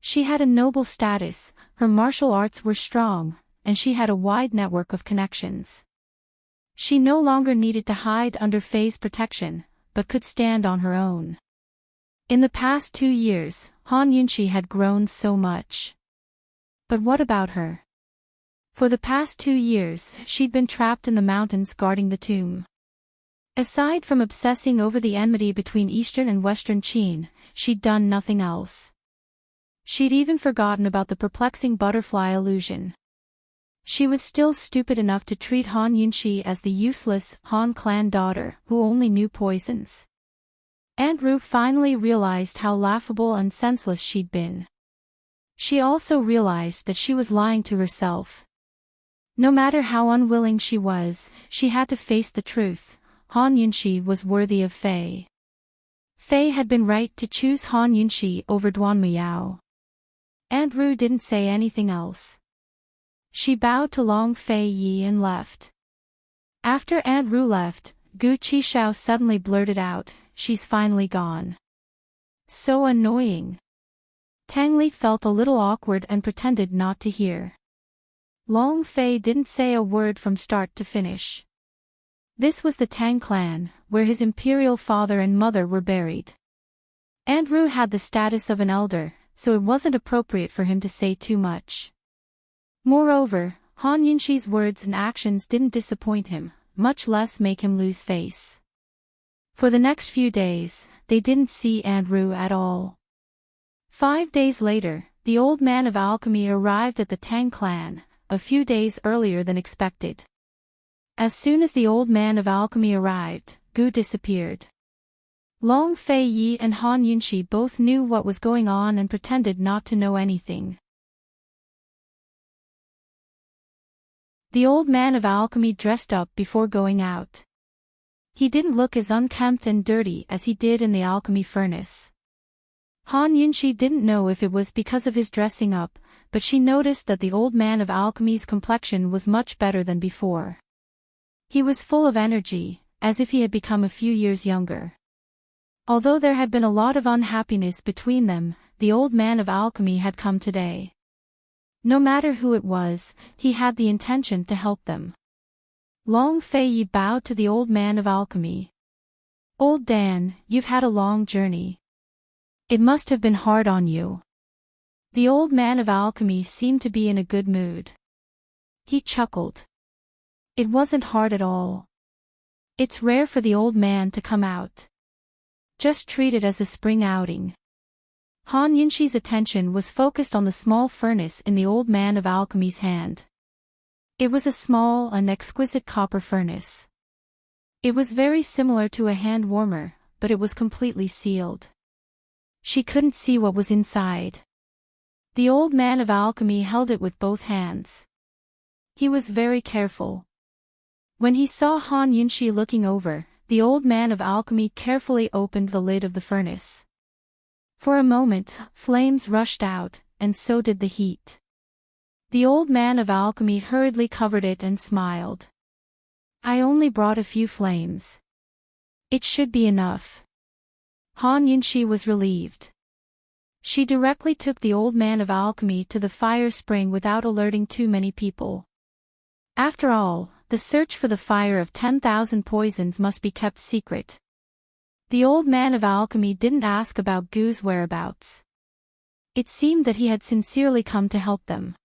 She had a noble status, her martial arts were strong, and she had a wide network of connections. She no longer needed to hide under Fei's protection, but could stand on her own. In the past 2 years, Han Yunshi had grown so much. But what about her? For the past 2 years, she'd been trapped in the mountains guarding the tomb. Aside from obsessing over the enmity between Eastern and Western Qin, she'd done nothing else. She'd even forgotten about the perplexing butterfly illusion. She was still stupid enough to treat Han Yunxi as the useless Han clan daughter who only knew poisons. Aunt Ru finally realized how laughable and senseless she'd been. She also realized that she was lying to herself. No matter how unwilling she was, she had to face the truth. Han Yunxi was worthy of Fei. Fei had been right to choose Han Yunxi over Duan Muyao. Aunt Ru didn't say anything else. She bowed to Long Fei Yi and left. After Aunt Ru left, Gu Qishao suddenly blurted out, "She's finally gone." So annoying. Tang Li felt a little awkward and pretended not to hear. Long Fei didn't say a word from start to finish. This was the Tang clan, where his imperial father and mother were buried. Aunt Ru had the status of an elder, so it wasn't appropriate for him to say too much. Moreover, Han Yunxi's words and actions didn't disappoint him, much less make him lose face. For the next few days, they didn't see Aunt Ru at all. 5 days later, the old man of alchemy arrived at the Tang clan, a few days earlier than expected. As soon as the old man of alchemy arrived, Gu disappeared. Long Fei Yi and Han Yunxi both knew what was going on and pretended not to know anything. The old man of alchemy dressed up before going out. He didn't look as unkempt and dirty as he did in the alchemy furnace. Han Yunxi didn't know if it was because of his dressing up, but she noticed that the old man of alchemy's complexion was much better than before. He was full of energy, as if he had become a few years younger. Although there had been a lot of unhappiness between them, the old man of alchemy had come today. No matter who it was, he had the intention to help them. Long Fei Yi bowed to the old man of alchemy. "Old Dan, you've had a long journey. It must have been hard on you." The old man of alchemy seemed to be in a good mood. He chuckled. It wasn't hard at all. It's rare for the old man to come out. Just treat it as a spring outing. Han Yunxi's attention was focused on the small furnace in the old man of alchemy's hand. It was a small and exquisite copper furnace. It was very similar to a hand warmer, but it was completely sealed. She couldn't see what was inside. The old man of alchemy held it with both hands. He was very careful. When he saw Han Yunxi looking over, the old man of alchemy carefully opened the lid of the furnace. For a moment, flames rushed out, and so did the heat. The old man of alchemy hurriedly covered it and smiled. "I only brought a few flames. It should be enough." Han Yunxi was relieved. She directly took the old man of alchemy to the fire spring without alerting too many people. After all, the search for the fire of 10,000 poisons must be kept secret. The old man of alchemy didn't ask about Gu's whereabouts. It seemed that he had sincerely come to help them.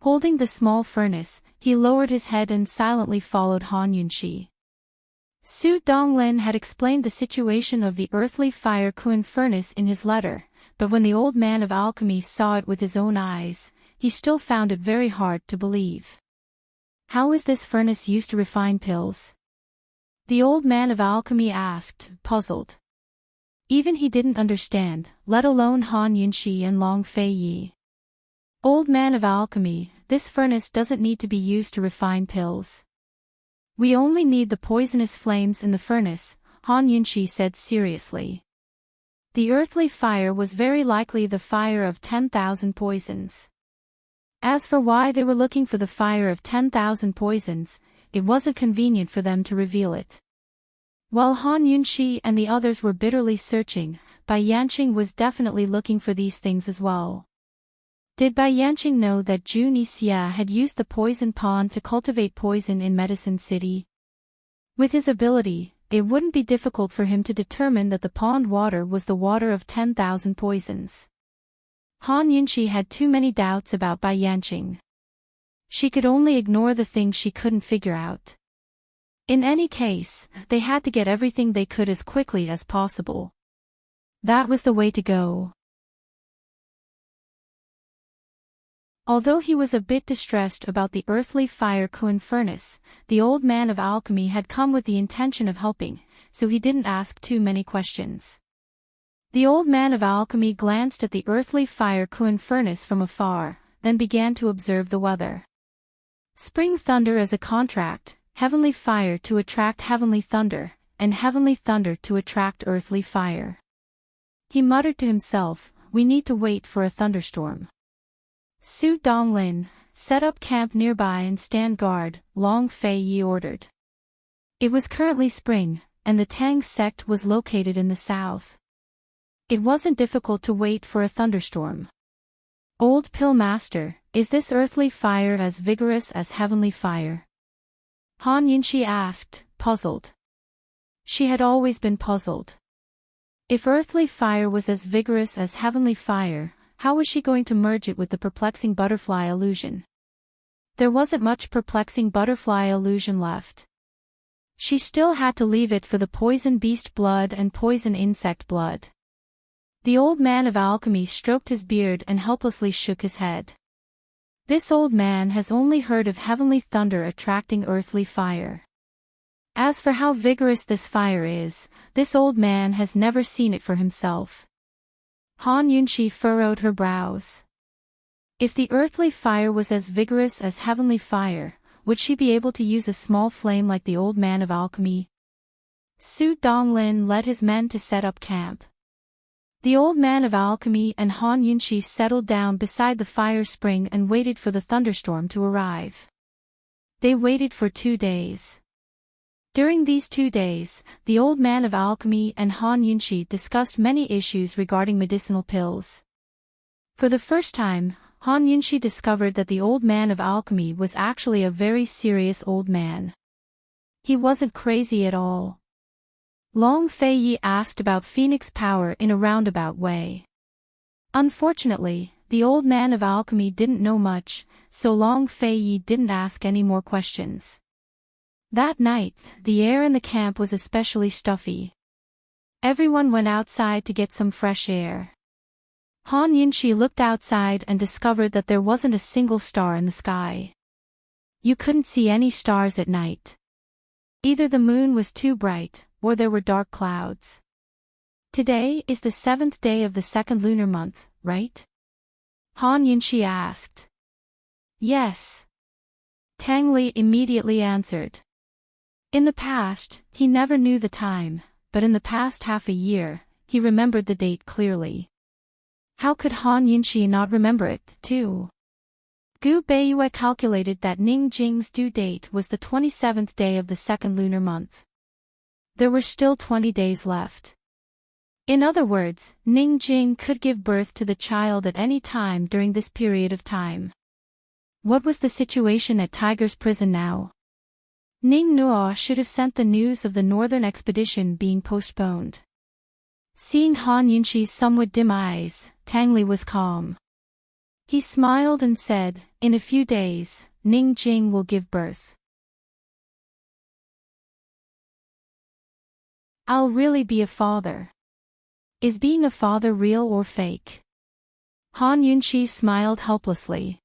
Holding the small furnace, he lowered his head and silently followed Han Yunxi. Su Donglin had explained the situation of the earthly fire Kun furnace in his letter, but when the old man of alchemy saw it with his own eyes, he still found it very hard to believe. "How is this furnace used to refine pills?" The old man of alchemy asked, puzzled. Even he didn't understand, let alone Han Yunxi and Long Fei Yi. "Old man of alchemy, this furnace doesn't need to be used to refine pills. We only need the poisonous flames in the furnace," Han Yunxi said seriously. The earthly fire was very likely the fire of 10,000 poisons. As for why they were looking for the fire of 10,000 poisons, it wasn't convenient for them to reveal it. While Han Yunxi and the others were bitterly searching, Bai Yanqing was definitely looking for these things as well. Did Bai Yanqing know that Zhu Nixia had used the poison pond to cultivate poison in Medicine City? With his ability, it wouldn't be difficult for him to determine that the pond water was the water of 10,000 poisons. Han Yunxi had too many doubts about Bai Yanqing. She could only ignore the things she couldn't figure out. In any case, they had to get everything they could as quickly as possible. That was the way to go. Although he was a bit distressed about the earthly fire co-infernus, the old man of alchemy had come with the intention of helping, so he didn't ask too many questions. The old man of alchemy glanced at the earthly fire co-infernus from afar, then began to observe the weather. Spring thunder as a contract, heavenly fire to attract heavenly thunder, and heavenly thunder to attract earthly fire. He muttered to himself, "We need to wait for a thunderstorm." Su Donglin, set up camp nearby and stand guard, Long Fei Yi ordered. It was currently spring, and the Tang sect was located in the south. It wasn't difficult to wait for a thunderstorm. Old Pill Master, is this earthly fire as vigorous as heavenly fire? Han Yunxi asked, puzzled. She had always been puzzled. If earthly fire was as vigorous as heavenly fire, how was she going to merge it with the perplexing butterfly illusion? There wasn't much perplexing butterfly illusion left. She still had to leave it for the poison beast blood and poison insect blood. The old man of alchemy stroked his beard and helplessly shook his head. This old man has only heard of heavenly thunder attracting earthly fire. As for how vigorous this fire is, this old man has never seen it for himself. Han Yunxi furrowed her brows. If the earthly fire was as vigorous as heavenly fire, would she be able to use a small flame like the old man of alchemy? Su Donglin led his men to set up camp. The old man of alchemy and Han Yunxi settled down beside the fire spring and waited for the thunderstorm to arrive. They waited for 2 days. During these 2 days, the old man of alchemy and Han Yunxi discussed many issues regarding medicinal pills. For the first time, Han Yunxi discovered that the old man of alchemy was actually a very serious old man. He wasn't crazy at all. Long Fei Yi asked about Phoenix power in a roundabout way. Unfortunately, the old man of alchemy didn't know much, so Long Fei Yi didn't ask any more questions. That night, the air in the camp was especially stuffy. Everyone went outside to get some fresh air. Han Yunxi looked outside and discovered that there wasn't a single star in the sky. You couldn't see any stars at night. Either the moon was too bright, or there were dark clouds. Today is the 7th day of the 2nd lunar month, right? Han Yunxi asked. Yes. Tang Li immediately answered. In the past, he never knew the time, but in the past half a year, he remembered the date clearly. How could Han Yunxi not remember it, too? Gu Beiyue calculated that Ning Jing's due date was the 27th day of the 2nd lunar month. There were still 20 days left. In other words, Ning Jing could give birth to the child at any time during this period of time. What was the situation at Tiger's prison now? Ning Nuo should have sent the news of the northern expedition being postponed. Seeing Han Yunxi's somewhat dim eyes, Tang Li was calm. He smiled and said, in a few days, Ning Jing will give birth. I'll really be a father. Is being a father real or fake? Han Yunxi smiled helplessly.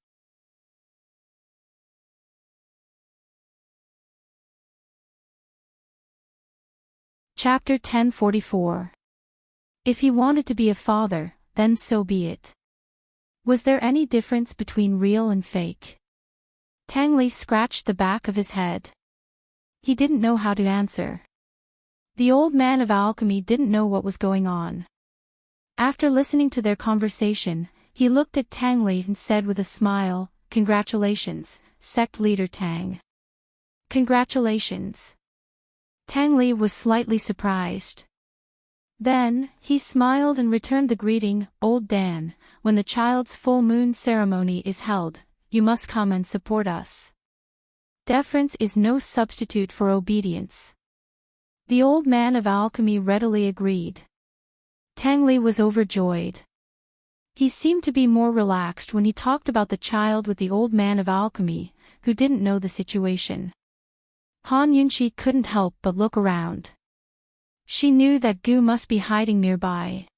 Chapter 1044. If he wanted to be a father, then so be it. Was there any difference between real and fake? Tang Li scratched the back of his head. He didn't know how to answer. The old man of alchemy didn't know what was going on. After listening to their conversation, he looked at Tang Li and said with a smile, "Congratulations, sect leader Tang." Congratulations. Tang Li was slightly surprised. Then, he smiled and returned the greeting, "Old Dan, when the child's full moon ceremony is held, you must come and support us. Deference is no substitute for obedience." The old man of alchemy readily agreed. Tang Li was overjoyed. He seemed to be more relaxed when he talked about the child with the old man of alchemy, who didn't know the situation. Han Yunxi couldn't help but look around. She knew that Gu must be hiding nearby.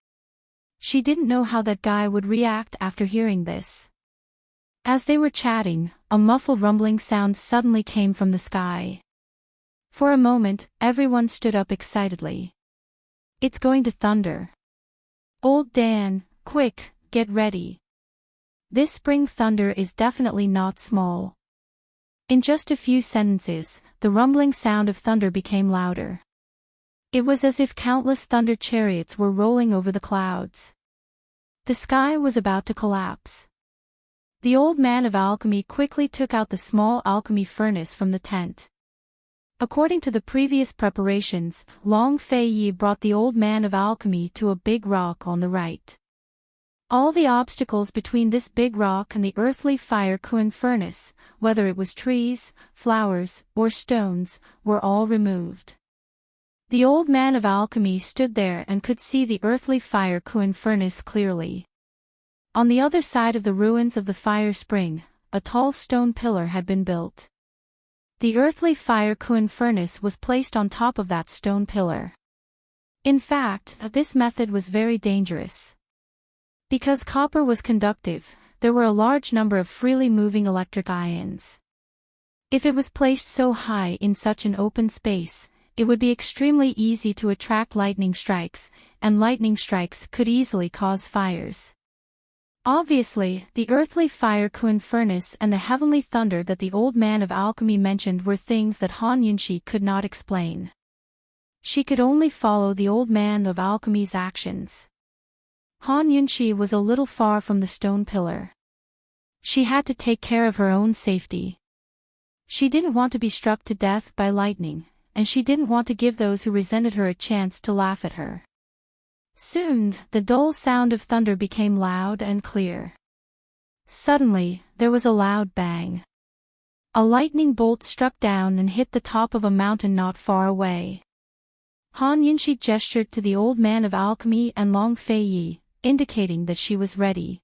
She didn't know how that guy would react after hearing this. As they were chatting, a muffled rumbling sound suddenly came from the sky. For a moment, everyone stood up excitedly. It's going to thunder. Old Dan, quick, get ready. This spring thunder is definitely not small. In just a few sentences, the rumbling sound of thunder became louder. It was as if countless thunder chariots were rolling over the clouds. The sky was about to collapse. The old man of alchemy quickly took out the small alchemy furnace from the tent. According to the previous preparations, Long Fei Yi brought the old man of alchemy to a big rock on the right. All the obstacles between this big rock and the earthly fire Kun furnace, whether it was trees, flowers, or stones, were all removed. The old man of alchemy stood there and could see the earthly fire Kun furnace clearly. On the other side of the ruins of the fire spring, a tall stone pillar had been built. The earthly fire Kun furnace was placed on top of that stone pillar. In fact, this method was very dangerous. Because copper was conductive, there were a large number of freely moving electric ions. If it was placed so high in such an open space, it would be extremely easy to attract lightning strikes, and lightning strikes could easily cause fires. Obviously, the earthly fire Kun furnace and the heavenly thunder that the old man of alchemy mentioned were things that Han Yunshi could not explain. She could only follow the old man of alchemy's actions. Han Yunshi was a little far from the stone pillar. She had to take care of her own safety. She didn't want to be struck to death by lightning, and she didn't want to give those who resented her a chance to laugh at her. Soon, the dull sound of thunder became loud and clear. Suddenly, there was a loud bang. A lightning bolt struck down and hit the top of a mountain not far away. Han Yunshi gestured to the old man of alchemy and Long Fei Yi, indicating that she was ready.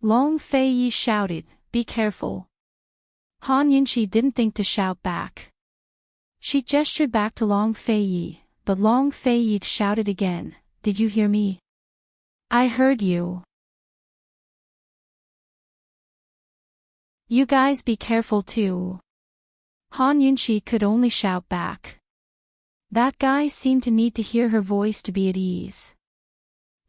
Long Fei Yi shouted, "Be careful." Han Yunshi didn't think to shout back. She gestured back to Long Fei Yi, but Long Fei Yi shouted again, "Did you hear me?" "I heard you." "You guys be careful too." Han Yunshi could only shout back. That guy seemed to need to hear her voice to be at ease.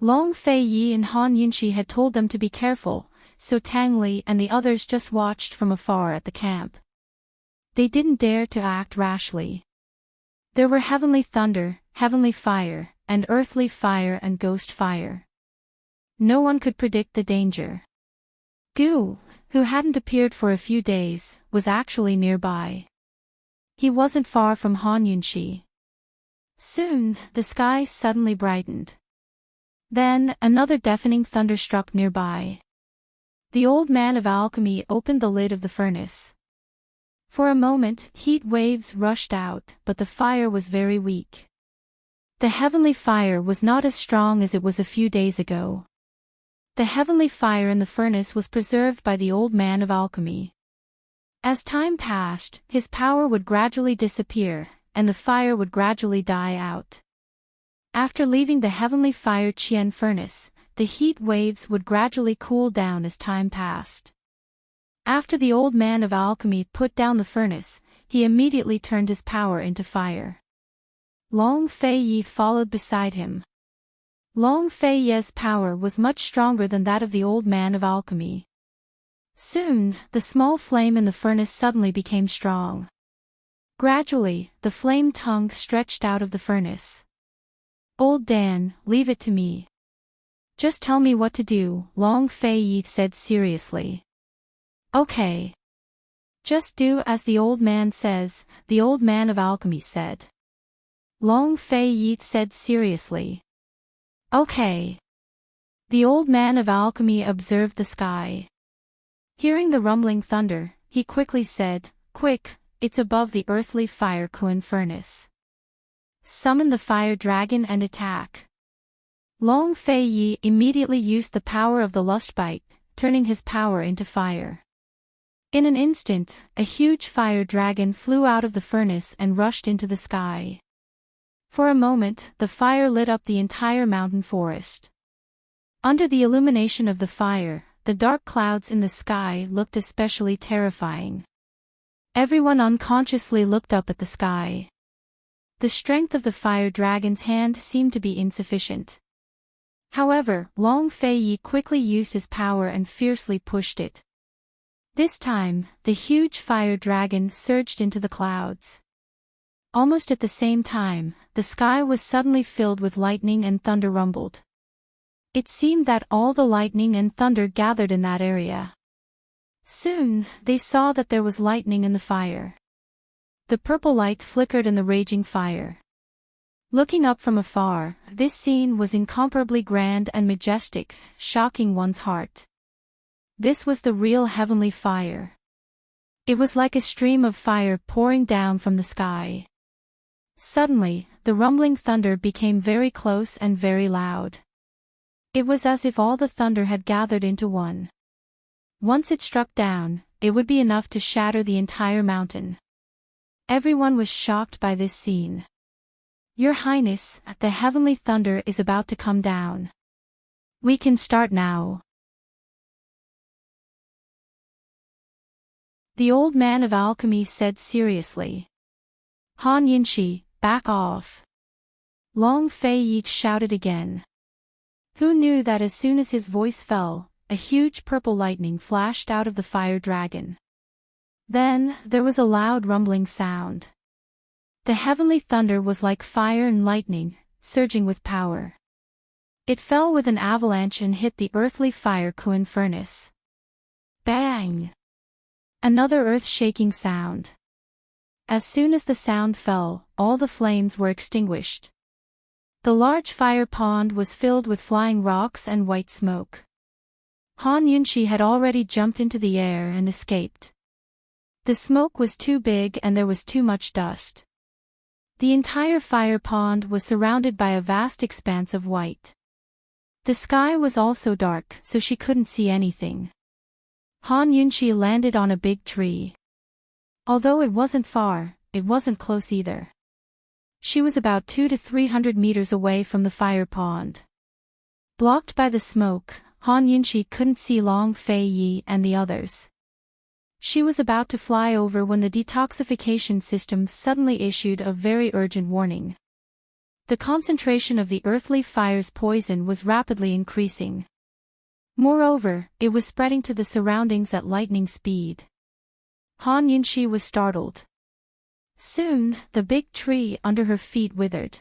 Long Fei Yi and Han Yunshi had told them to be careful, so Tang Li and the others just watched from afar at the camp. They didn't dare to act rashly. There were heavenly thunder, heavenly fire, and earthly fire and ghost fire. No one could predict the danger. Gu, who hadn't appeared for a few days, was actually nearby. He wasn't far from Han Yunshi. Soon, the sky suddenly brightened. Then, another deafening thunder struck nearby. The old man of alchemy opened the lid of the furnace. For a moment, heat waves rushed out, but the fire was very weak. The heavenly fire was not as strong as it was a few days ago. The heavenly fire in the furnace was preserved by the old man of alchemy. As time passed, his power would gradually disappear, and the fire would gradually die out. After leaving the heavenly fire Qian furnace, the heat waves would gradually cool down as time passed. After the old man of alchemy put down the furnace, he immediately turned his power into fire. Long Fei Yi followed beside him. Long Fei Yi's power was much stronger than that of the old man of alchemy. Soon, the small flame in the furnace suddenly became strong. Gradually, the flame tongue stretched out of the furnace. "Old Dan, leave it to me. Just tell me what to do," Long Fei Yi said seriously. "Okay. Just do as the old man says," the old man of alchemy said. Long Fei Yi said seriously. "Okay." The old man of alchemy observed the sky. Hearing the rumbling thunder, he quickly said, "Quick, it's above the earthly fire Kun furnace. Summon the fire dragon and attack." Long Fei Yi immediately used the power of the lust bite, turning his power into fire. In an instant, a huge fire dragon flew out of the furnace and rushed into the sky. For a moment, the fire lit up the entire mountain forest. Under the illumination of the fire, the dark clouds in the sky looked especially terrifying. Everyone unconsciously looked up at the sky. The strength of the fire dragon's hand seemed to be insufficient. However, Long Fei quickly used his power and fiercely pushed it. This time, the huge fire dragon surged into the clouds. Almost at the same time, the sky was suddenly filled with lightning and thunder rumbled. It seemed that all the lightning and thunder gathered in that area. Soon, they saw that there was lightning in the fire. The purple light flickered in the raging fire. Looking up from afar, this scene was incomparably grand and majestic, shocking one's heart. This was the real heavenly fire. It was like a stream of fire pouring down from the sky. Suddenly, the rumbling thunder became very close and very loud. It was as if all the thunder had gathered into one. Once it struck down, it would be enough to shatter the entire mountain. Everyone was shocked by this scene. "Your Highness, the heavenly thunder is about to come down. We can start now." The old man of alchemy said seriously. "Han Yinshi, back off." Long Fei shouted again. Who knew that as soon as his voice fell, a huge purple lightning flashed out of the fire dragon. Then, there was a loud rumbling sound. The heavenly thunder was like fire and lightning, surging with power. It fell with an avalanche and hit the earthly fire Kuin furnace. Bang! Another earth-shaking sound. As soon as the sound fell, all the flames were extinguished. The large fire pond was filled with flying rocks and white smoke. Han Yunshi had already jumped into the air and escaped. The smoke was too big and there was too much dust. The entire fire pond was surrounded by a vast expanse of white. The sky was also dark, so she couldn't see anything. Han Yunshi landed on a big tree. Although it wasn't far, it wasn't close either. She was about 200 to 300 meters away from the fire pond. Blocked by the smoke, Han Yunshi couldn't see Long Fei Yi and the others. She was about to fly over when the detoxification system suddenly issued a very urgent warning. The concentration of the earthly fire's poison was rapidly increasing. Moreover, it was spreading to the surroundings at lightning speed. Han Yunshi was startled. Soon, the big tree under her feet withered.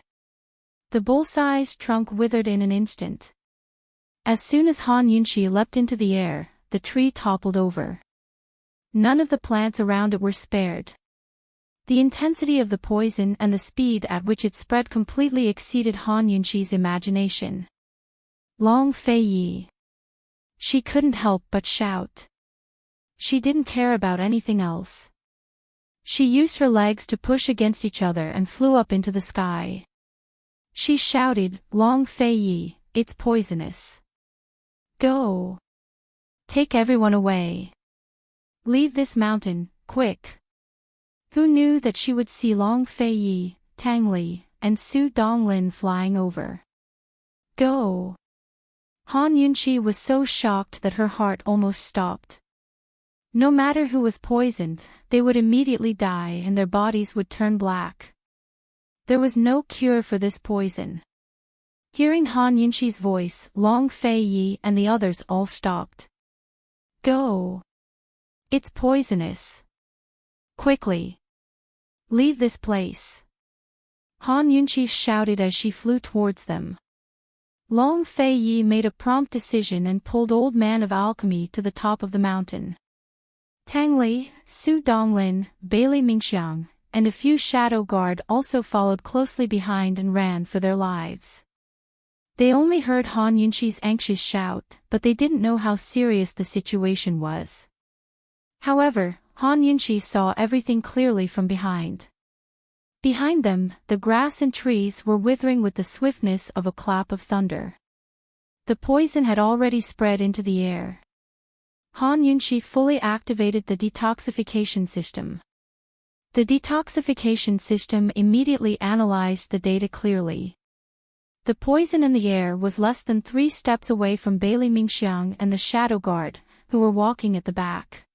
The bull-sized trunk withered in an instant. As soon as Han Yunshi leapt into the air, the tree toppled over. None of the plants around it were spared. The intensity of the poison and the speed at which it spread completely exceeded Han Yunshi's imagination. Long Fei Yi. She couldn't help but shout. She didn't care about anything else. She used her legs to push against each other and flew up into the sky. She shouted, "Long Fei Yi, it's poisonous. Go. Take everyone away. Leave this mountain, quick." Who knew that she would see Long Fei Yi, Tang Li, and Su Donglin flying over? Go. Han Yunshi was so shocked that her heart almost stopped. No matter who was poisoned, they would immediately die and their bodies would turn black. There was no cure for this poison. Hearing Han Yunshi's voice, Long Fei Yi and the others all stopped. Go. It's poisonous. Quickly. Leave this place. Han Yunshi shouted as she flew towards them. Long Fei Yi made a prompt decision and pulled Old Man of Alchemy to the top of the mountain. Tang Li, Su Donglin, Bailey Mingxiang, and a few shadow guard also followed closely behind and ran for their lives. They only heard Han Yunshi's anxious shout, but they didn't know how serious the situation was. However, Han Yunshi saw everything clearly from behind. Behind them, the grass and trees were withering with the swiftness of a clap of thunder. The poison had already spread into the air. Han Yunshi fully activated the detoxification system. The detoxification system immediately analyzed the data clearly. The poison in the air was less than 3 steps away from Bailey Mingxiang and the shadow guard, who were walking at the back.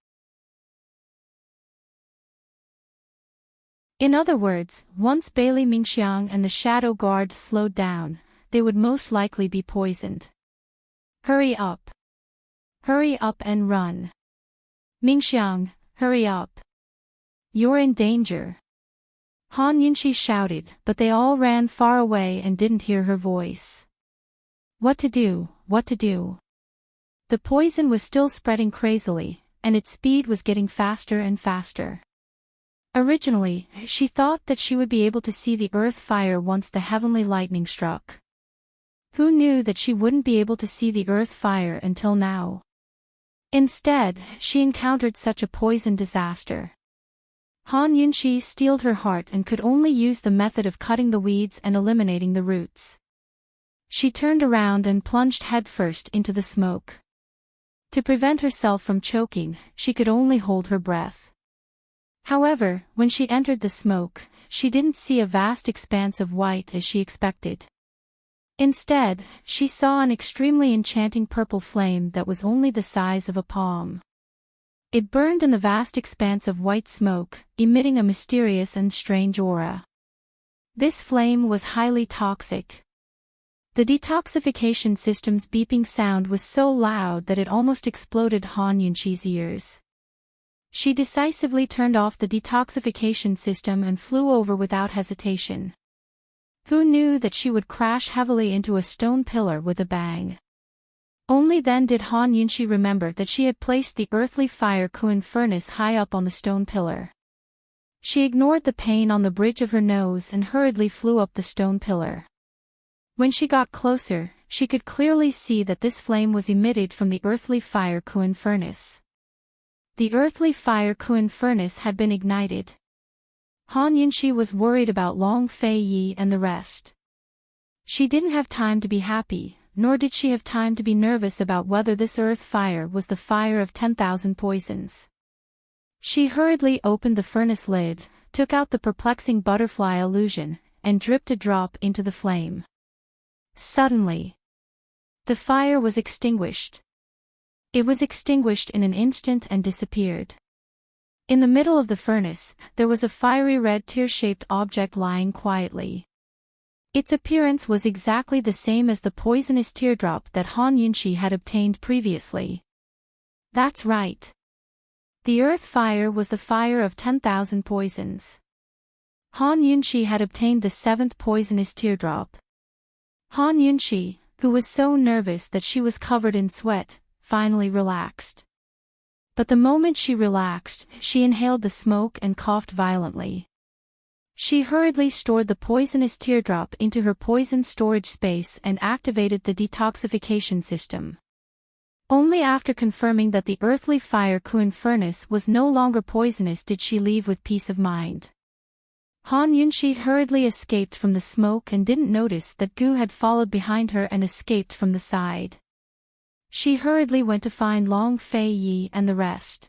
In other words, once Bailey Mingxiang and the shadow guard slowed down, they would most likely be poisoned. Hurry up. Hurry up and run. Mingxiang, hurry up. You're in danger. Han Yunxi shouted, but they all ran far away and didn't hear her voice. What to do, what to do? The poison was still spreading crazily, and its speed was getting faster and faster. Originally, she thought that she would be able to see the earth fire once the heavenly lightning struck. Who knew that she wouldn't be able to see the earth fire until now? Instead, she encountered such a poison disaster. Han Yunxi steeled her heart and could only use the method of cutting the weeds and eliminating the roots. She turned around and plunged headfirst into the smoke. To prevent herself from choking, she could only hold her breath. However, when she entered the smoke, she didn't see a vast expanse of white as she expected. Instead, she saw an extremely enchanting purple flame that was only the size of a palm. It burned in the vast expanse of white smoke, emitting a mysterious and strange aura. This flame was highly toxic. The detoxification system's beeping sound was so loud that it almost exploded Han Yunxi's ears. She decisively turned off the detoxification system and flew over without hesitation. Who knew that she would crash heavily into a stone pillar with a bang? Only then did Han Yunxi remember that she had placed the earthly fire Kuin furnace high up on the stone pillar. She ignored the pain on the bridge of her nose and hurriedly flew up the stone pillar. When she got closer, she could clearly see that this flame was emitted from the earthly fire Kuin furnace. The earthly fire Kuin furnace had been ignited. Han Yunxi was worried about Long Fei Yi and the rest. She didn't have time to be happy, nor did she have time to be nervous about whether this earth fire was the fire of 10,000 poisons. She hurriedly opened the furnace lid, took out the perplexing butterfly illusion, and dripped a drop into the flame. Suddenly, the fire was extinguished. It was extinguished in an instant and disappeared. In the middle of the furnace, there was a fiery red tear-shaped object lying quietly. Its appearance was exactly the same as the poisonous teardrop that Han Yunxi had obtained previously. That's right. The earth fire was the fire of 10,000 poisons. Han Yunxi had obtained the 7th poisonous teardrop. Han Yunxi, who was so nervous that she was covered in sweat, finally relaxed. But the moment she relaxed, she inhaled the smoke and coughed violently. She hurriedly stored the poisonous teardrop into her poison storage space and activated the detoxification system. Only after confirming that the earthly fire Kuin furnace was no longer poisonous did she leave with peace of mind. Han Yunxi hurriedly escaped from the smoke and didn't notice that Gu had followed behind her and escaped from the side. She hurriedly went to find Long Fei Yi and the rest.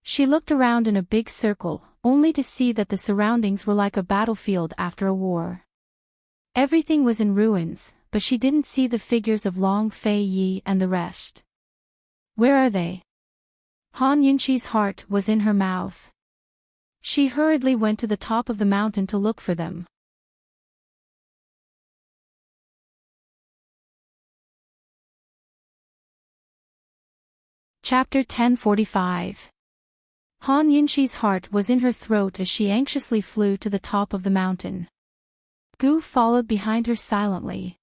She looked around in a big circle, only to see that the surroundings were like a battlefield after a war. Everything was in ruins, but she didn't see the figures of Long Fei Yi and the rest. Where are they? Han Yunxi's heart was in her mouth. She hurriedly went to the top of the mountain to look for them. Chapter 1045. Han Yunxi's heart was in her throat as she anxiously flew to the top of the mountain. Gu followed behind her silently.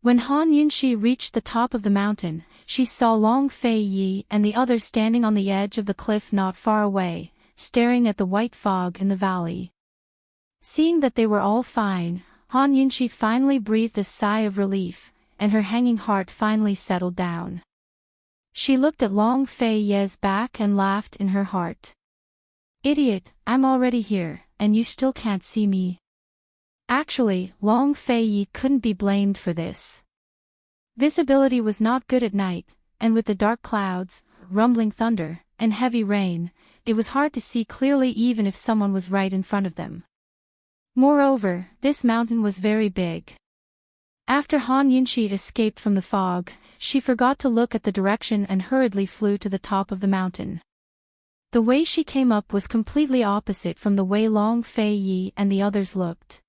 When Han Yunxi reached the top of the mountain, she saw Long Fei Yi and the others standing on the edge of the cliff not far away, staring at the white fog in the valley. Seeing that they were all fine, Han Yunxi finally breathed a sigh of relief, and her hanging heart finally settled down. She looked at Long Fei Yi's back and laughed in her heart. Idiot, I'm already here, and you still can't see me. Actually, Long Fei Yi couldn't be blamed for this. Visibility was not good at night, and with the dark clouds, rumbling thunder, and heavy rain, it was hard to see clearly even if someone was right in front of them. Moreover, this mountain was very big. After Han Yunxi escaped from the fog, she forgot to look at the direction and hurriedly flew to the top of the mountain. The way she came up was completely opposite from the way Long Fei Yi and the others looked.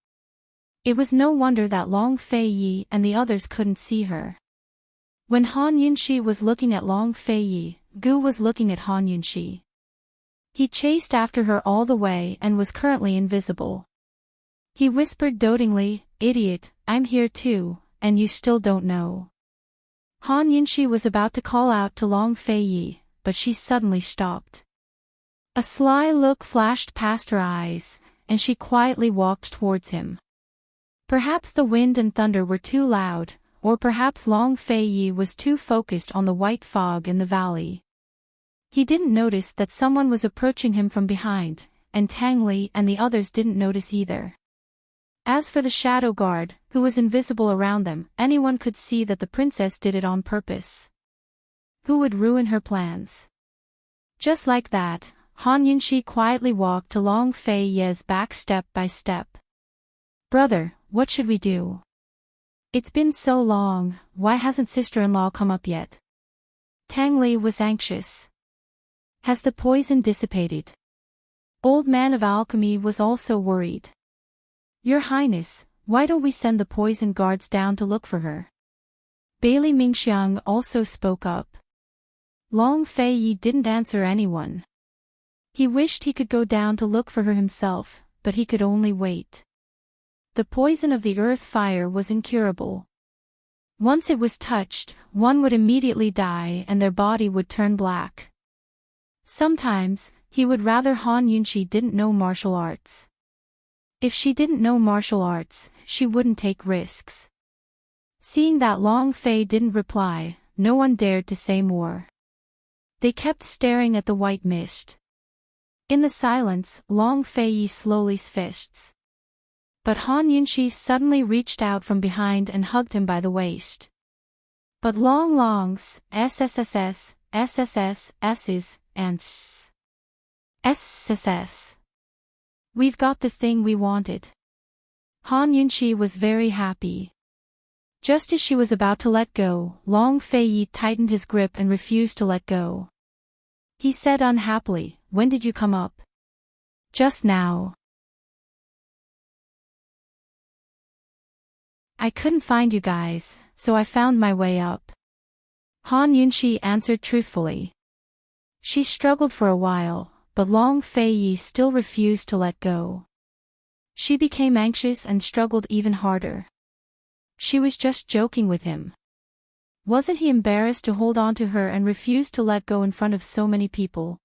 It was no wonder that Long Fei Yi and the others couldn't see her. When Han Yunxi was looking at Long Fei Yi, Gu was looking at Han Yunxi. He chased after her all the way and was currently invisible. He whispered dotingly, "Idiot, I'm here too, and you still don't know." Han Yunxi was about to call out to Long Fei Yi, but she suddenly stopped. A sly look flashed past her eyes, and she quietly walked towards him. Perhaps the wind and thunder were too loud, or perhaps Long Fei Yi was too focused on the white fog in the valley. He didn't notice that someone was approaching him from behind, and Tang Li and the others didn't notice either. As for the shadow guard, who was invisible around them, anyone could see that the princess did it on purpose. Who would ruin her plans? Just like that, Han Yunxi quietly walked to Long Fei Yi's back step by step. "Brother, what should we do? It's been so long, why hasn't sister-in-law come up yet?" Tang Li was anxious. "Has the poison dissipated?" Old Man of Alchemy was also worried. "Your Highness, why don't we send the poison guards down to look for her?" Bailey Mingxiang also spoke up. Long Fei Yi didn't answer anyone. He wished he could go down to look for her himself, but he could only wait. The poison of the earth fire was incurable. Once it was touched, one would immediately die and their body would turn black. Sometimes, he would rather Han Yunxi didn't know martial arts. If she didn't know martial arts, she wouldn't take risks. Seeing that Long Fei didn't reply, no one dared to say more. They kept staring at the white mist. In the silence, Long Fei Yi slowly fists. But Han Yunxi suddenly reached out from behind and hugged him by the waist. But Long's, SSSS, S's, and SSS. "We've got the thing we wanted." Han Yunxi was very happy. Just as she was about to let go, Long Fei Yi tightened his grip and refused to let go. He said unhappily, "When did you come up?" "Just now." "I couldn't find you guys, so I found my way up." Han Yunxi answered truthfully. She struggled for a while, but Long Fei Yi still refused to let go. She became anxious and struggled even harder. She was just joking with him. Wasn't he embarrassed to hold on to her and refuse to let go in front of so many people?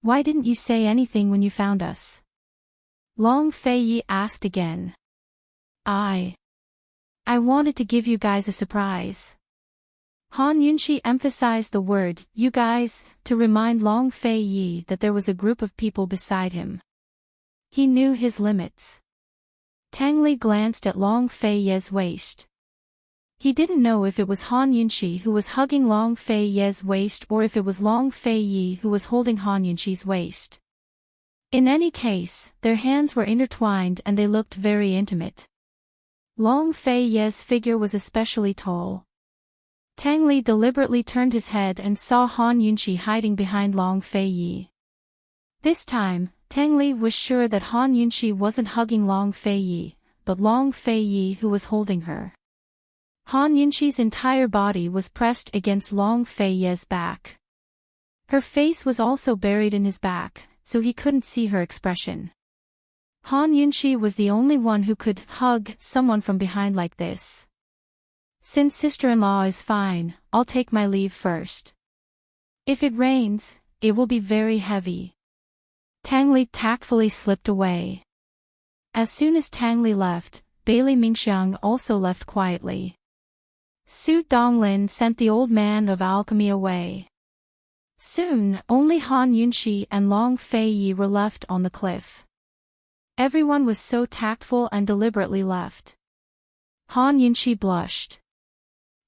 "Why didn't you say anything when you found us?" Long Fei Yi asked again. I wanted to give you guys a surprise." Han Yunxi emphasized the word, "you guys," to remind Long Fei Yi that there was a group of people beside him. He knew his limits. Tang Li glanced at Long Fei Yi's waist. He didn't know if it was Han Yunxi who was hugging Long Fei Yi's waist or if it was Long Fei Yi who was holding Han Yunxi's waist. In any case, their hands were intertwined and they looked very intimate. Long Fei Yi's figure was especially tall. Tang Li deliberately turned his head and saw Han Yunxi hiding behind Long Fei Yi. This time, Tang Li was sure that Han Yunxi wasn't hugging Long Fei Yi, but Long Fei Yi who was holding her. Han Yunxi's entire body was pressed against Long Fei Yi's back. Her face was also buried in his back, so he couldn't see her expression. Han Yunxi was the only one who could hug someone from behind like this. "Since sister-in-law is fine, I'll take my leave first. If it rains, it will be very heavy." Tang Li tactfully slipped away. As soon as Tang Li left, Bailey Mingxiang also left quietly. Su Donglin sent the old man of alchemy away. Soon, only Han Yunxi and Long Fei Yi were left on the cliff. Everyone was so tactful and deliberately left. Han Yunxi blushed.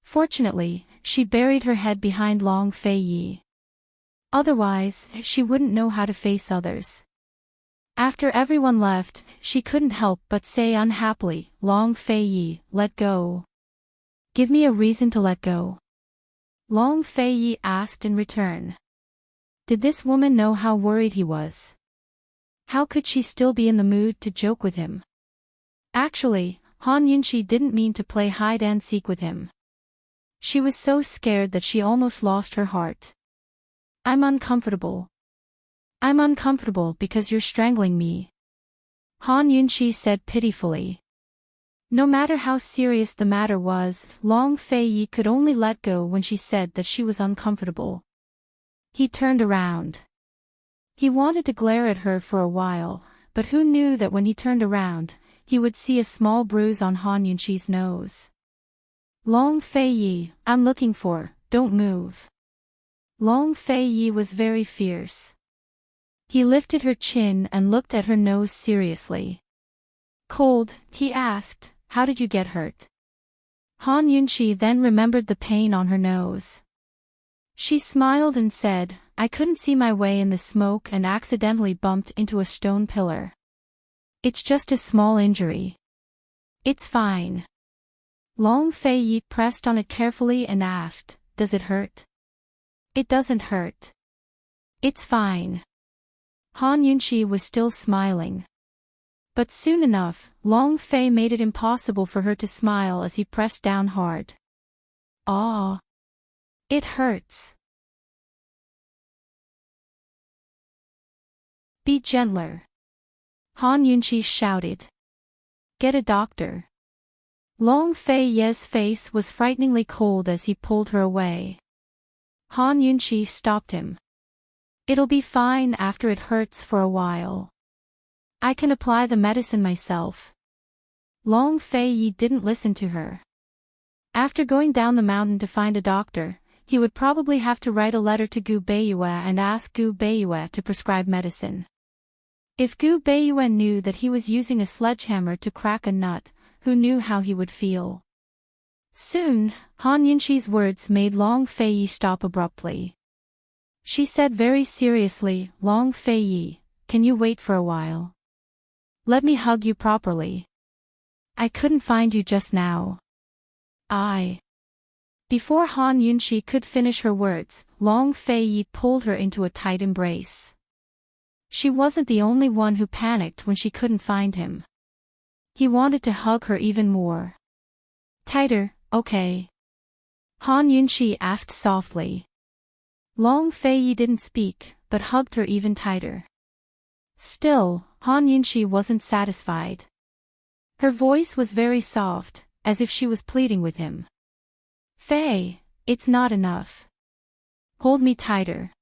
Fortunately, she buried her head behind Long Fei Yi. Otherwise, she wouldn't know how to face others. After everyone left, she couldn't help but say unhappily, Long Fei Yi, let go. Give me a reason to let go. Long Fei Yi asked in return. Did this woman know how worried he was? How could she still be in the mood to joke with him? Actually, Han Yunxi didn't mean to play hide-and-seek with him. She was so scared that she almost lost her heart. I'm uncomfortable. I'm uncomfortable because you're strangling me. Han Yunxi said pitifully. No matter how serious the matter was, Long Fei Yi could only let go when she said that she was uncomfortable. He turned around. He wanted to glare at her for a while, but who knew that when he turned around, he would see a small bruise on Han Yunxi's nose. Long Fei Yi, I'm looking for, don't move. Long Fei Yi was very fierce. He lifted her chin and looked at her nose seriously. Cold, he asked, how did you get hurt? Han Yunxi then remembered the pain on her nose. She smiled and said, I couldn't see my way in the smoke and accidentally bumped into a stone pillar. It's just a small injury. It's fine. Long Fei Yi pressed on it carefully and asked, does it hurt? It doesn't hurt. It's fine. Han Yunxi was still smiling. But soon enough, Long Fei made it impossible for her to smile as he pressed down hard. Ah! It hurts. Be gentler. Han Yunxi shouted. Get a doctor. Long Fei Ye's face was frighteningly cold as he pulled her away. Han Yunxi stopped him. It'll be fine after it hurts for a while. I can apply the medicine myself. Long Fei Yi didn't listen to her. After going down the mountain to find a doctor, he would probably have to write a letter to Gu Beiyue and ask Gu Beiyue to prescribe medicine. If Gu Beiyue knew that he was using a sledgehammer to crack a nut, who knew how he would feel? Soon, Han Yunxi's words made Long Fei Yi stop abruptly. She said very seriously, Long Fei Yi, can you wait for a while? Let me hug you properly. I couldn't find you just now. Before Han Yunxi could finish her words, Long Fei Yi pulled her into a tight embrace. She wasn't the only one who panicked when she couldn't find him. He wanted to hug her even more. Tighter, okay? Han Yunxi asked softly. Long Fei Yi didn't speak, but hugged her even tighter. Still, Han Yunxi wasn't satisfied. Her voice was very soft, as if she was pleading with him. Fei, it's not enough. Hold me tighter.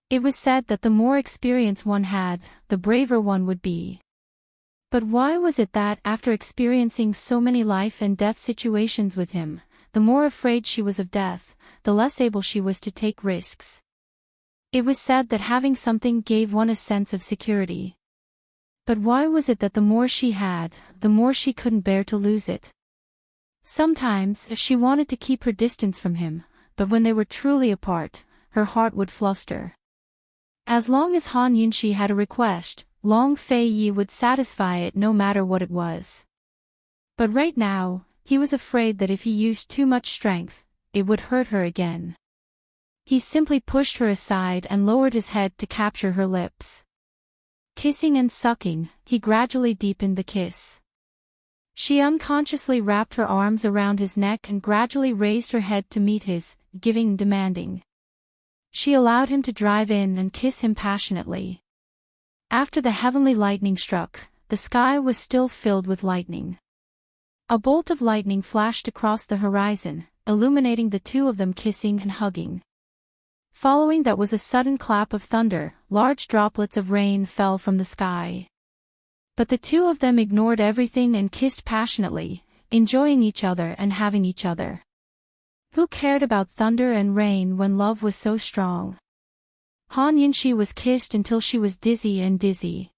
It was said that the more experience one had, the braver one would be. But why was it that after experiencing so many life and death situations with him, the more afraid she was of death, the less able she was to take risks? It was said that having something gave one a sense of security. But why was it that the more she had, the more she couldn't bear to lose it? Sometimes she wanted to keep her distance from him, but when they were truly apart, her heart would fluster. As long as Han Yunxi had a request, Long Fei Yi would satisfy it no matter what it was. But right now, he was afraid that if he used too much strength, it would hurt her again. He simply pushed her aside and lowered his head to capture her lips. Kissing and sucking, he gradually deepened the kiss. She unconsciously wrapped her arms around his neck and gradually raised her head to meet his, giving and demanding. She allowed him to drive in and kiss him passionately. After the heavenly lightning struck, the sky was still filled with lightning. A bolt of lightning flashed across the horizon, illuminating the two of them kissing and hugging. Following that was a sudden clap of thunder, large droplets of rain fell from the sky. But the two of them ignored everything and kissed passionately, enjoying each other and having each other. Who cared about thunder and rain when love was so strong? Han Yunxi was kissed until she was dizzy and dizzy.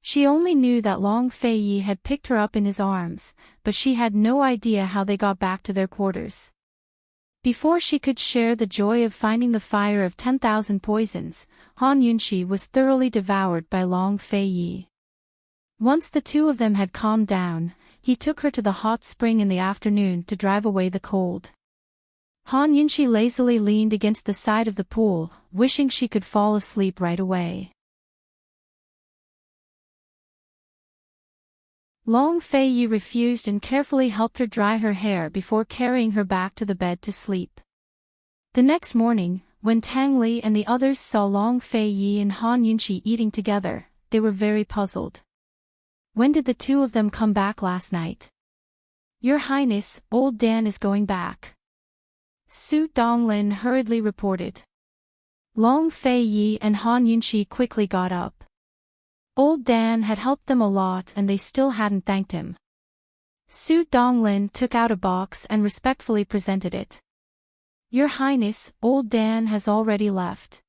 She only knew that Long Fei Yi had picked her up in his arms, but she had no idea how they got back to their quarters. Before she could share the joy of finding the fire of 10,000 poisons, Han Yunxi was thoroughly devoured by Long Fei Yi. Once the two of them had calmed down, he took her to the hot spring in the afternoon to drive away the cold. Han Yunxi lazily leaned against the side of the pool, wishing she could fall asleep right away. Long Fei Yi refused and carefully helped her dry her hair before carrying her back to the bed to sleep. The next morning, when Tang Li and the others saw Long Fei Yi and Han Yunxi eating together, they were very puzzled. When did the two of them come back last night? Your Highness, old Dan is going back. Su Donglin hurriedly reported. Long Fei Yi and Han Yunxi quickly got up. Old Dan had helped them a lot and they still hadn't thanked him. Su Donglin took out a box and respectfully presented it. Your Highness, old Dan has already left.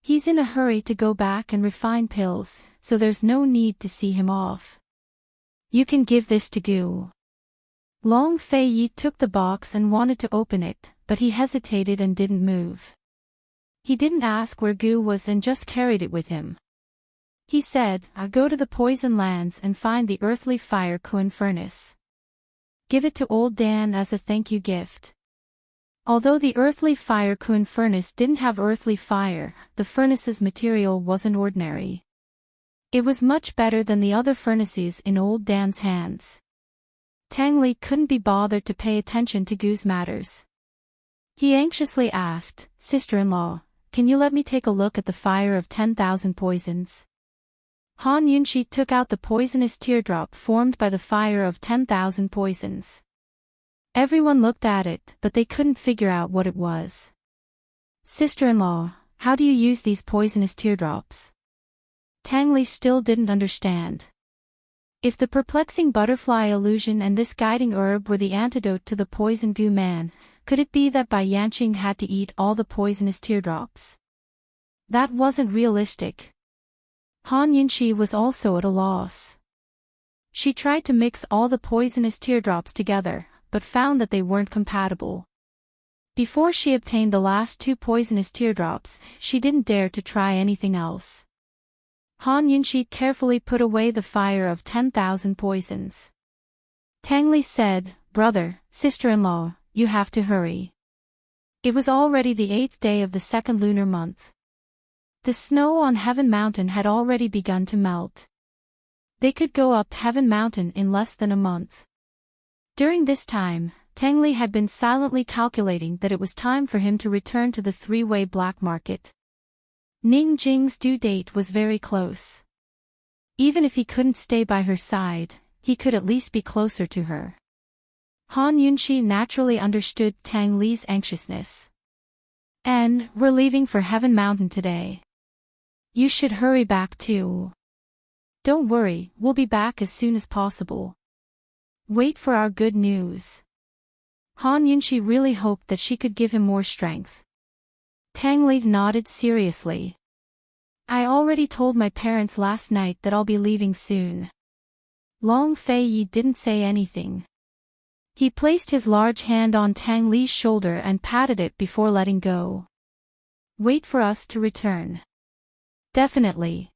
He's in a hurry to go back and refine pills, so there's no need to see him off. You can give this to Gu. Long Fei Yi took the box and wanted to open it, but he hesitated and didn't move. He didn't ask where Gu was and just carried it with him. He said, I'll go to the Poison Lands and find the earthly fire Kuan furnace. Give it to old Dan as a thank you gift. Although the earthly fire Kuan furnace didn't have earthly fire, the furnace's material wasn't ordinary. It was much better than the other furnaces in old Dan's hands. Tang Li couldn't be bothered to pay attention to Gu's matters. He anxiously asked, Sister-in-law, can you let me take a look at the fire of 10,000 poisons? Han Yunxi took out the poisonous teardrop formed by the fire of 10,000 poisons. Everyone looked at it, but they couldn't figure out what it was. Sister-in-law, how do you use these poisonous teardrops? Tang Li still didn't understand. If the perplexing butterfly illusion and this guiding herb were the antidote to the poison Gu man, could it be that Bai Yanqing had to eat all the poisonous teardrops? That wasn't realistic. Han Yunxi was also at a loss. She tried to mix all the poisonous teardrops together, but found that they weren't compatible. Before she obtained the last 2 poisonous teardrops, she didn't dare to try anything else. Han Yunxi carefully put away the fire of 10,000 poisons. Tang Li said, Brother, sister-in-law, you have to hurry. It was already the 8th day of the 2nd lunar month. The snow on Heaven Mountain had already begun to melt. They could go up Heaven Mountain in less than a month. During this time, Tang Li had been silently calculating that it was time for him to return to the 3-way black market. Ning Jing's due date was very close. Even if he couldn't stay by her side, he could at least be closer to her. Han Yunxi naturally understood Tang Li's anxiousness. And, we're leaving for Heaven Mountain today. You should hurry back too. Don't worry, we'll be back as soon as possible. Wait for our good news. Han Yunxi really hoped that she could give him more strength. Tang Li nodded seriously. I already told my parents last night that I'll be leaving soon. Long Fei Yi didn't say anything. He placed his large hand on Tang Li's shoulder and patted it before letting go. Wait for us to return. Definitely.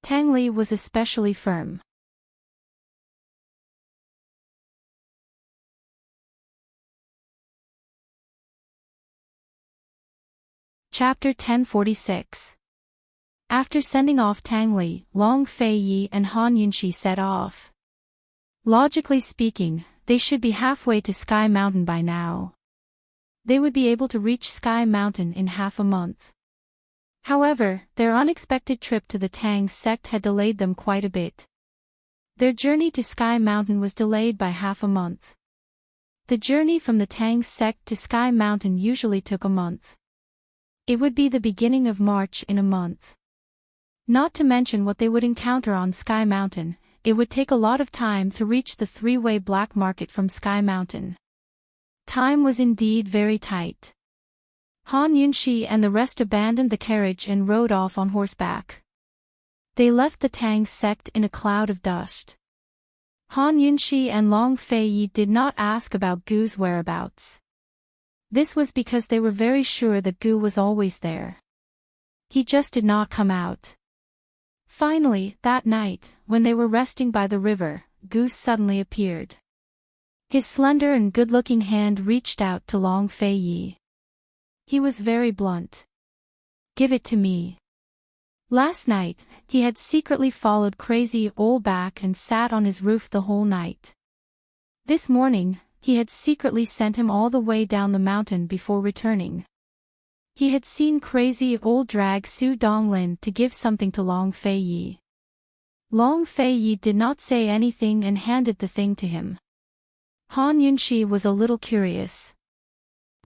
Tang Li was especially firm. Chapter 1046. After sending off Tang Li, Long Fei Yi and Han Yunxi set off. Logically speaking, they should be halfway to Sky Mountain by now. They would be able to reach Sky Mountain in half a month. However, their unexpected trip to the Tang sect had delayed them quite a bit. Their journey to Sky Mountain was delayed by half a month. The journey from the Tang sect to Sky Mountain usually took a month. It would be the beginning of March in a month. Not to mention what they would encounter on Sky Mountain, it would take a lot of time to reach the 3-way black market from Sky Mountain. Time was indeed very tight. Han Yunxi and the rest abandoned the carriage and rode off on horseback. They left the Tang sect in a cloud of dust. Han Yunxi and Long Fei Yi did not ask about Gu's whereabouts. This was because they were very sure that Gu was always there. He just did not come out. Finally, that night, when they were resting by the river, Gu suddenly appeared. His slender and good-looking hand reached out to Long Fei Yi. He was very blunt. "Give it to me." Last night, he had secretly followed Crazy Old back and sat on his roof the whole night. This morning, he had secretly sent him all the way down the mountain before returning. He had seen Crazy Old drag Su Donglin to give something to Long Fei Yi. Long Fei Yi did not say anything and handed the thing to him. Han Yunxi was a little curious.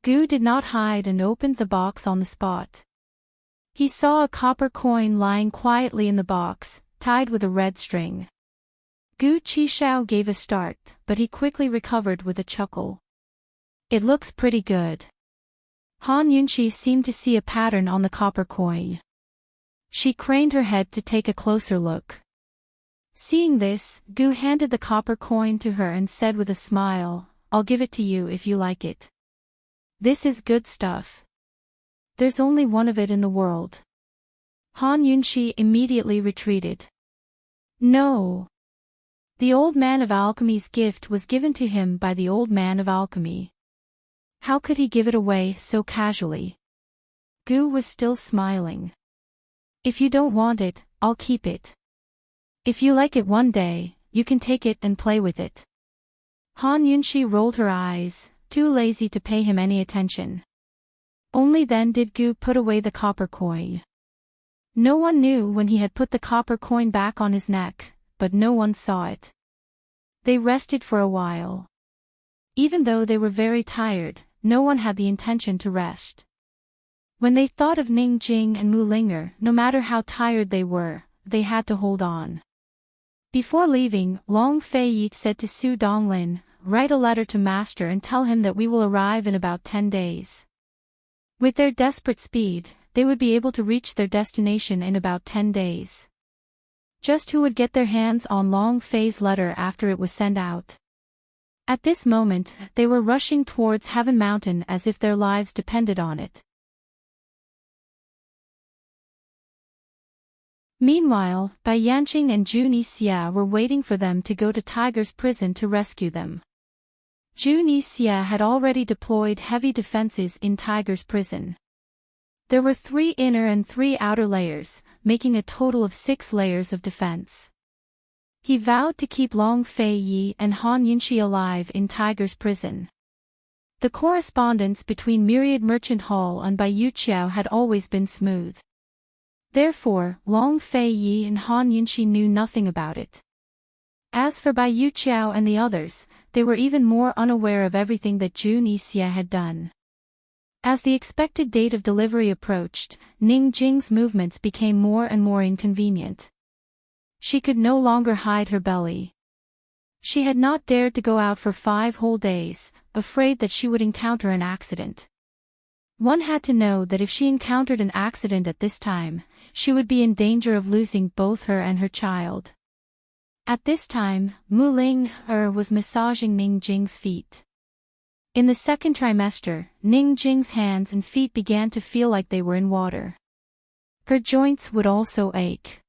Gu did not hide and opened the box on the spot. He saw a copper coin lying quietly in the box, tied with a red string. Gu Qishao gave a start, but he quickly recovered with a chuckle. "It looks pretty good." Han Yunxi seemed to see a pattern on the copper coin. She craned her head to take a closer look. Seeing this, Gu handed the copper coin to her and said with a smile, "I'll give it to you if you like it. This is good stuff. There's only one of it in the world." Han Yunxi immediately retreated. "No. The Old Man of Alchemy's gift was given to him by the Old Man of Alchemy. How could he give it away so casually?" Gu was still smiling. "If you don't want it, I'll keep it. If you like it one day, you can take it and play with it." Han Yunxi rolled her eyes, too lazy to pay him any attention. Only then did Gu put away the copper coin. No one knew when he had put the copper coin back on his neck, but no one saw it. They rested for a while. Even though they were very tired, no one had the intention to rest. When they thought of Ning Jing and Mu Linger, no matter how tired they were, they had to hold on. Before leaving, Long Fei Yi said to Su Donglin, "Write a letter to Master and tell him that we will arrive in about 10 days. With their desperate speed, they would be able to reach their destination in about 10 days. Just who would get their hands on Long Fei's letter after it was sent out? At this moment, they were rushing towards Heaven Mountain as if their lives depended on it. Meanwhile, Bai Yanqing and Jun Xia were waiting for them to go to Tiger's prison to rescue them. Jun Xia had already deployed heavy defenses in Tiger's prison. There were 3 inner and 3 outer layers, making a total of 6 layers of defense. He vowed to keep Long Fei Yi and Han Yunxi alive in Tiger's prison. The correspondence between Myriad Merchant Hall and Bai Yuqiao had always been smooth. Therefore, Long Fei Yi and Han Yunxi knew nothing about it. As for Bai Yuqiao and the others, they were even more unaware of everything that Jun Xia had done. As the expected date of delivery approached, Ning Jing's movements became more and more inconvenient. She could no longer hide her belly. She had not dared to go out for 5 whole days, afraid that she would encounter an accident. One had to know that if she encountered an accident at this time, she would be in danger of losing both her and her child. At this time, Mu Ling was massaging Ning Jing's feet. In the 2nd trimester, Ning Jing's hands and feet began to feel like they were in water. Her joints would also ache.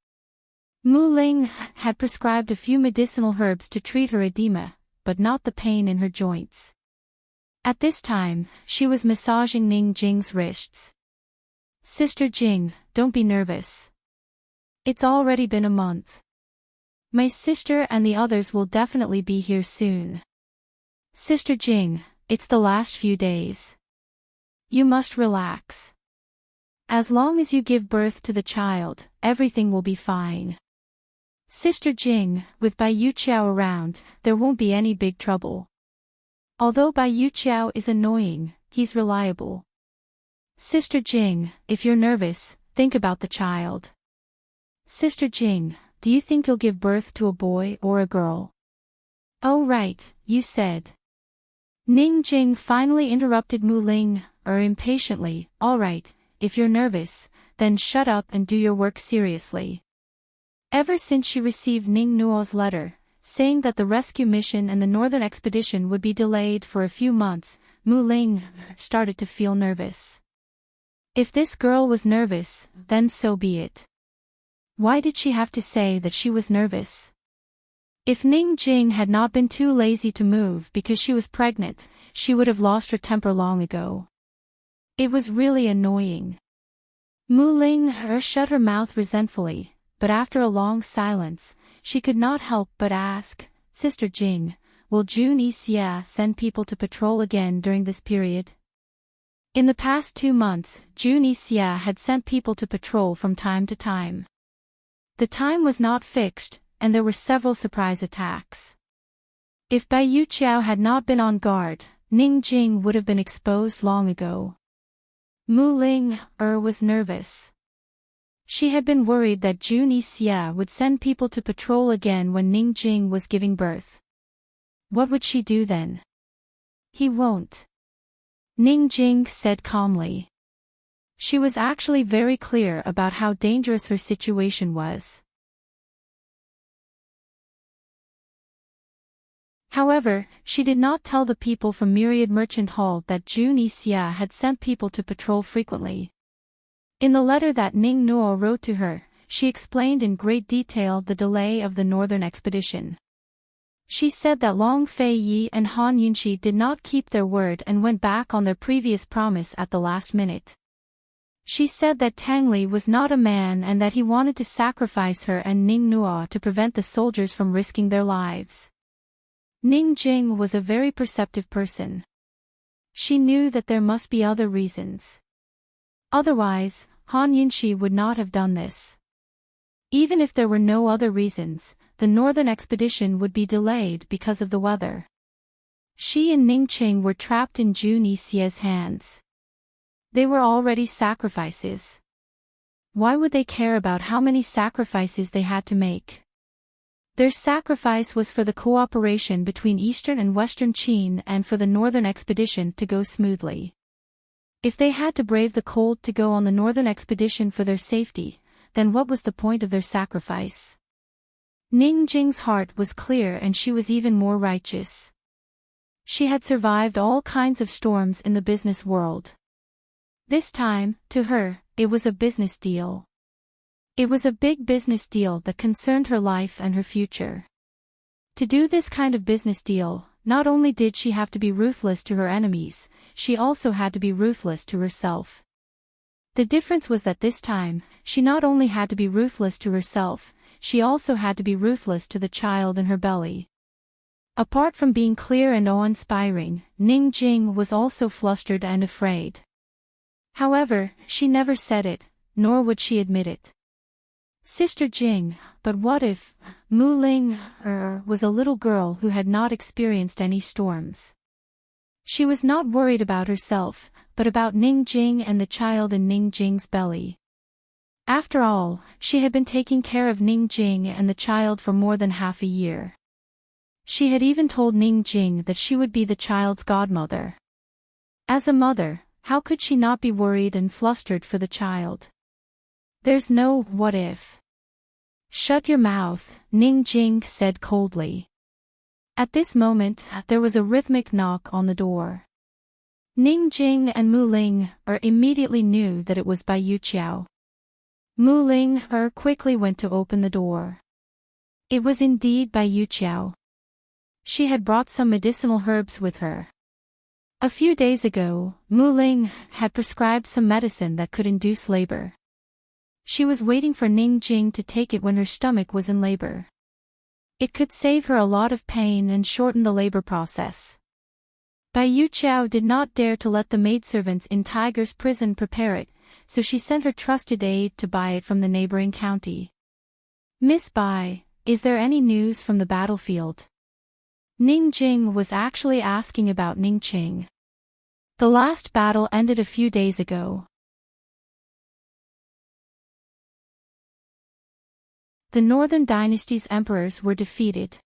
Mu Ling had prescribed a few medicinal herbs to treat her edema, but not the pain in her joints. At this time, she was massaging Ning Jing's wrists. "Sister Jing, don't be nervous. It's already been a month. My sister and the others will definitely be here soon. Sister Jing, it's the last few days. You must relax. As long as you give birth to the child, everything will be fine. Sister Jing, with Bai Yuqiao around, there won't be any big trouble. Although Bai Yuqiao is annoying, he's reliable. Sister Jing, if you're nervous, think about the child. Sister Jing, do you think you'll give birth to a boy or a girl?" "Oh right, you said." Ning Jing finally interrupted Mu Ling, impatiently, "All right, if you're nervous, then shut up and do your work seriously." Ever since she received Ning Nuo's letter, saying that the rescue mission and the northern expedition would be delayed for a few months. Mu Ling started to feel nervous. If this girl was nervous, then so be it. Why did she have to say that she was nervous? If Ning Jing had not been too lazy to move because she was pregnant, she would have lost her temper long ago. It was really annoying. Mu Ling shut her mouth resentfully, but after a long silence, she could not help but ask, Sister Jing, will June Xia send people to patrol again during this period? In the past 2 months, June Xia had sent people to patrol from time to time. The time was not fixed, and there were several surprise attacks. If Bai Yuqiao had not been on guard, Ning Jing would have been exposed long ago. Mu Ling was nervous. She had been worried that June Xia would send people to patrol again when Ning Jing was giving birth. What would she do then? He won't. Ning Jing said calmly. She was actually very clear about how dangerous her situation was. However, she did not tell the people from Myriad Merchant Hall that June Xia had sent people to patrol frequently. In the letter that Ning Nuo wrote to her, she explained in great detail the delay of the northern expedition. She said that Long Fei Yi and Han Yunxi did not keep their word and went back on their previous promise at the last minute. She said that Tang Li was not a man and that he wanted to sacrifice her and Ning Nuo to prevent the soldiers from risking their lives. Ning Jing was a very perceptive person. She knew that there must be other reasons. Otherwise, Han Yunxi would not have done this. Even if there were no other reasons, the northern expedition would be delayed because of the weather. She and Ning Qing were trapped in June Xia's hands. They were already sacrifices. Why would they care about how many sacrifices they had to make? Their sacrifice was for the cooperation between Eastern and Western Qin and for the northern expedition to go smoothly. If they had to brave the cold to go on the northern expedition for their safety, then what was the point of their sacrifice? Ning Jing's heart was clear and she was even more righteous. She had survived all kinds of storms in the business world. This time, to her, it was a business deal. It was a big business deal that concerned her life and her future. To do this kind of business deal, not only did she have to be ruthless to her enemies, she also had to be ruthless to herself. The difference was that this time, she not only had to be ruthless to herself, she also had to be ruthless to the child in her belly. Apart from being clear and awe-inspiring, Ning Jing was also flustered and afraid. However, she never said it, nor would she admit it. Sister Jing, but what if Mu Ling was a little girl who had not experienced any storms? She was not worried about herself, but about Ning Jing and the child in Ning Jing's belly. After all, she had been taking care of Ning Jing and the child for more than half a year. She had even told Ning Jing that she would be the child's godmother. As a mother, how could she not be worried and flustered for the child? There's no what if. Shut your mouth, Ning Jing said coldly. At this moment, there was a rhythmic knock on the door. Ning Jing and Mu Ling immediately knew that it was Bai Yuqiao. Mu Ling quickly went to open the door. It was indeed Bai Yuqiao. She had brought some medicinal herbs with her. A few days ago, Mu Ling had prescribed some medicine that could induce labor. She was waiting for Ning Jing to take it when her stomach was in labor. It could save her a lot of pain and shorten the labor process. Bai Yuqiao did not dare to let the maidservants in Tiger's prison prepare it, so she sent her trusted aide to buy it from the neighboring county. Miss Bai, is there any news from the battlefield? Ning Jing was actually asking about Ning Qing. The last battle ended a few days ago. The Northern Dynasty's emperors were defeated.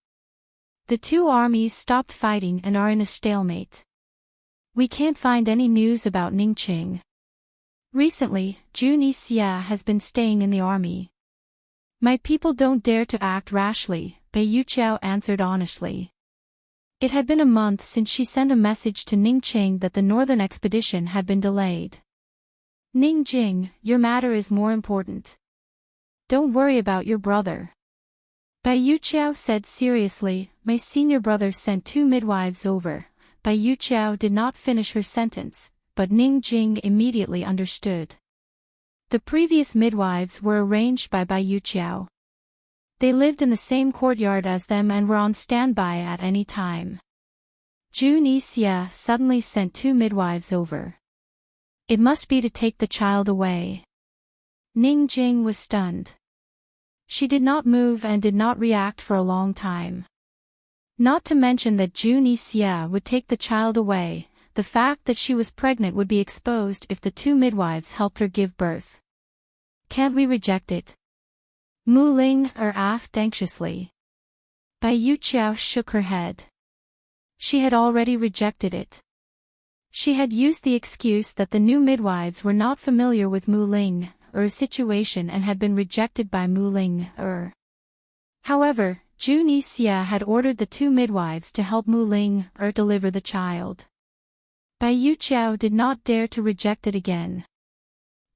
The two armies stopped fighting and are in a stalemate. We can't find any news about Ning Qing. Recently, June Xia has been staying in the army. My people don't dare to act rashly, Bai Yuqiao answered honestly. It had been a month since she sent a message to Ningqing that the northern expedition had been delayed. Ningjing, your matter is more important. Don't worry about your brother. Bai Yuqiao said seriously, my senior brother sent 2 midwives over. Bai Yuqiao did not finish her sentence, but Ningjing immediately understood. The previous midwives were arranged by Bai Yuqiao. They lived in the same courtyard as them and were on standby at any time. Jun Xia suddenly sent 2 midwives over. It must be to take the child away. Ningjing was stunned. She did not move and did not react for a long time. Not to mention that Jun Xia would take the child away, the fact that she was pregnant would be exposed if the 2 midwives helped her give birth. Can't we reject it? Mu Ling asked anxiously. Bai Yuqiao shook her head. She had already rejected it. She had used the excuse that the new midwives were not familiar with Mu Ling situation and had been rejected by Mu Ling However, Jun Xia had ordered the 2 midwives to help Mu Ling deliver the child. Bai Yuqiao did not dare to reject it again.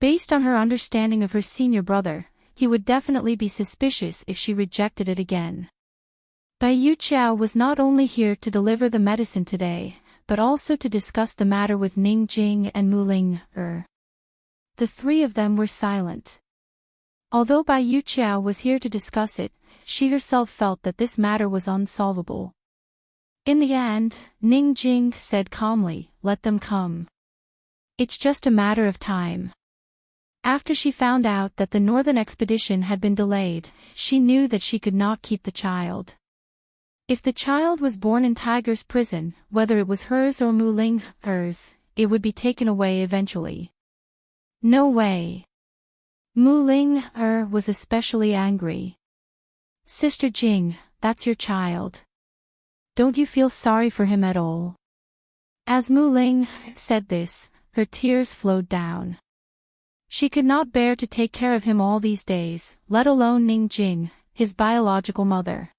Based on her understanding of her senior brother, he would definitely be suspicious if she rejected it again. Bai Yuqiao was not only here to deliver the medicine today, but also to discuss the matter with Ningjing and Mu Ling The 3 of them were silent. Although Bai Yuqiao was here to discuss it, she herself felt that this matter was unsolvable. In the end, Ningjing said calmly, let them come. It's just a matter of time. After she found out that the northern expedition had been delayed, she knew that she could not keep the child. If the child was born in Tiger's prison, whether it was hers or Mu Ling's, it would be taken away eventually. No way. Mu Ling was especially angry. Sister Jing, that's your child. Don't you feel sorry for him at all? As Mu Ling said this, her tears flowed down. She could not bear to take care of him all these days, let alone Ningjing, his biological mother.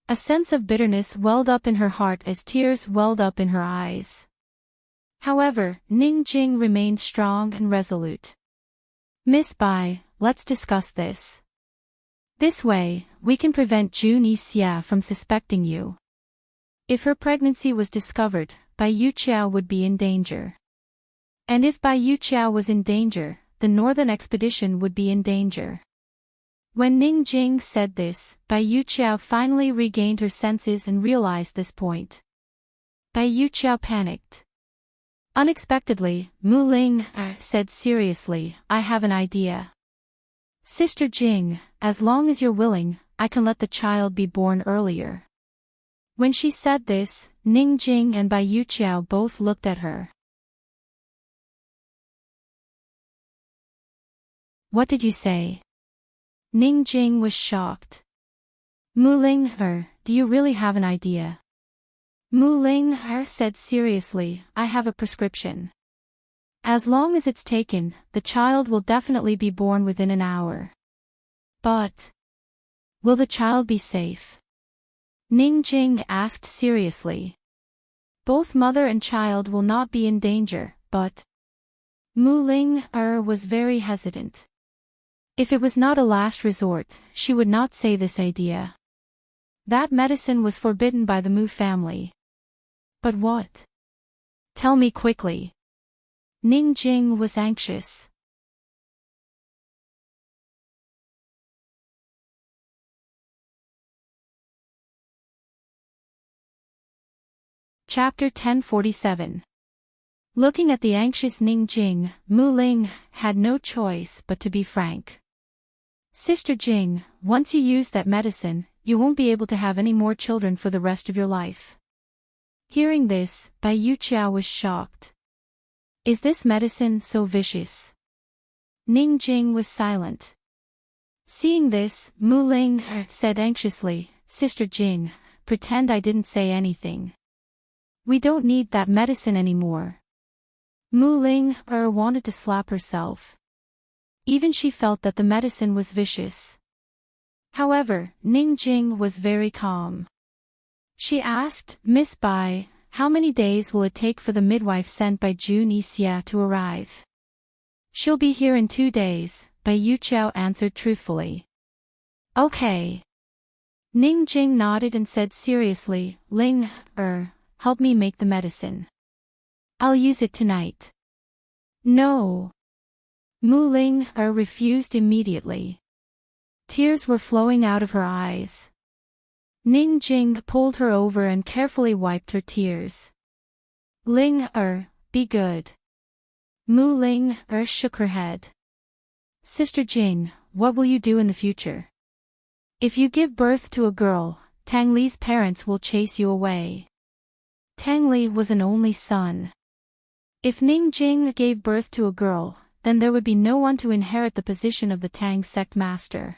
A sense of bitterness welled up in her heart as tears welled up in her eyes. However, Ningjing remained strong and resolute. Miss Bai, let's discuss this. This way, we can prevent Jun Xia from suspecting you. If her pregnancy was discovered, Bai Yuqiao would be in danger. And if Bai Yuqiao was in danger, the northern expedition would be in danger. When Ningjing said this, Bai Yuqiao finally regained her senses and realized this point. Bai Yuqiao panicked. Unexpectedly, Mu Ling said seriously, I have an idea. Sister Jing, as long as you're willing, I can let the child be born earlier. When she said this, Ningjing and Bai Yuqiao both looked at her. What did you say? Ningjing was shocked. Mu Ling do you really have an idea? Mu Ling said seriously, I have a prescription. As long as it's taken, the child will definitely be born within an hour. But will the child be safe? Ningjing asked seriously. Both mother and child will not be in danger, but Mu Ling was very hesitant. If it was not a last resort, she would not say this idea. That medicine was forbidden by the Mu family. But what? Tell me quickly. Ningjing was anxious. Chapter 1047. Looking at the anxious Ningjing, Mu Ling had no choice but to be frank. Sister Jing, once you use that medicine, you won't be able to have any more children for the rest of your life. Hearing this, Bai Yuqiao was shocked. Is this medicine so vicious? Ningjing was silent. Seeing this, Mu Ling said anxiously, Sister Jing, pretend I didn't say anything. We don't need that medicine anymore. Mu Ling wanted to slap herself. Even she felt that the medicine was vicious. However, Ning Jing was very calm. She asked, Miss Bai, how many days will it take for the midwife sent by Jun Yixia to arrive? She'll be here in 2 days, Bai Yuqiao answered truthfully. Okay. Ning Jing nodded and said seriously, Ling, help me make the medicine. I'll use it tonight. No. Mu Ling refused immediately. Tears were flowing out of her eyes. Ning Jing pulled her over and carefully wiped her tears. Ling, be good. Mu Ling, shook her head. Sister Jing, what will you do in the future? If you give birth to a girl, Tang Li's parents will chase you away. Tang Li was an only son. If Ning Jing gave birth to a girl, then there would be no one to inherit the position of the Tang sect master.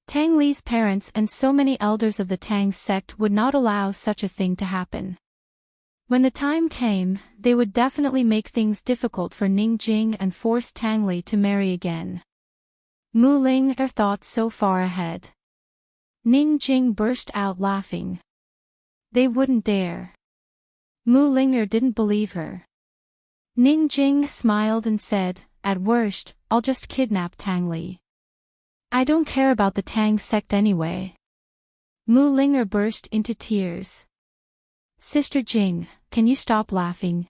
Tang Li's parents and so many elders of the Tang sect would not allow such a thing to happen. When the time came, they would definitely make things difficult for Ning Jing and force Tang Li to marry again. Mu Ling thought so far ahead. Ning Jing burst out laughing. They wouldn't dare. Mu Linger didn't believe her. Ning Jing smiled and said, at worst, I'll just kidnap Tang Li. I don't care about the Tang sect anyway. Mu Linger burst into tears. Sister Jing, can you stop laughing?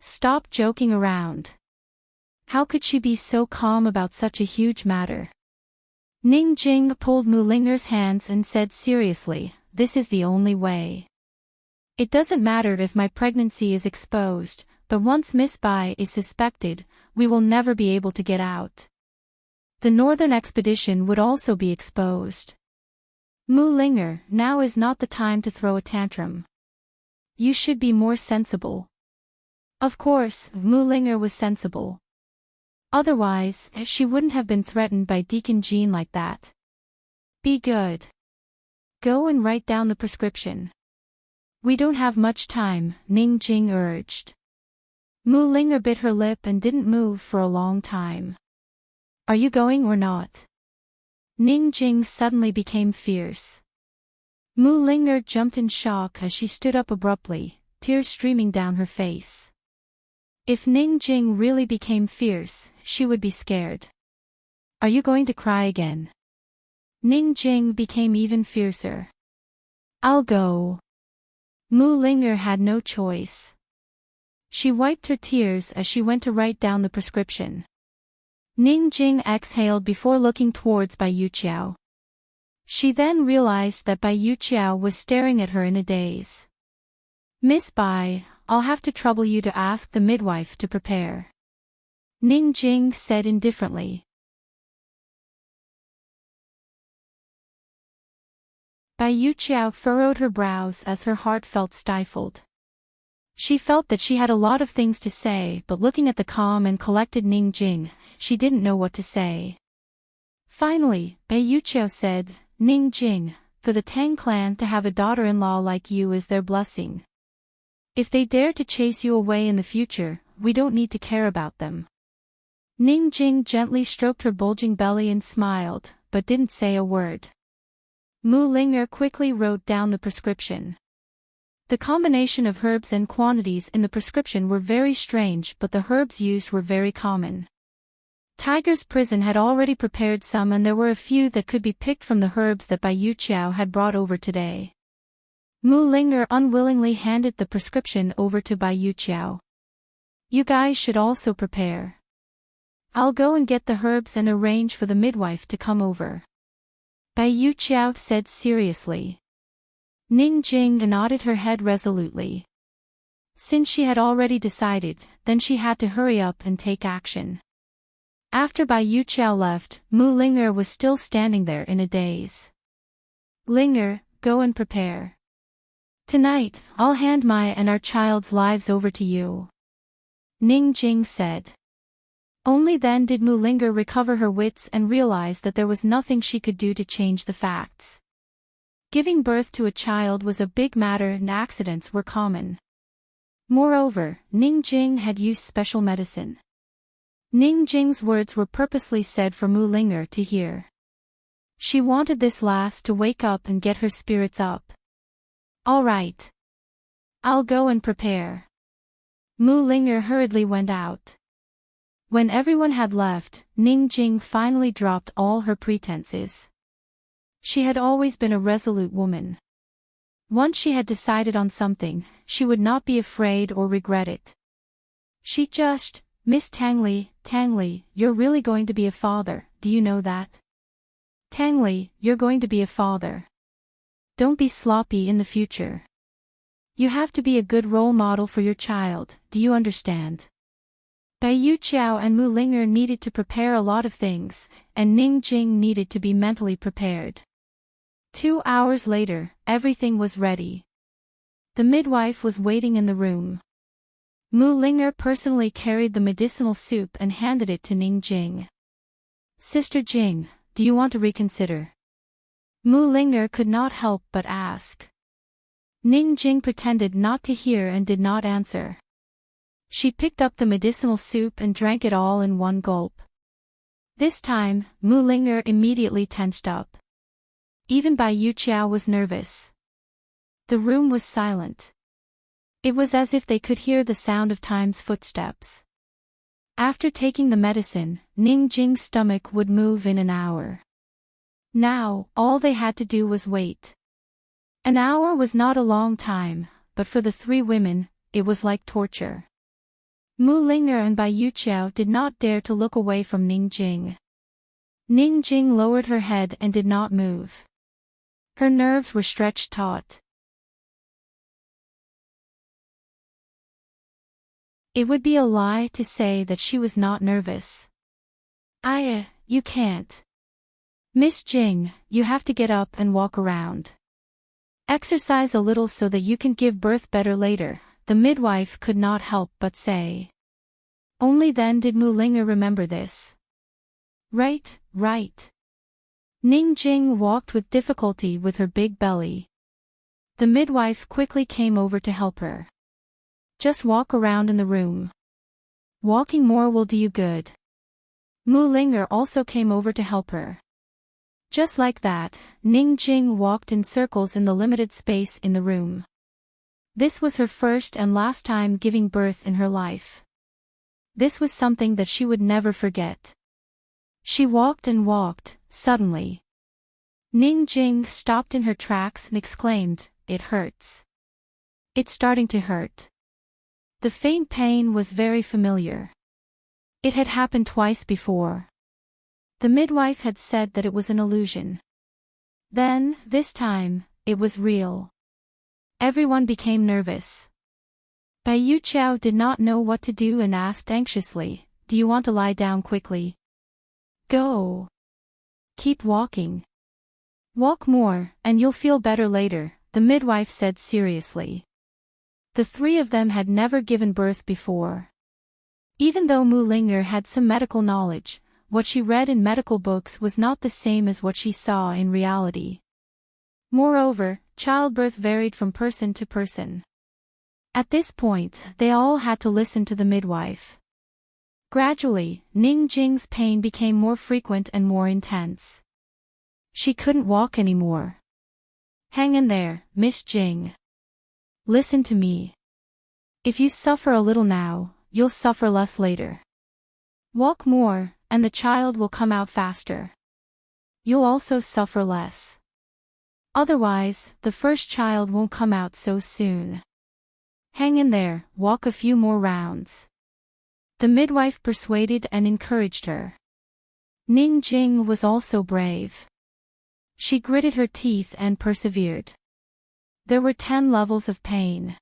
Stop joking around. How could she be so calm about such a huge matter? Ning Jing pulled Mu Linger's hands and said seriously, this is the only way. It doesn't matter if my pregnancy is exposed, but once Miss Bai is suspected, we will never be able to get out. The northern expedition would also be exposed. Mu Linger, now is not the time to throw a tantrum. You should be more sensible. Of course, Mu Linger was sensible. Otherwise, she wouldn't have been threatened by Deacon Jean like that. Be good. Go and write down the prescription. We don't have much time, Ning Jing urged. Mu Linger bit her lip and didn't move for a long time. Are you going or not? Ning Jing suddenly became fierce. Mu Linger jumped in shock as she stood up abruptly, tears streaming down her face. If Ning Jing really became fierce, she would be scared. Are you going to cry again? Ning Jing became even fiercer. I'll go. Mu Linger had no choice. She wiped her tears as she went to write down the prescription. Ning Jing exhaled before looking towards Bai Yuqiao. She then realized that Bai Yuqiao was staring at her in a daze. Miss Bai, I'll have to trouble you to ask the midwife to prepare. Ning Jing said indifferently. Bai Yuqiao furrowed her brows as her heart felt stifled. She felt that she had a lot of things to say, but looking at the calm and collected Ning Jing, she didn't know what to say. Finally, Bai Yuqiao said, Ning Jing, for the Tang clan to have a daughter-in-law like you is their blessing. If they dare to chase you away in the future, we don't need to care about them. Ning Jing gently stroked her bulging belly and smiled, but didn't say a word. Mu Linger quickly wrote down the prescription. The combination of herbs and quantities in the prescription were very strange, but the herbs used were very common. Tiger's Prison had already prepared some, and there were a few that could be picked from the herbs that Bai Yuqiao had brought over today. Mu Linger unwillingly handed the prescription over to Bai Yuqiao. You guys should also prepare. I'll go and get the herbs and arrange for the midwife to come over. Bai Yuqiao said seriously. Ning Jing nodded her head resolutely. Since she had already decided, then she had to hurry up and take action. After Bai Yuqiao left, Mu Linger was still standing there in a daze. Linger, go and prepare. Tonight, I'll hand my and our child's lives over to you. Ning Jing said. Only then did Mu Linger recover her wits and realize that there was nothing she could do to change the facts. Giving birth to a child was a big matter and accidents were common. Moreover, Ning Jing had used special medicine. Ning Jing's words were purposely said for Mu Linger to hear. She wanted this last to wake up and get her spirits up. All right. I'll go and prepare. Mu Linger hurriedly went out. When everyone had left, Ning Jing finally dropped all her pretenses. She had always been a resolute woman. Once she had decided on something, she would not be afraid or regret it. She just, Miss Tangli, you're really going to be a father, do you know that? Tangli, you're going to be a father. Don't be sloppy in the future. You have to be a good role model for your child, do you understand? Bai Yuqiao and Mu Linger needed to prepare a lot of things, and Ning Jing needed to be mentally prepared. 2 hours later, everything was ready. The midwife was waiting in the room. Mu Linger personally carried the medicinal soup and handed it to Ning Jing. Sister Jing, do you want to reconsider? Mu Linger could not help but ask. Ning Jing pretended not to hear and did not answer. She picked up the medicinal soup and drank it all in one gulp. This time, Mu Linger immediately tensed up. Even Bai Yuqiao was nervous. The room was silent. It was as if they could hear the sound of time's footsteps. After taking the medicine, Ning Jing's stomach would move in an hour. Now, all they had to do was wait. An hour was not a long time, but for the three women, it was like torture. Mu Linger and Bai Yuqiao did not dare to look away from Ning Jing. Ning Jing lowered her head and did not move. Her nerves were stretched taut. It would be a lie to say that she was not nervous. You can't. Miss Jing, you have to get up and walk around. Exercise a little so that you can give birth better later, the midwife could not help but say. Only then did Mu Linger remember this. Right. Ning Jing walked with difficulty with her big belly. The midwife quickly came over to help her. Just walk around in the room. Walking more will do you good. Mu Linger also came over to help her. Just like that, Ning Jing walked in circles in the limited space in the room. This was her first and last time giving birth in her life. This was something that she would never forget. She walked and walked, suddenly. Ning Jing stopped in her tracks and exclaimed, "It hurts. It's starting to hurt." The faint pain was very familiar. It had happened twice before. The midwife had said that it was an illusion. Then, this time, it was real. Everyone became nervous. Bai Yuqiao did not know what to do and asked anxiously, "Do you want to lie down quickly?" "Go. Keep walking. Walk more, and you'll feel better later," the midwife said seriously. The three of them had never given birth before. Even though Mu Linger had some medical knowledge, what she read in medical books was not the same as what she saw in reality. Moreover, childbirth varied from person to person. At this point, they all had to listen to the midwife. Gradually, Ning Jing's pain became more frequent and more intense. She couldn't walk anymore. "Hang in there, Miss Jing. Listen to me. If you suffer a little now, you'll suffer less later. Walk more, and the child will come out faster. You'll also suffer less. Otherwise, the first child won't come out so soon. Hang in there, walk a few more rounds." The midwife persuaded and encouraged her. Ning Jing was also brave. She gritted her teeth and persevered. There were 10 levels of pain.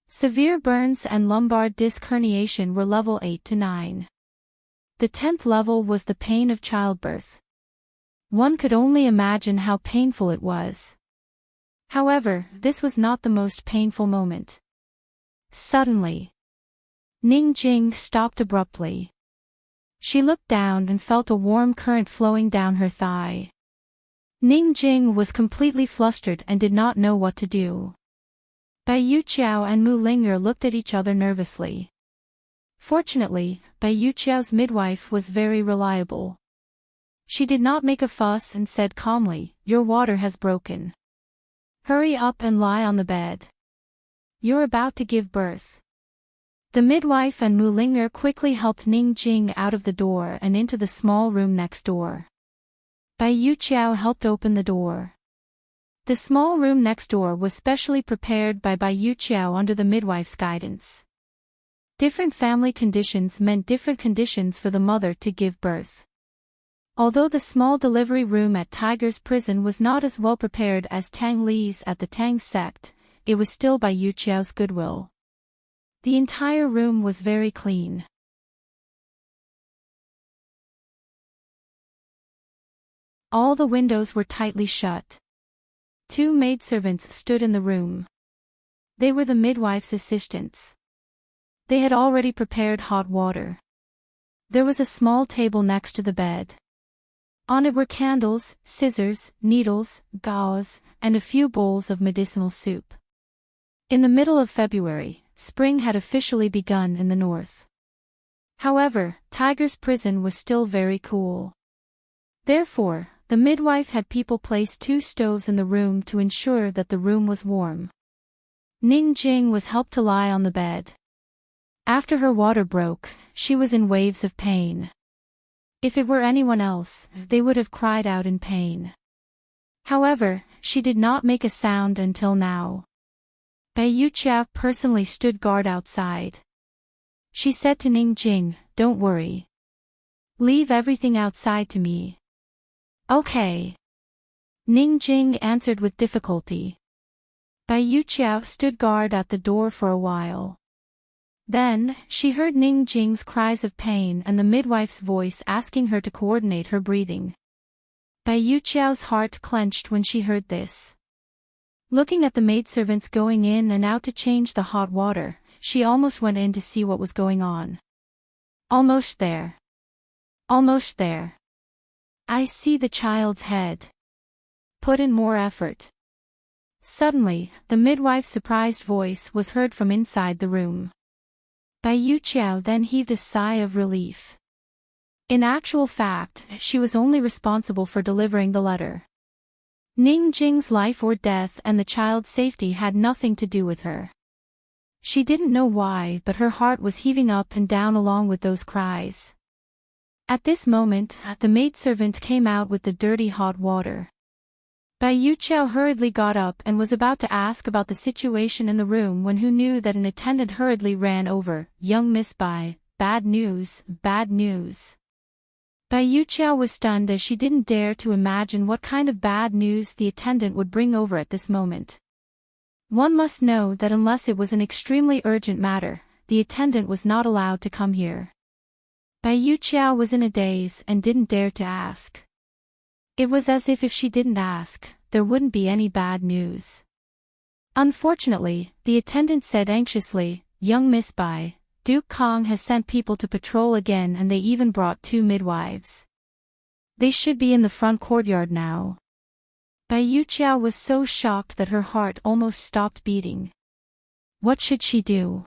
Severe burns and lumbar disc herniation were level 8 to 9. The 10th level was the pain of childbirth. One could only imagine how painful it was. However, this was not the most painful moment. Suddenly, Ning Jing stopped abruptly. She looked down and felt a warm current flowing down her thigh. Ning Jing was completely flustered and did not know what to do. Bai Yuqiao and Mu Linger looked at each other nervously. Fortunately, Bai Yuqiao's midwife was very reliable. She did not make a fuss and said calmly, "Your water has broken. Hurry up and lie on the bed. You're about to give birth." The midwife and Mu Ling'er quickly helped Ning Jing out of the door and into the small room next door. Bai Yuqiao helped open the door. The small room next door was specially prepared by Bai Yuqiao under the midwife's guidance. Different family conditions meant different conditions for the mother to give birth. Although the small delivery room at Tiger's prison was not as well prepared as Tang Li's at the Tang sect, it was still Bai Yuqiao's goodwill. The entire room was very clean. All the windows were tightly shut. 2 maidservants stood in the room. They were the midwife's assistants. They had already prepared hot water. There was a small table next to the bed. On it were candles, scissors, needles, gauze, and a few bowls of medicinal soup. In the middle of February, spring had officially begun in the north. However, Tiger's prison was still very cool. Therefore, the midwife had people place 2 stoves in the room to ensure that the room was warm. Ning Jing was helped to lie on the bed. After her water broke, she was in waves of pain. If it were anyone else, they would have cried out in pain. However, she did not make a sound until now. Bai Yuqiao personally stood guard outside. She said to Ning Jing, "Don't worry. Leave everything outside to me." "Okay." Ning Jing answered with difficulty. Bai Yuqiao stood guard at the door for a while. Then, she heard Ning Jing's cries of pain and the midwife's voice asking her to coordinate her breathing. Bai Yuqiao's heart clenched when she heard this. Looking at the maidservants going in and out to change the hot water, she almost went in to see what was going on. "Almost there. Almost there. I see the child's head. Put in more effort." Suddenly, the midwife's surprised voice was heard from inside the room. Bai Yuqiao then heaved a sigh of relief. In actual fact, she was only responsible for delivering the letter. Ning Jing's life or death and the child's safety had nothing to do with her. She didn't know why, but her heart was heaving up and down along with those cries. At this moment, the maidservant came out with the dirty hot water. Bai Yuqiao hurriedly got up and was about to ask about the situation in the room when who knew that an attendant hurriedly ran over, "Young Miss Bai, bad news, bad news." Bai Yuqiao was stunned as she didn't dare to imagine what kind of bad news the attendant would bring over at this moment. One must know that unless it was an extremely urgent matter, the attendant was not allowed to come here. Bai Yuqiao was in a daze and didn't dare to ask. It was as if she didn't ask, there wouldn't be any bad news. Unfortunately, the attendant said anxiously, "Young Miss Bai, Duke Kong has sent people to patrol again and they even brought 2 midwives. They should be in the front courtyard now." Bai Yuqiao was so shocked that her heart almost stopped beating. What should she do?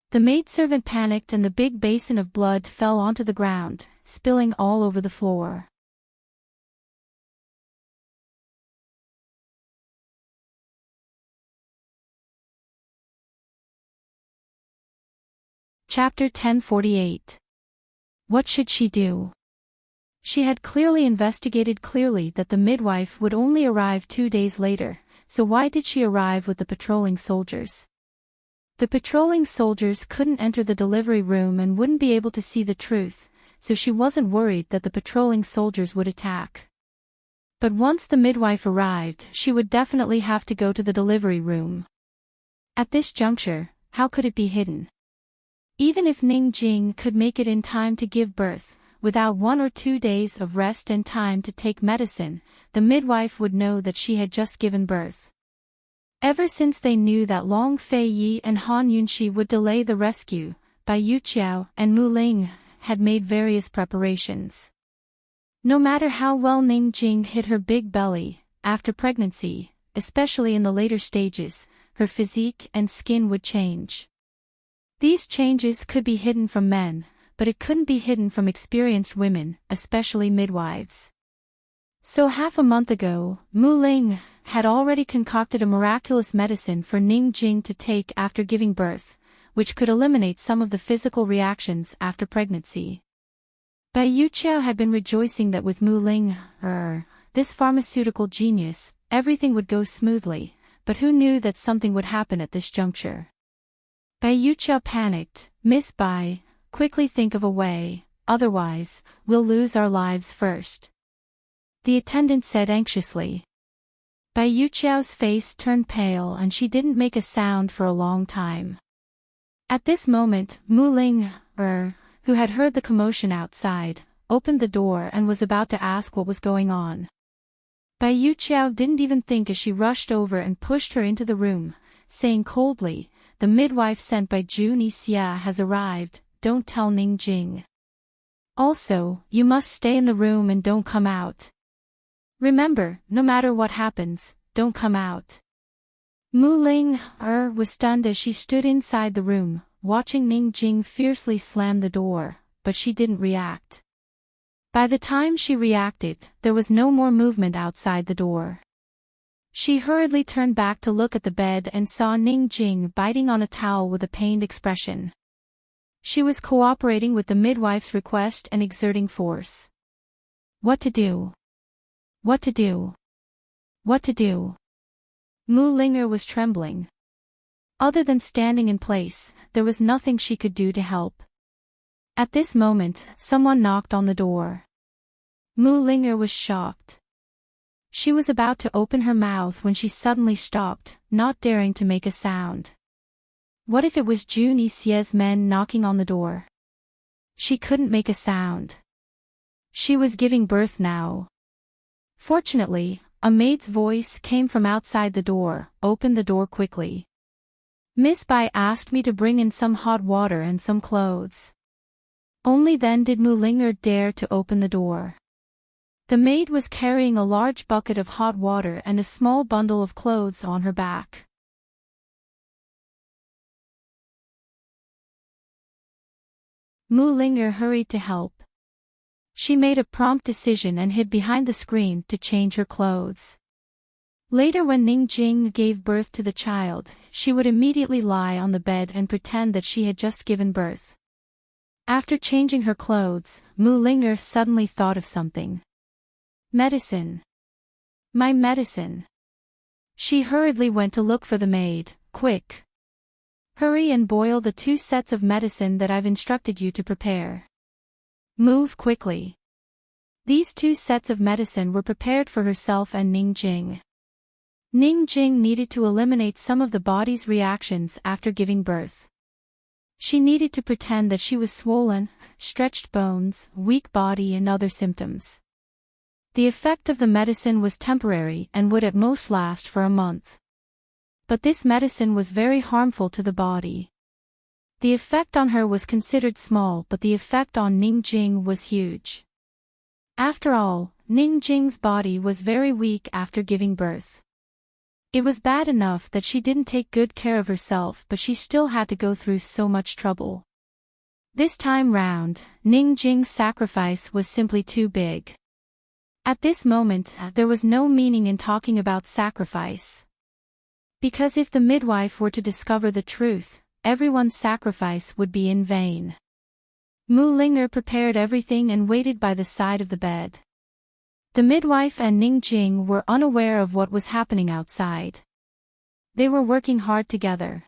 The maidservant panicked and the big basin of blood fell onto the ground, spilling all over the floor. Chapter 1048. What should she do? She had clearly investigated clearly that the midwife would only arrive 2 days later, so why did she arrive with the patrolling soldiers? The patrolling soldiers couldn't enter the delivery room and wouldn't be able to see the truth, so she wasn't worried that the patrolling soldiers would attack. But once the midwife arrived, she would definitely have to go to the delivery room. At this juncture, how could it be hidden? Even if Ning Jing could make it in time to give birth, without 1 or 2 days of rest and time to take medicine, the midwife would know that she had just given birth. Ever since they knew that Long Fei Yi and Han Yunxi would delay the rescue, Bai Yuqiao and Mu Ling had made various preparations. No matter how well Ning Jing hid her big belly, after pregnancy, especially in the later stages, her physique and skin would change. These changes could be hidden from men, but it couldn't be hidden from experienced women, especially midwives. So half a month ago, Mu Ling had already concocted a miraculous medicine for Ning Jing to take after giving birth, which could eliminate some of the physical reactions after pregnancy. Bai Yuqiao had been rejoicing that with Mu Ling, this pharmaceutical genius, everything would go smoothly, but who knew that something would happen at this juncture? Bai Yuqiao panicked. "Miss Bai, quickly think of a way, otherwise, we'll lose our lives first," the attendant said anxiously. Bai Yuqiao's face turned pale and she didn't make a sound for a long time. At this moment, Mu Ling, who had heard the commotion outside, opened the door and was about to ask what was going on. Bai Yuqiao didn't even think as she rushed over and pushed her into the room, saying coldly, "The midwife sent by Dreamy has arrived, don't tell Ning Jing. Also, you must stay in the room and don't come out. Remember, no matter what happens, don't come out." Mu Ling, was stunned as she stood inside the room, watching Ning Jing fiercely slam the door, but she didn't react. By the time she reacted, there was no more movement outside the door. She hurriedly turned back to look at the bed and saw Ning Jing biting on a towel with a pained expression. She was cooperating with the midwife's request and exerting force. What to do? What to do? What to do? Mu Linger was trembling. Other than standing in place, there was nothing she could do to help. At this moment, someone knocked on the door. Mu Linger was shocked. She was about to open her mouth when she suddenly stopped, not daring to make a sound. What if it was Jun Yixie's men knocking on the door? She couldn't make a sound. She was giving birth now. Fortunately, a maid's voice came from outside the door. "Open the door quickly. Miss Bai asked me to bring in some hot water and some clothes." Only then did Mu Linger dare to open the door. The maid was carrying a large bucket of hot water and a small bundle of clothes on her back. Mu Linger hurried to help. She made a prompt decision and hid behind the screen to change her clothes. Later, when Ning Jing gave birth to the child, she would immediately lie on the bed and pretend that she had just given birth. After changing her clothes, Mu Linger suddenly thought of something. Medicine. My medicine. She hurriedly went to look for the maid. "Quick. Hurry and boil the 2 sets of medicine that I've instructed you to prepare. Move quickly." These 2 sets of medicine were prepared for herself and Ning Jing. Ning Jing needed to eliminate some of the body's reactions after giving birth. She needed to pretend that she was swollen, stretched bones, weak body and other symptoms. The effect of the medicine was temporary and would at most last for a month. But this medicine was very harmful to the body. The effect on her was considered small, but the effect on Ning Jing was huge. After all, Ning Jing's body was very weak after giving birth. It was bad enough that she didn't take good care of herself, but she still had to go through so much trouble. This time round, Ning Jing's sacrifice was simply too big. At this moment, there was no meaning in talking about sacrifice. Because if the midwife were to discover the truth, everyone's sacrifice would be in vain. Mu Linger prepared everything and waited by the side of the bed. The midwife and Ning Jing were unaware of what was happening outside. They were working hard together.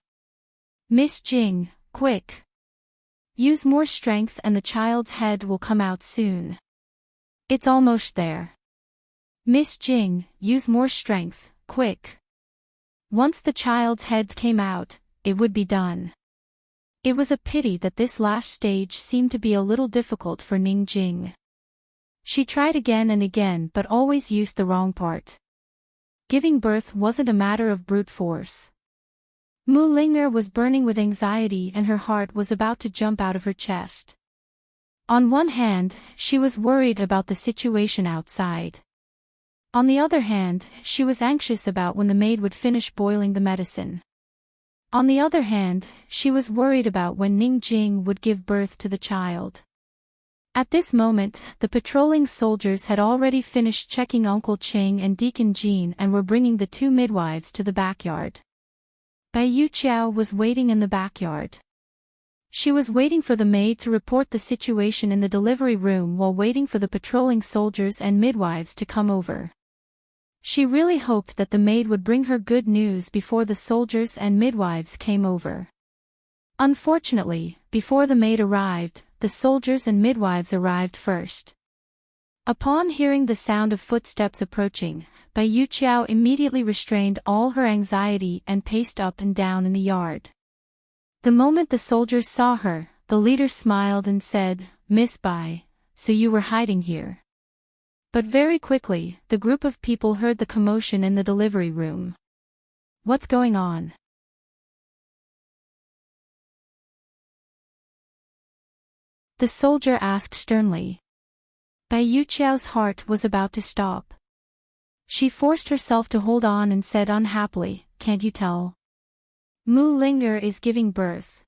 "Miss Jing, quick. Use more strength and the child's head will come out soon. It's almost there. Miss Jing, use more strength, quick." Once the child's head came out, it would be done. It was a pity that this last stage seemed to be a little difficult for Ning Jing. She tried again and again but always used the wrong part. Giving birth wasn't a matter of brute force. Mu Linger was burning with anxiety and her heart was about to jump out of her chest. On one hand, she was worried about the situation outside. On the other hand, she was anxious about when the maid would finish boiling the medicine. On the other hand, she was worried about when Ning Jing would give birth to the child. At this moment, the patrolling soldiers had already finished checking Uncle Cheng and Deacon Jean and were bringing the two midwives to the backyard. Bai Yuqiao was waiting in the backyard. She was waiting for the maid to report the situation in the delivery room while waiting for the patrolling soldiers and midwives to come over. She really hoped that the maid would bring her good news before the soldiers and midwives came over. Unfortunately, before the maid arrived, the soldiers and midwives arrived first. Upon hearing the sound of footsteps approaching, Bai Yuqiao immediately restrained all her anxiety and paced up and down in the yard. The moment the soldiers saw her, the leader smiled and said, "Miss Bai, so you were hiding here." But very quickly, the group of people heard the commotion in the delivery room. "What's going on?" the soldier asked sternly. Bai Yuqiao's heart was about to stop. She forced herself to hold on and said unhappily, "Can't you tell? Mu Linger is giving birth."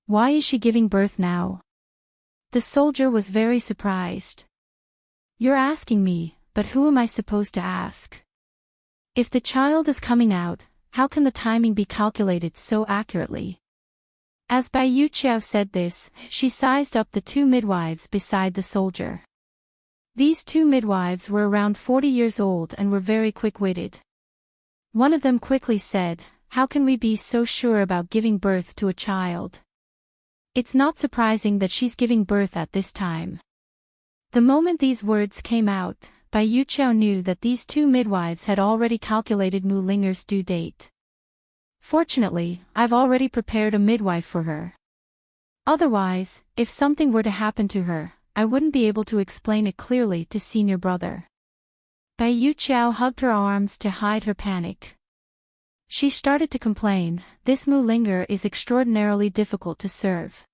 "Why is she giving birth now?" The soldier was very surprised. "You're asking me, but who am I supposed to ask? If the child is coming out, how can the timing be calculated so accurately?" As Bai Yuqiao said this, she sized up the two midwives beside the soldier. These two midwives were around 40 years old and were very quick-witted. One of them quickly said, "How can we be so sure about giving birth to a child? It's not surprising that she's giving birth at this time." The moment these words came out, Bai Yuqiao knew that these two midwives had already calculated Mu Linger's due date. "Fortunately, I've already prepared a midwife for her. Otherwise, if something were to happen to her, I wouldn't be able to explain it clearly to senior brother." Bai Yuqiao hugged her arms to hide her panic. She started to complain, "This Mu Linger is extraordinarily difficult to serve.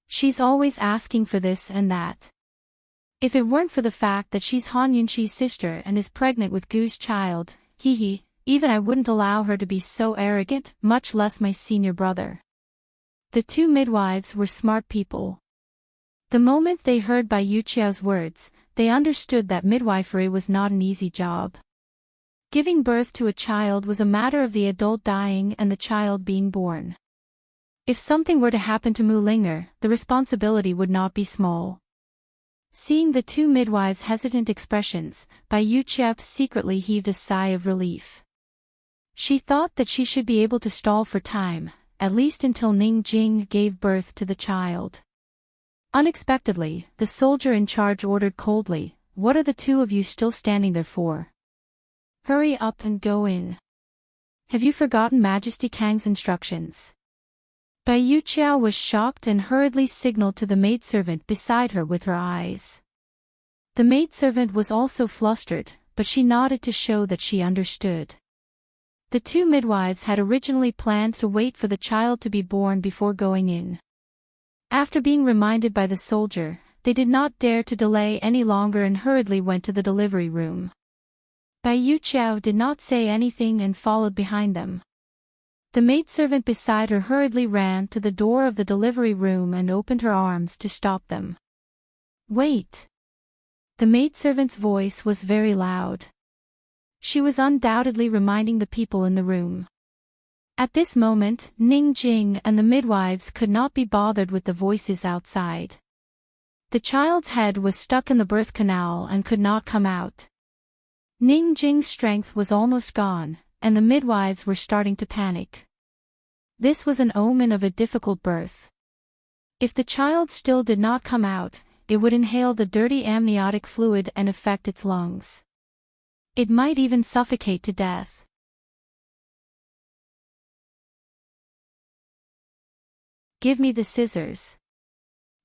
She's always asking for this and that. If it weren't for the fact that she's Han Yunqi's sister and is pregnant with Gu's child, even I wouldn't allow her to be so arrogant, much less my senior brother." The two midwives were smart people. The moment they heard Bai Yuqiao's words, they understood that midwifery was not an easy job. Giving birth to a child was a matter of the adult dying and the child being born. If something were to happen to Mu Linger, the responsibility would not be small. Seeing the two midwives' hesitant expressions, Bai Yuqiao secretly heaved a sigh of relief. She thought that she should be able to stall for time, at least until Ning Jing gave birth to the child. Unexpectedly, the soldier in charge ordered coldly, "What are the two of you still standing there for? Hurry up and go in. Have you forgotten Majesty Kang's instructions?" Bai Yuqiao was shocked and hurriedly signaled to the maidservant beside her with her eyes. The maidservant was also flustered, but she nodded to show that she understood. The two midwives had originally planned to wait for the child to be born before going in. After being reminded by the soldier, they did not dare to delay any longer and hurriedly went to the delivery room. Bai Yuqiao did not say anything and followed behind them. The maidservant beside her hurriedly ran to the door of the delivery room and opened her arms to stop them. "Wait!" The maidservant's voice was very loud. She was undoubtedly reminding the people in the room. At this moment, Ning Jing and the midwives could not be bothered with the voices outside. The child's head was stuck in the birth canal and could not come out. Ning Jing's strength was almost gone, and the midwives were starting to panic. This was an omen of a difficult birth. If the child still did not come out, it would inhale the dirty amniotic fluid and affect its lungs. It might even suffocate to death. "Give me the scissors."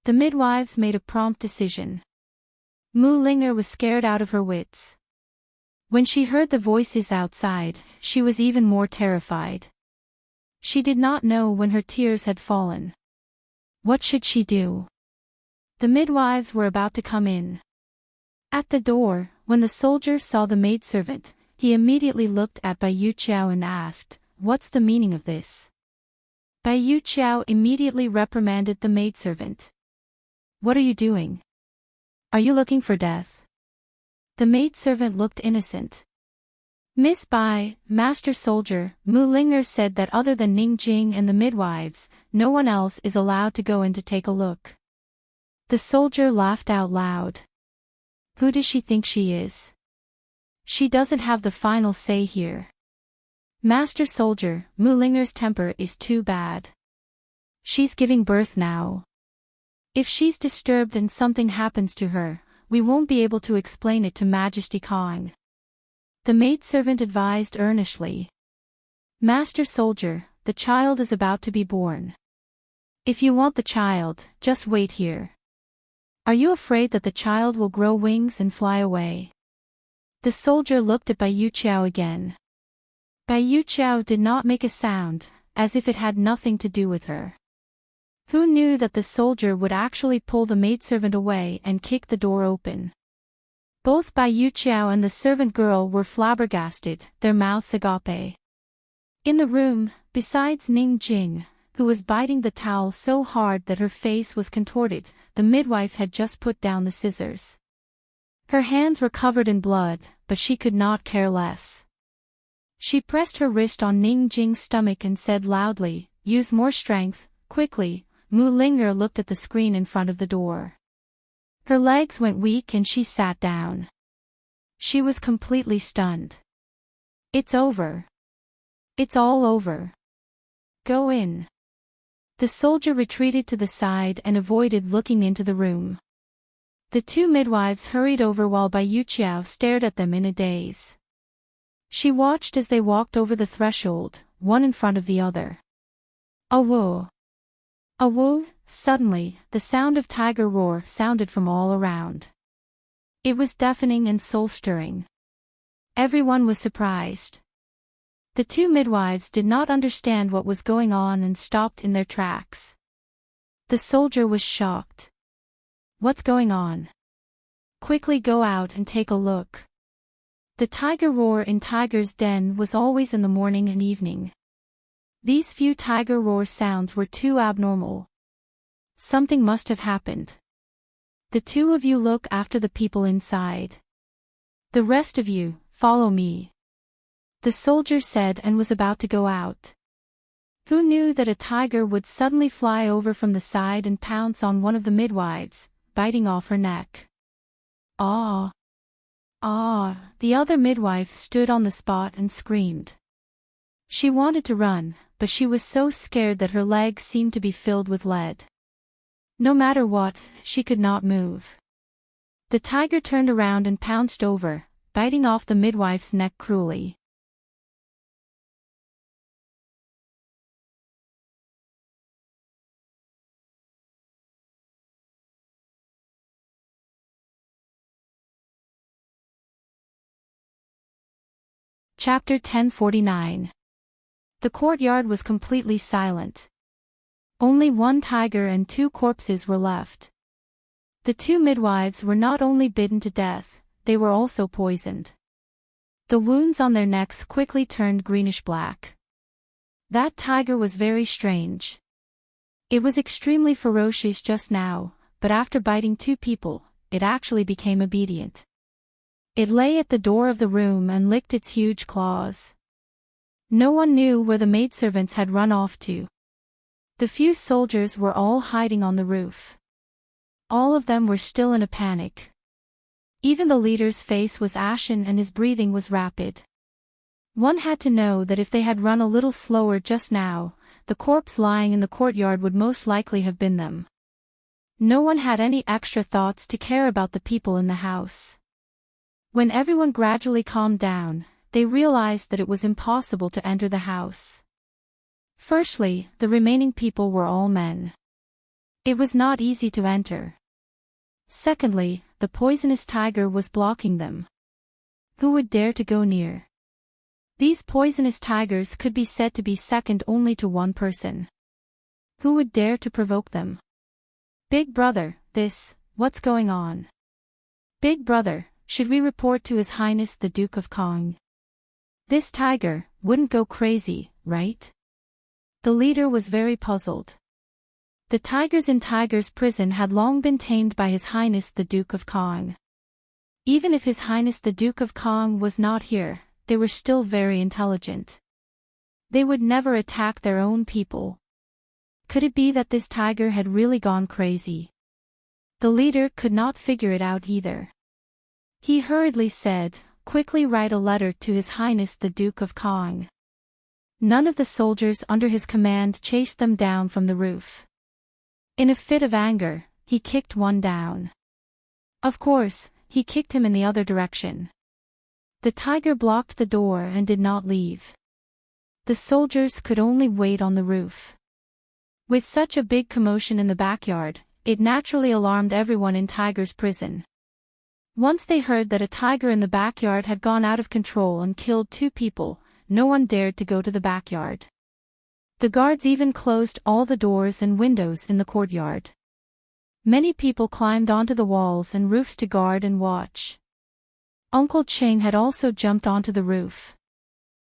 The midwives made a prompt decision. Mu Linger was scared out of her wits. When she heard the voices outside, she was even more terrified. She did not know when her tears had fallen. What should she do? The midwives were about to come in. At the door, when the soldier saw the maidservant, he immediately looked at Bai Yuqiao and asked, "What's the meaning of this?" Bai Yuqiao immediately reprimanded the maidservant. What are you doing? Are you looking for death? The maidservant looked innocent. Miss Bai, Master Soldier, Mu Ling'er said that other than Ning Jing and the midwives, no one else is allowed to go in to take a look. The soldier laughed out loud. Who does she think she is? She doesn't have the final say here. Master Soldier, Mu Ling'er's temper is too bad. She's giving birth now. If she's disturbed and something happens to her, we won't be able to explain it to Majesty Kong. The maidservant advised earnestly. Master Soldier, the child is about to be born. If you want the child, just wait here. Are you afraid that the child will grow wings and fly away? The soldier looked at Bai Yuqiao again. Bai Yuqiao did not make a sound, as if it had nothing to do with her. Who knew that the soldier would actually pull the maidservant away and kick the door open? Both Bai Yuqiao and the servant girl were flabbergasted, their mouths agape. In the room, besides Ning Jing, who was biting the towel so hard that her face was contorted, the midwife had just put down the scissors. Her hands were covered in blood, but she could not care less. She pressed her wrist on Ning Jing's stomach and said loudly, "Use more strength, quickly." Mu Ling'er looked at the screen in front of the door. Her legs went weak and she sat down. She was completely stunned. It's over. It's all over. Go in. The soldier retreated to the side and avoided looking into the room. The two midwives hurried over while Bai Yuqiao stared at them in a daze. She watched as they walked over the threshold, one in front of the other. Awoo! Awoo! Suddenly, the sound of tiger roar sounded from all around. It was deafening and soul-stirring. Everyone was surprised. The two midwives did not understand what was going on and stopped in their tracks. The soldier was shocked. What's going on? Quickly go out and take a look. The tiger roar in Tiger's Den was always in the morning and evening. These few tiger roar sounds were too abnormal. Something must have happened. The two of you look after the people inside. The rest of you, follow me. The soldier said and was about to go out. Who knew that a tiger would suddenly fly over from the side and pounce on one of the midwives, biting off her neck? Ah! Ah! The other midwife stood on the spot and screamed. She wanted to run, but she was so scared that her legs seemed to be filled with lead. No matter what, she could not move. The tiger turned around and pounced over, biting off the midwife's neck cruelly. Chapter 1049. The courtyard was completely silent. Only one tiger and two corpses were left. The two midwives were not only bitten to death, they were also poisoned. The wounds on their necks quickly turned greenish-black. That tiger was very strange. It was extremely ferocious just now, but after biting two people, it actually became obedient. It lay at the door of the room and licked its huge claws. No one knew where the maidservants had run off to. The few soldiers were all hiding on the roof. All of them were still in a panic. Even the leader's face was ashen and his breathing was rapid. One had to know that if they had run a little slower just now, the corpse lying in the courtyard would most likely have been them. No one had any extra thoughts to care about the people in the house. When everyone gradually calmed down, they realized that it was impossible to enter the house. Firstly, the remaining people were all men. It was not easy to enter. Secondly, the poisonous tiger was blocking them. Who would dare to go near? These poisonous tigers could be said to be second only to one person. Who would dare to provoke them? Big brother, what's going on? Big brother, should we report to His Highness the Duke of Kong? This tiger wouldn't go crazy, right? The leader was very puzzled. The tigers in Tiger's prison had long been tamed by His Highness the Duke of Kong. Even if His Highness the Duke of Kong was not here, they were still very intelligent. They would never attack their own people. Could it be that this tiger had really gone crazy? The leader could not figure it out either. He hurriedly said, "Quickly write a letter to His Highness the Duke of Kong." None of the soldiers under his command chased them down from the roof. In a fit of anger, he kicked one down. Of course, he kicked him in the other direction. The tiger blocked the door and did not leave. The soldiers could only wait on the roof. With such a big commotion in the backyard, it naturally alarmed everyone in Tiger's prison. Once they heard that a tiger in the backyard had gone out of control and killed 2 people, no one dared to go to the backyard. The guards even closed all the doors and windows in the courtyard. Many people climbed onto the walls and roofs to guard and watch. Uncle Ching had also jumped onto the roof.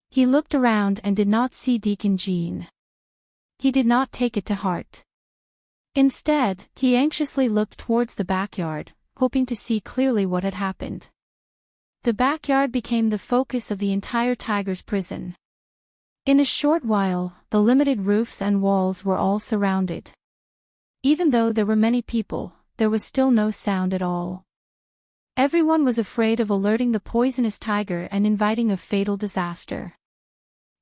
He looked around and did not see Deacon Jean. He did not take it to heart. Instead, he anxiously looked towards the backyard, hoping to see clearly what had happened. The backyard became the focus of the entire tiger's prison. In a short while, the limited roofs and walls were all surrounded. Even though there were many people, there was still no sound at all. Everyone was afraid of alerting the poisonous tiger and inviting a fatal disaster.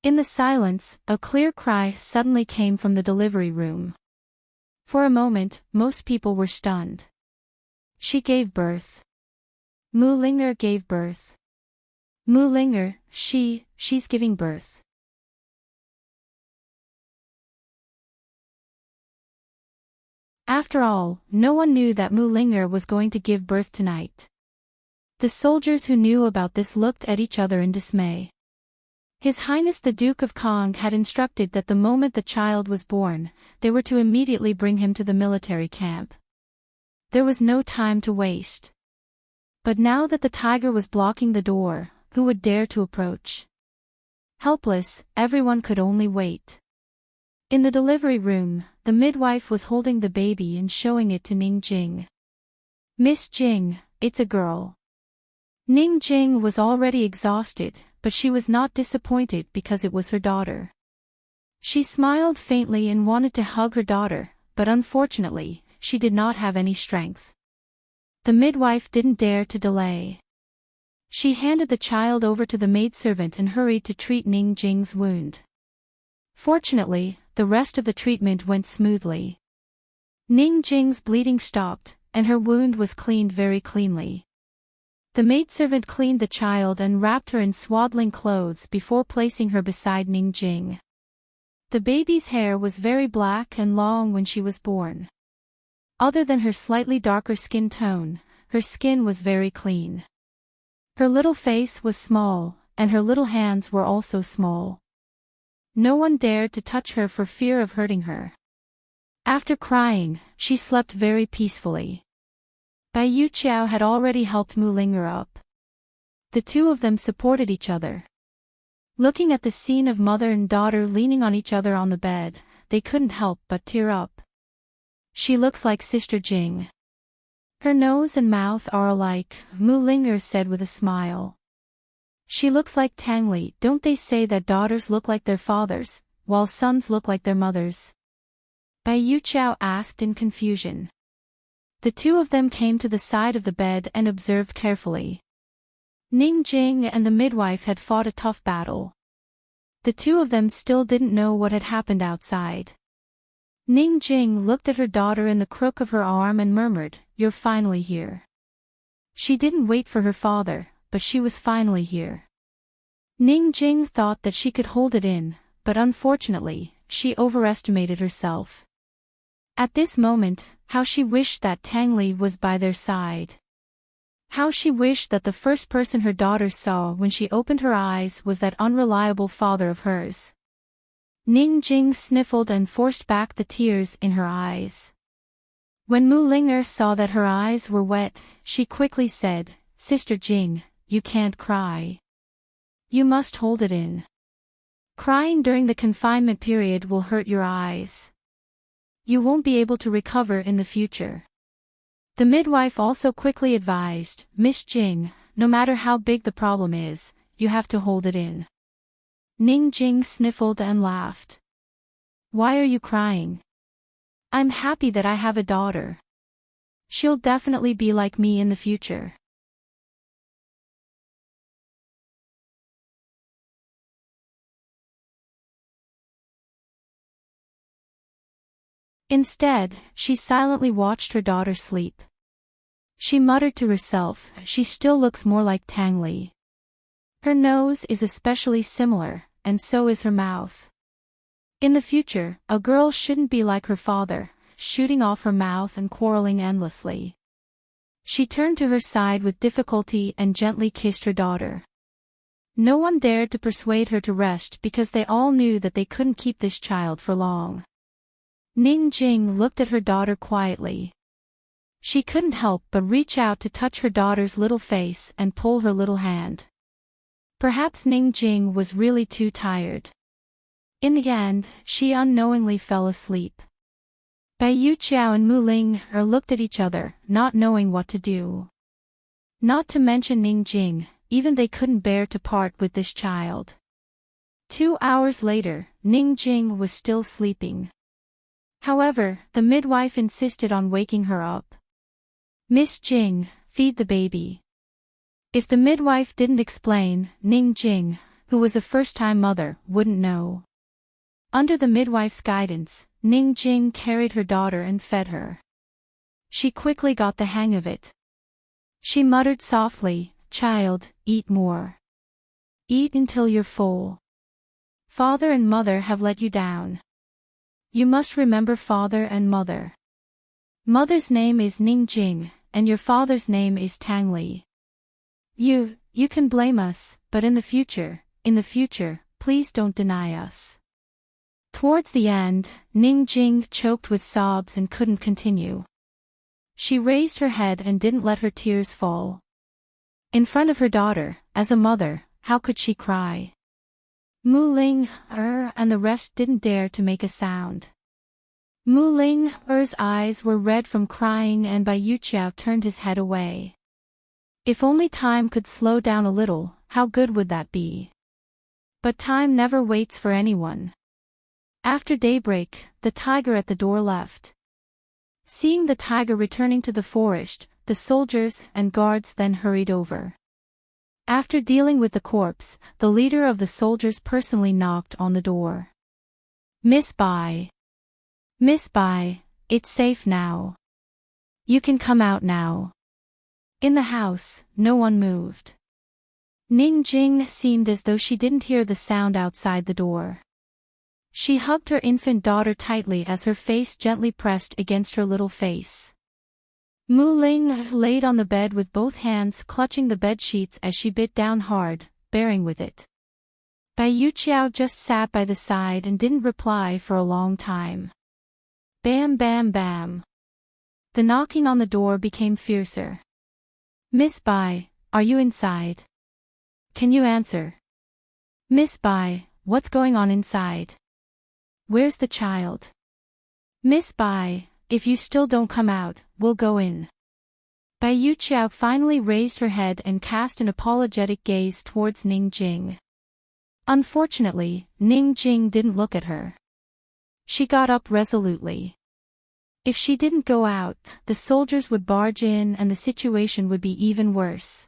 In the silence, a clear cry suddenly came from the delivery room. For a moment, most people were stunned. She gave birth. Mu Linger gave birth. Mu Linger, she's giving birth. After all, no one knew that Mu Linger was going to give birth tonight. The soldiers who knew about this looked at each other in dismay. His Highness the Duke of Kong had instructed that the moment the child was born, they were to immediately bring him to the military camp. There was no time to waste. But now that the tiger was blocking the door, who would dare to approach? Helpless, everyone could only wait. In the delivery room, the midwife was holding the baby and showing it to Ning Jing. "Miss Jing, it's a girl." Ning Jing was already exhausted, but she was not disappointed because it was her daughter. She smiled faintly and wanted to hug her daughter, but unfortunately, she did not have any strength. The midwife didn't dare to delay. She handed the child over to the maidservant and hurried to treat Ning Jing's wound. Fortunately, the rest of the treatment went smoothly. Ning Jing's bleeding stopped, and her wound was cleaned very cleanly. The maidservant cleaned the child and wrapped her in swaddling clothes before placing her beside Ning Jing. The baby's hair was very black and long when she was born. Other than her slightly darker skin tone, her skin was very clean. Her little face was small, and her little hands were also small. No one dared to touch her for fear of hurting her. After crying, she slept very peacefully. Bai Yuqiao had already helped Mu Linger up. The 2 of them supported each other. Looking at the scene of mother and daughter leaning on each other on the bed, they couldn't help but tear up. "She looks like Sister Jing. Her nose and mouth are alike," Mu Linger said with a smile. "She looks like Tangli. Don't they say that daughters look like their fathers, while sons look like their mothers?" Bai Yuqiao asked in confusion. The 2 of them came to the side of the bed and observed carefully. Ning Jing and the midwife had fought a tough battle. The 2 of them still didn't know what had happened outside. Ning Jing looked at her daughter in the crook of her arm and murmured, "You're finally here." She didn't wait for her father, but she was finally here. Ning Jing thought that she could hold it in, but unfortunately, she overestimated herself. At this moment, how she wished that Tangli was by their side. How she wished that the first person her daughter saw when she opened her eyes was that unreliable father of hers. Ning Jing sniffled and forced back the tears in her eyes. When Mu Linger saw that her eyes were wet, she quickly said, "Sister Jing, you can't cry. You must hold it in." Crying during the confinement period will hurt your eyes. You won't be able to recover in the future. The midwife also quickly advised, Miss Jing, no matter how big the problem is, you have to hold it in. Ning Jing sniffled and laughed. Why are you crying? I'm happy that I have a daughter. She'll definitely be like me in the future. Instead, she silently watched her daughter sleep. She muttered to herself, she still looks more like Tang Li. Her nose is especially similar, and so is her mouth. In the future, a girl shouldn't be like her father, shooting off her mouth and quarreling endlessly. She turned to her side with difficulty and gently kissed her daughter. No one dared to persuade her to rest because they all knew that they couldn't keep this child for long. Ning Jing looked at her daughter quietly. She couldn't help but reach out to touch her daughter's little face and pull her little hand. Perhaps Ning Jing was really too tired. In the end, she unknowingly fell asleep. Bai Yuqiao and Mu Ling looked at each other, not knowing what to do. Not to mention Ning Jing, even they couldn't bear to part with this child. 2 hours later, Ning Jing was still sleeping. However, the midwife insisted on waking her up. Miss Jing, feed the baby. If the midwife didn't explain, Ning Jing, who was a first-time mother, wouldn't know. Under the midwife's guidance, Ning Jing carried her daughter and fed her. She quickly got the hang of it. She muttered softly, "Child, eat more. Eat until you're full. Father and mother have let you down. You must remember father and mother. Mother's name is Ning Jing, and your father's name is Tang Li. You can blame us, but in the future, please don't deny us." Towards the end, Ning Jing choked with sobs and couldn't continue. She raised her head and didn't let her tears fall. In front of her daughter, as a mother, how could she cry? Mu Ling, and the rest didn't dare to make a sound. Mu Ling's eyes were red from crying and Bai Yuqiao turned his head away. If only time could slow down a little, how good would that be? But time never waits for anyone. After daybreak, the tiger at the door left. Seeing the tiger returning to the forest, the soldiers and guards then hurried over. After dealing with the corpse, the leader of the soldiers personally knocked on the door. Miss Bai, it's safe now. You can come out now." In the house, no one moved. Ning Jing seemed as though she didn't hear the sound outside the door. She hugged her infant daughter tightly as her face gently pressed against her little face. Mu Ling laid on the bed with both hands clutching the bed sheets as she bit down hard, bearing with it. Bai Yuqiao just sat by the side and didn't reply for a long time. Bam bam bam. The knocking on the door became fiercer. "Miss Bai, are you inside? Can you answer? Miss Bai, what's going on inside? Where's the child? Miss Bai, if you still don't come out, we'll go in." Bai Yuqiao finally raised her head and cast an apologetic gaze towards Ning Jing. Unfortunately, Ning Jing didn't look at her. She got up resolutely. If she didn't go out, the soldiers would barge in and the situation would be even worse.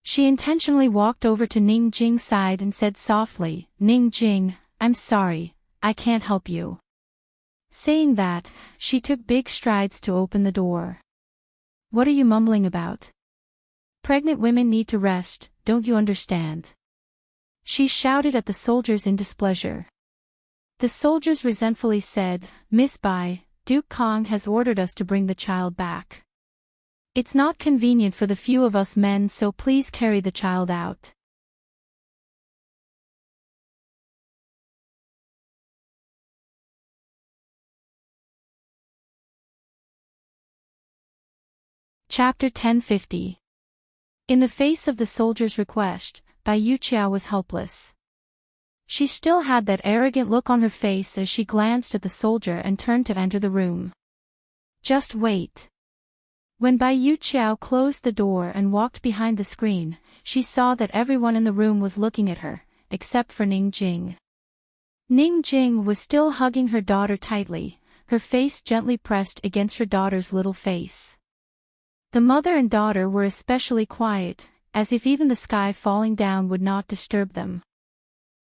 She intentionally walked over to Ning Jing's side and said softly, "Ning Jing, I'm sorry, I can't help you." Saying that, she took big strides to open the door. "What are you mumbling about? Pregnant women need to rest, don't you understand?" She shouted at the soldiers in displeasure. The soldiers resentfully said, "Miss Bai, Duke Kong has ordered us to bring the child back. It's not convenient for the few of us men, so please carry the child out." Chapter 1050. In the face of the soldier's request, Bai Yuqiao was helpless. She still had that arrogant look on her face as she glanced at the soldier and turned to enter the room. Just wait. When Bai Yuqiao closed the door and walked behind the screen, she saw that everyone in the room was looking at her, except for Ning Jing. Ning Jing was still hugging her daughter tightly, her face gently pressed against her daughter's little face. The mother and daughter were especially quiet, as if even the sky falling down would not disturb them.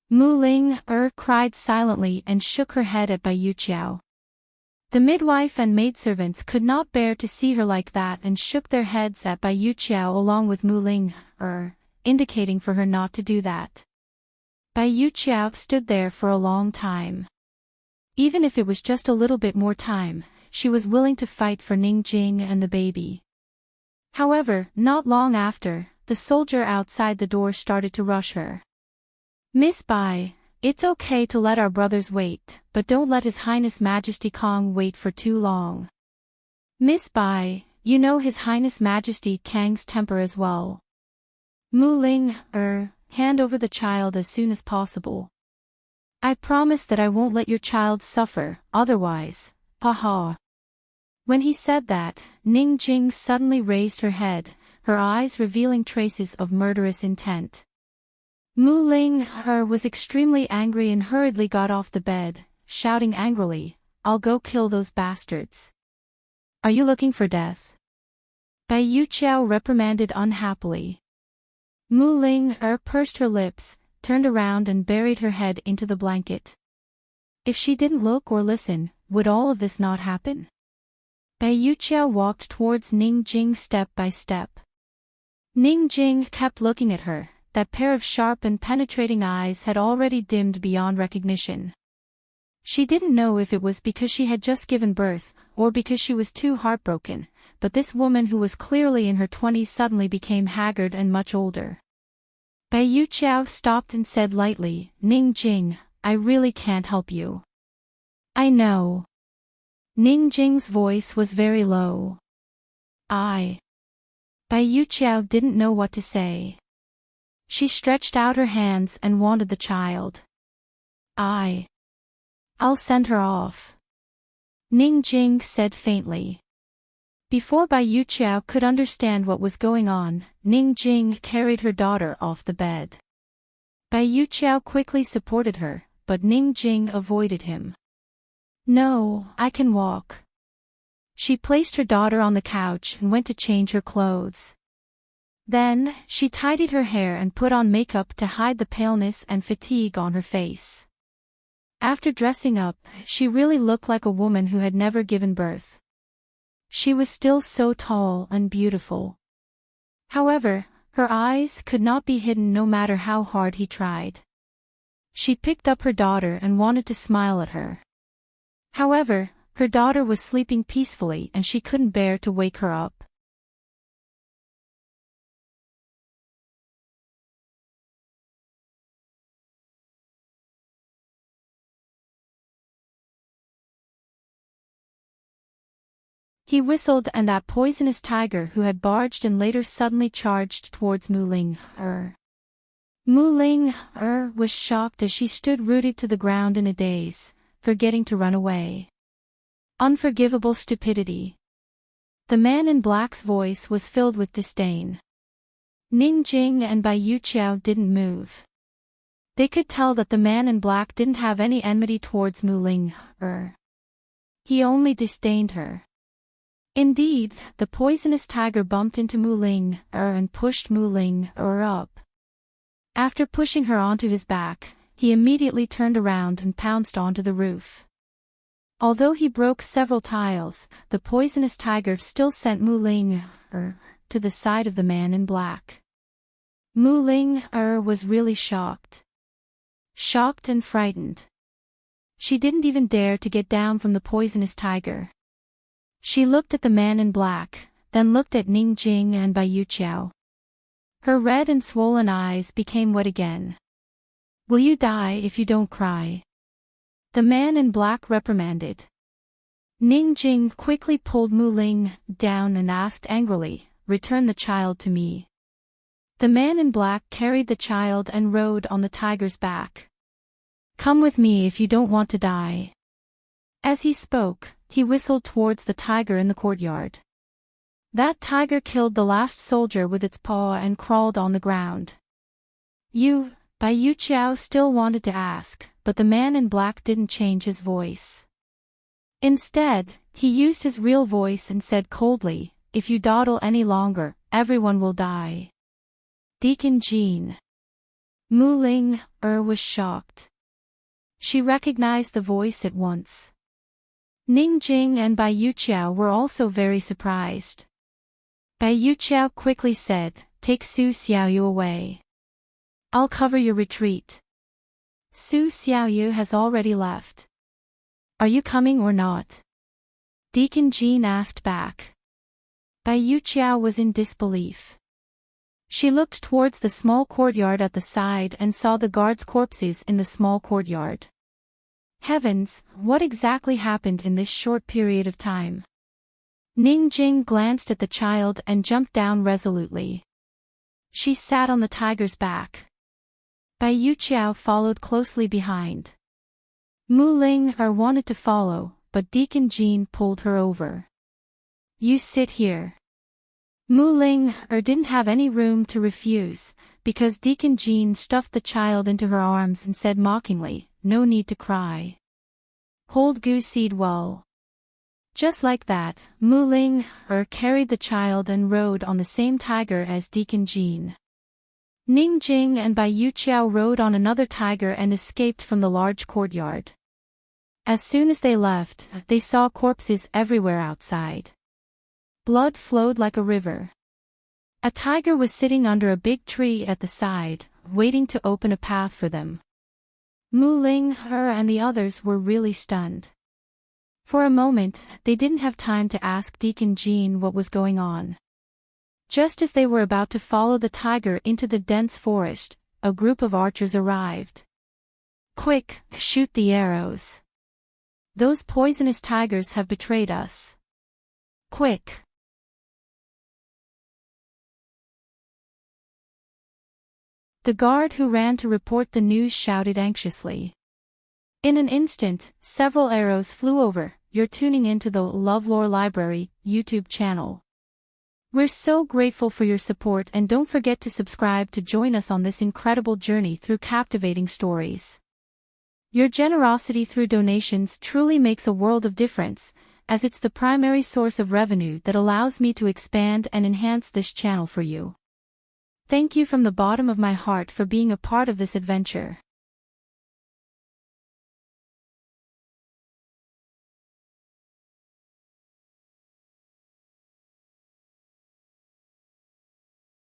Mu Ling cried silently and shook her head at Bai Yuqiao. The midwife and maidservants could not bear to see her like that and shook their heads at Bai Yuqiao along with Mu Ling, indicating for her not to do that. Bai Yuqiao stood there for a long time. Even if it was just a little bit more time, she was willing to fight for Ning Jing and the baby. However, not long after, the soldier outside the door started to rush her. Miss Bai, it's okay to let our brothers wait, but don't let His Highness Majesty Kong wait for too long. Miss Bai, you know His Highness Majesty Kang's temper as well. Mu Ling, hand over the child as soon as possible. I promise that I won't let your child suffer, otherwise, haha. When he said that, Ning Jing suddenly raised her head, her eyes revealing traces of murderous intent. Mu Ling was extremely angry and hurriedly got off the bed, shouting angrily, I'll go kill those bastards. Are you looking for death? Bai Yuqiao reprimanded unhappily. Mu Ling pursed her lips, turned around and buried her head into the blanket. If she didn't look or listen, would all of this not happen? Bai Yuqiao walked towards Ning Jing step by step. Ning Jing kept looking at her, that pair of sharp and penetrating eyes had already dimmed beyond recognition. She didn't know if it was because she had just given birth, or because she was too heartbroken, but this woman who was clearly in her 20s suddenly became haggard and much older. Bai Yuqiao stopped and said lightly, Ning Jing, I really can't help you. I know. Ning Jing's voice was very low. Bai Yuqiao didn't know what to say. She stretched out her hands and wanted the child. I'll send her off. Ning Jing said faintly. Before Bai Yuqiao could understand what was going on, Ning Jing carried her daughter off the bed. Bai Yuqiao quickly supported her, but Ning Jing avoided him. No, I can walk. She placed her daughter on the couch and went to change her clothes. Then, she tidied her hair and put on makeup to hide the paleness and fatigue on her face. After dressing up, she really looked like a woman who had never given birth. She was still so tall and beautiful. However, her eyes could not be hidden no matter how hard he tried. She picked up her daughter and wanted to smile at her. However, her daughter was sleeping peacefully and she couldn't bear to wake her up. He whistled and that poisonous tiger who had barged in later suddenly charged towards Mu Ling. Mu Ling was shocked as she stood rooted to the ground in a daze, forgetting to run away. Unforgivable stupidity. The man in black's voice was filled with disdain. Ning Jing and Bai Yuqiao didn't move. They could tell that the man in black didn't have any enmity towards Mu Ling. He only disdained her. Indeed, the poisonous tiger bumped into Mu Ling and pushed Mu Ling up. After pushing her onto his back, he immediately turned around and pounced onto the roof. Although he broke several tiles, the poisonous tiger still sent Mu Ling to the side of the man in black. Mu Ling was really shocked. Shocked and frightened. She didn't even dare to get down from the poisonous tiger. She looked at the man in black, then looked at Ning Jing and Bai Yuqiao. Her red and swollen eyes became wet again. Will you die if you don't cry? The man in black reprimanded. Ning Jing quickly pulled Mu Ling down and asked angrily, return the child to me. The man in black carried the child and rode on the tiger's back. "Come with me if you don't want to die." As he spoke, he whistled towards the tiger in the courtyard. That tiger killed the last soldier with its paw and crawled on the ground. Bai Yuqiao still wanted to ask, but the man in black didn't change his voice. Instead, he used his real voice and said coldly, "If you dawdle any longer, everyone will die." Deacon Jean. Mu Ling was shocked. She recognized the voice at once. Ning Jing and Bai Yuqiao were also very surprised. Bai Yuqiao quickly said, "Take Su Xiaoyu away. I'll cover your retreat." Su Xiaoyu has already left. "Are you coming or not?" Deacon Jean asked back. Bai Yuqiao was in disbelief. She looked towards the small courtyard at the side and saw the guards' corpses in the small courtyard. Heavens, what exactly happened in this short period of time? Ning Jing glanced at the child and jumped down resolutely. She sat on the tiger's back. Bai Yuqiao followed closely behind. Mu Ling wanted to follow, but Deacon Jean pulled her over. "You sit here." Mu Ling didn't have any room to refuse, because Deacon Jean stuffed the child into her arms and said mockingly, "No need to cry. Hold goose seed well." Just like that, Mu Ling carried the child and rode on the same tiger as Deacon Jean. Ning Jing and Bai Yuqiao rode on another tiger and escaped from the large courtyard. As soon as they left, they saw corpses everywhere outside. Blood flowed like a river. A tiger was sitting under a big tree at the side, waiting to open a path for them. Mu Ling, and the others were really stunned. For a moment, they didn't have time to ask Deacon Jean what was going on. Just as they were about to follow the tiger into the dense forest, a group of archers arrived. "Quick, shoot the arrows. Those poisonous tigers have betrayed us. Quick!" The guard who ran to report the news shouted anxiously. In an instant, several arrows flew over. You're tuning into the LoveLore Library YouTube channel. We're so grateful for your support, and don't forget to subscribe to join us on this incredible journey through captivating stories. Your generosity through donations truly makes a world of difference, as it's the primary source of revenue that allows me to expand and enhance this channel for you. Thank you from the bottom of my heart for being a part of this adventure.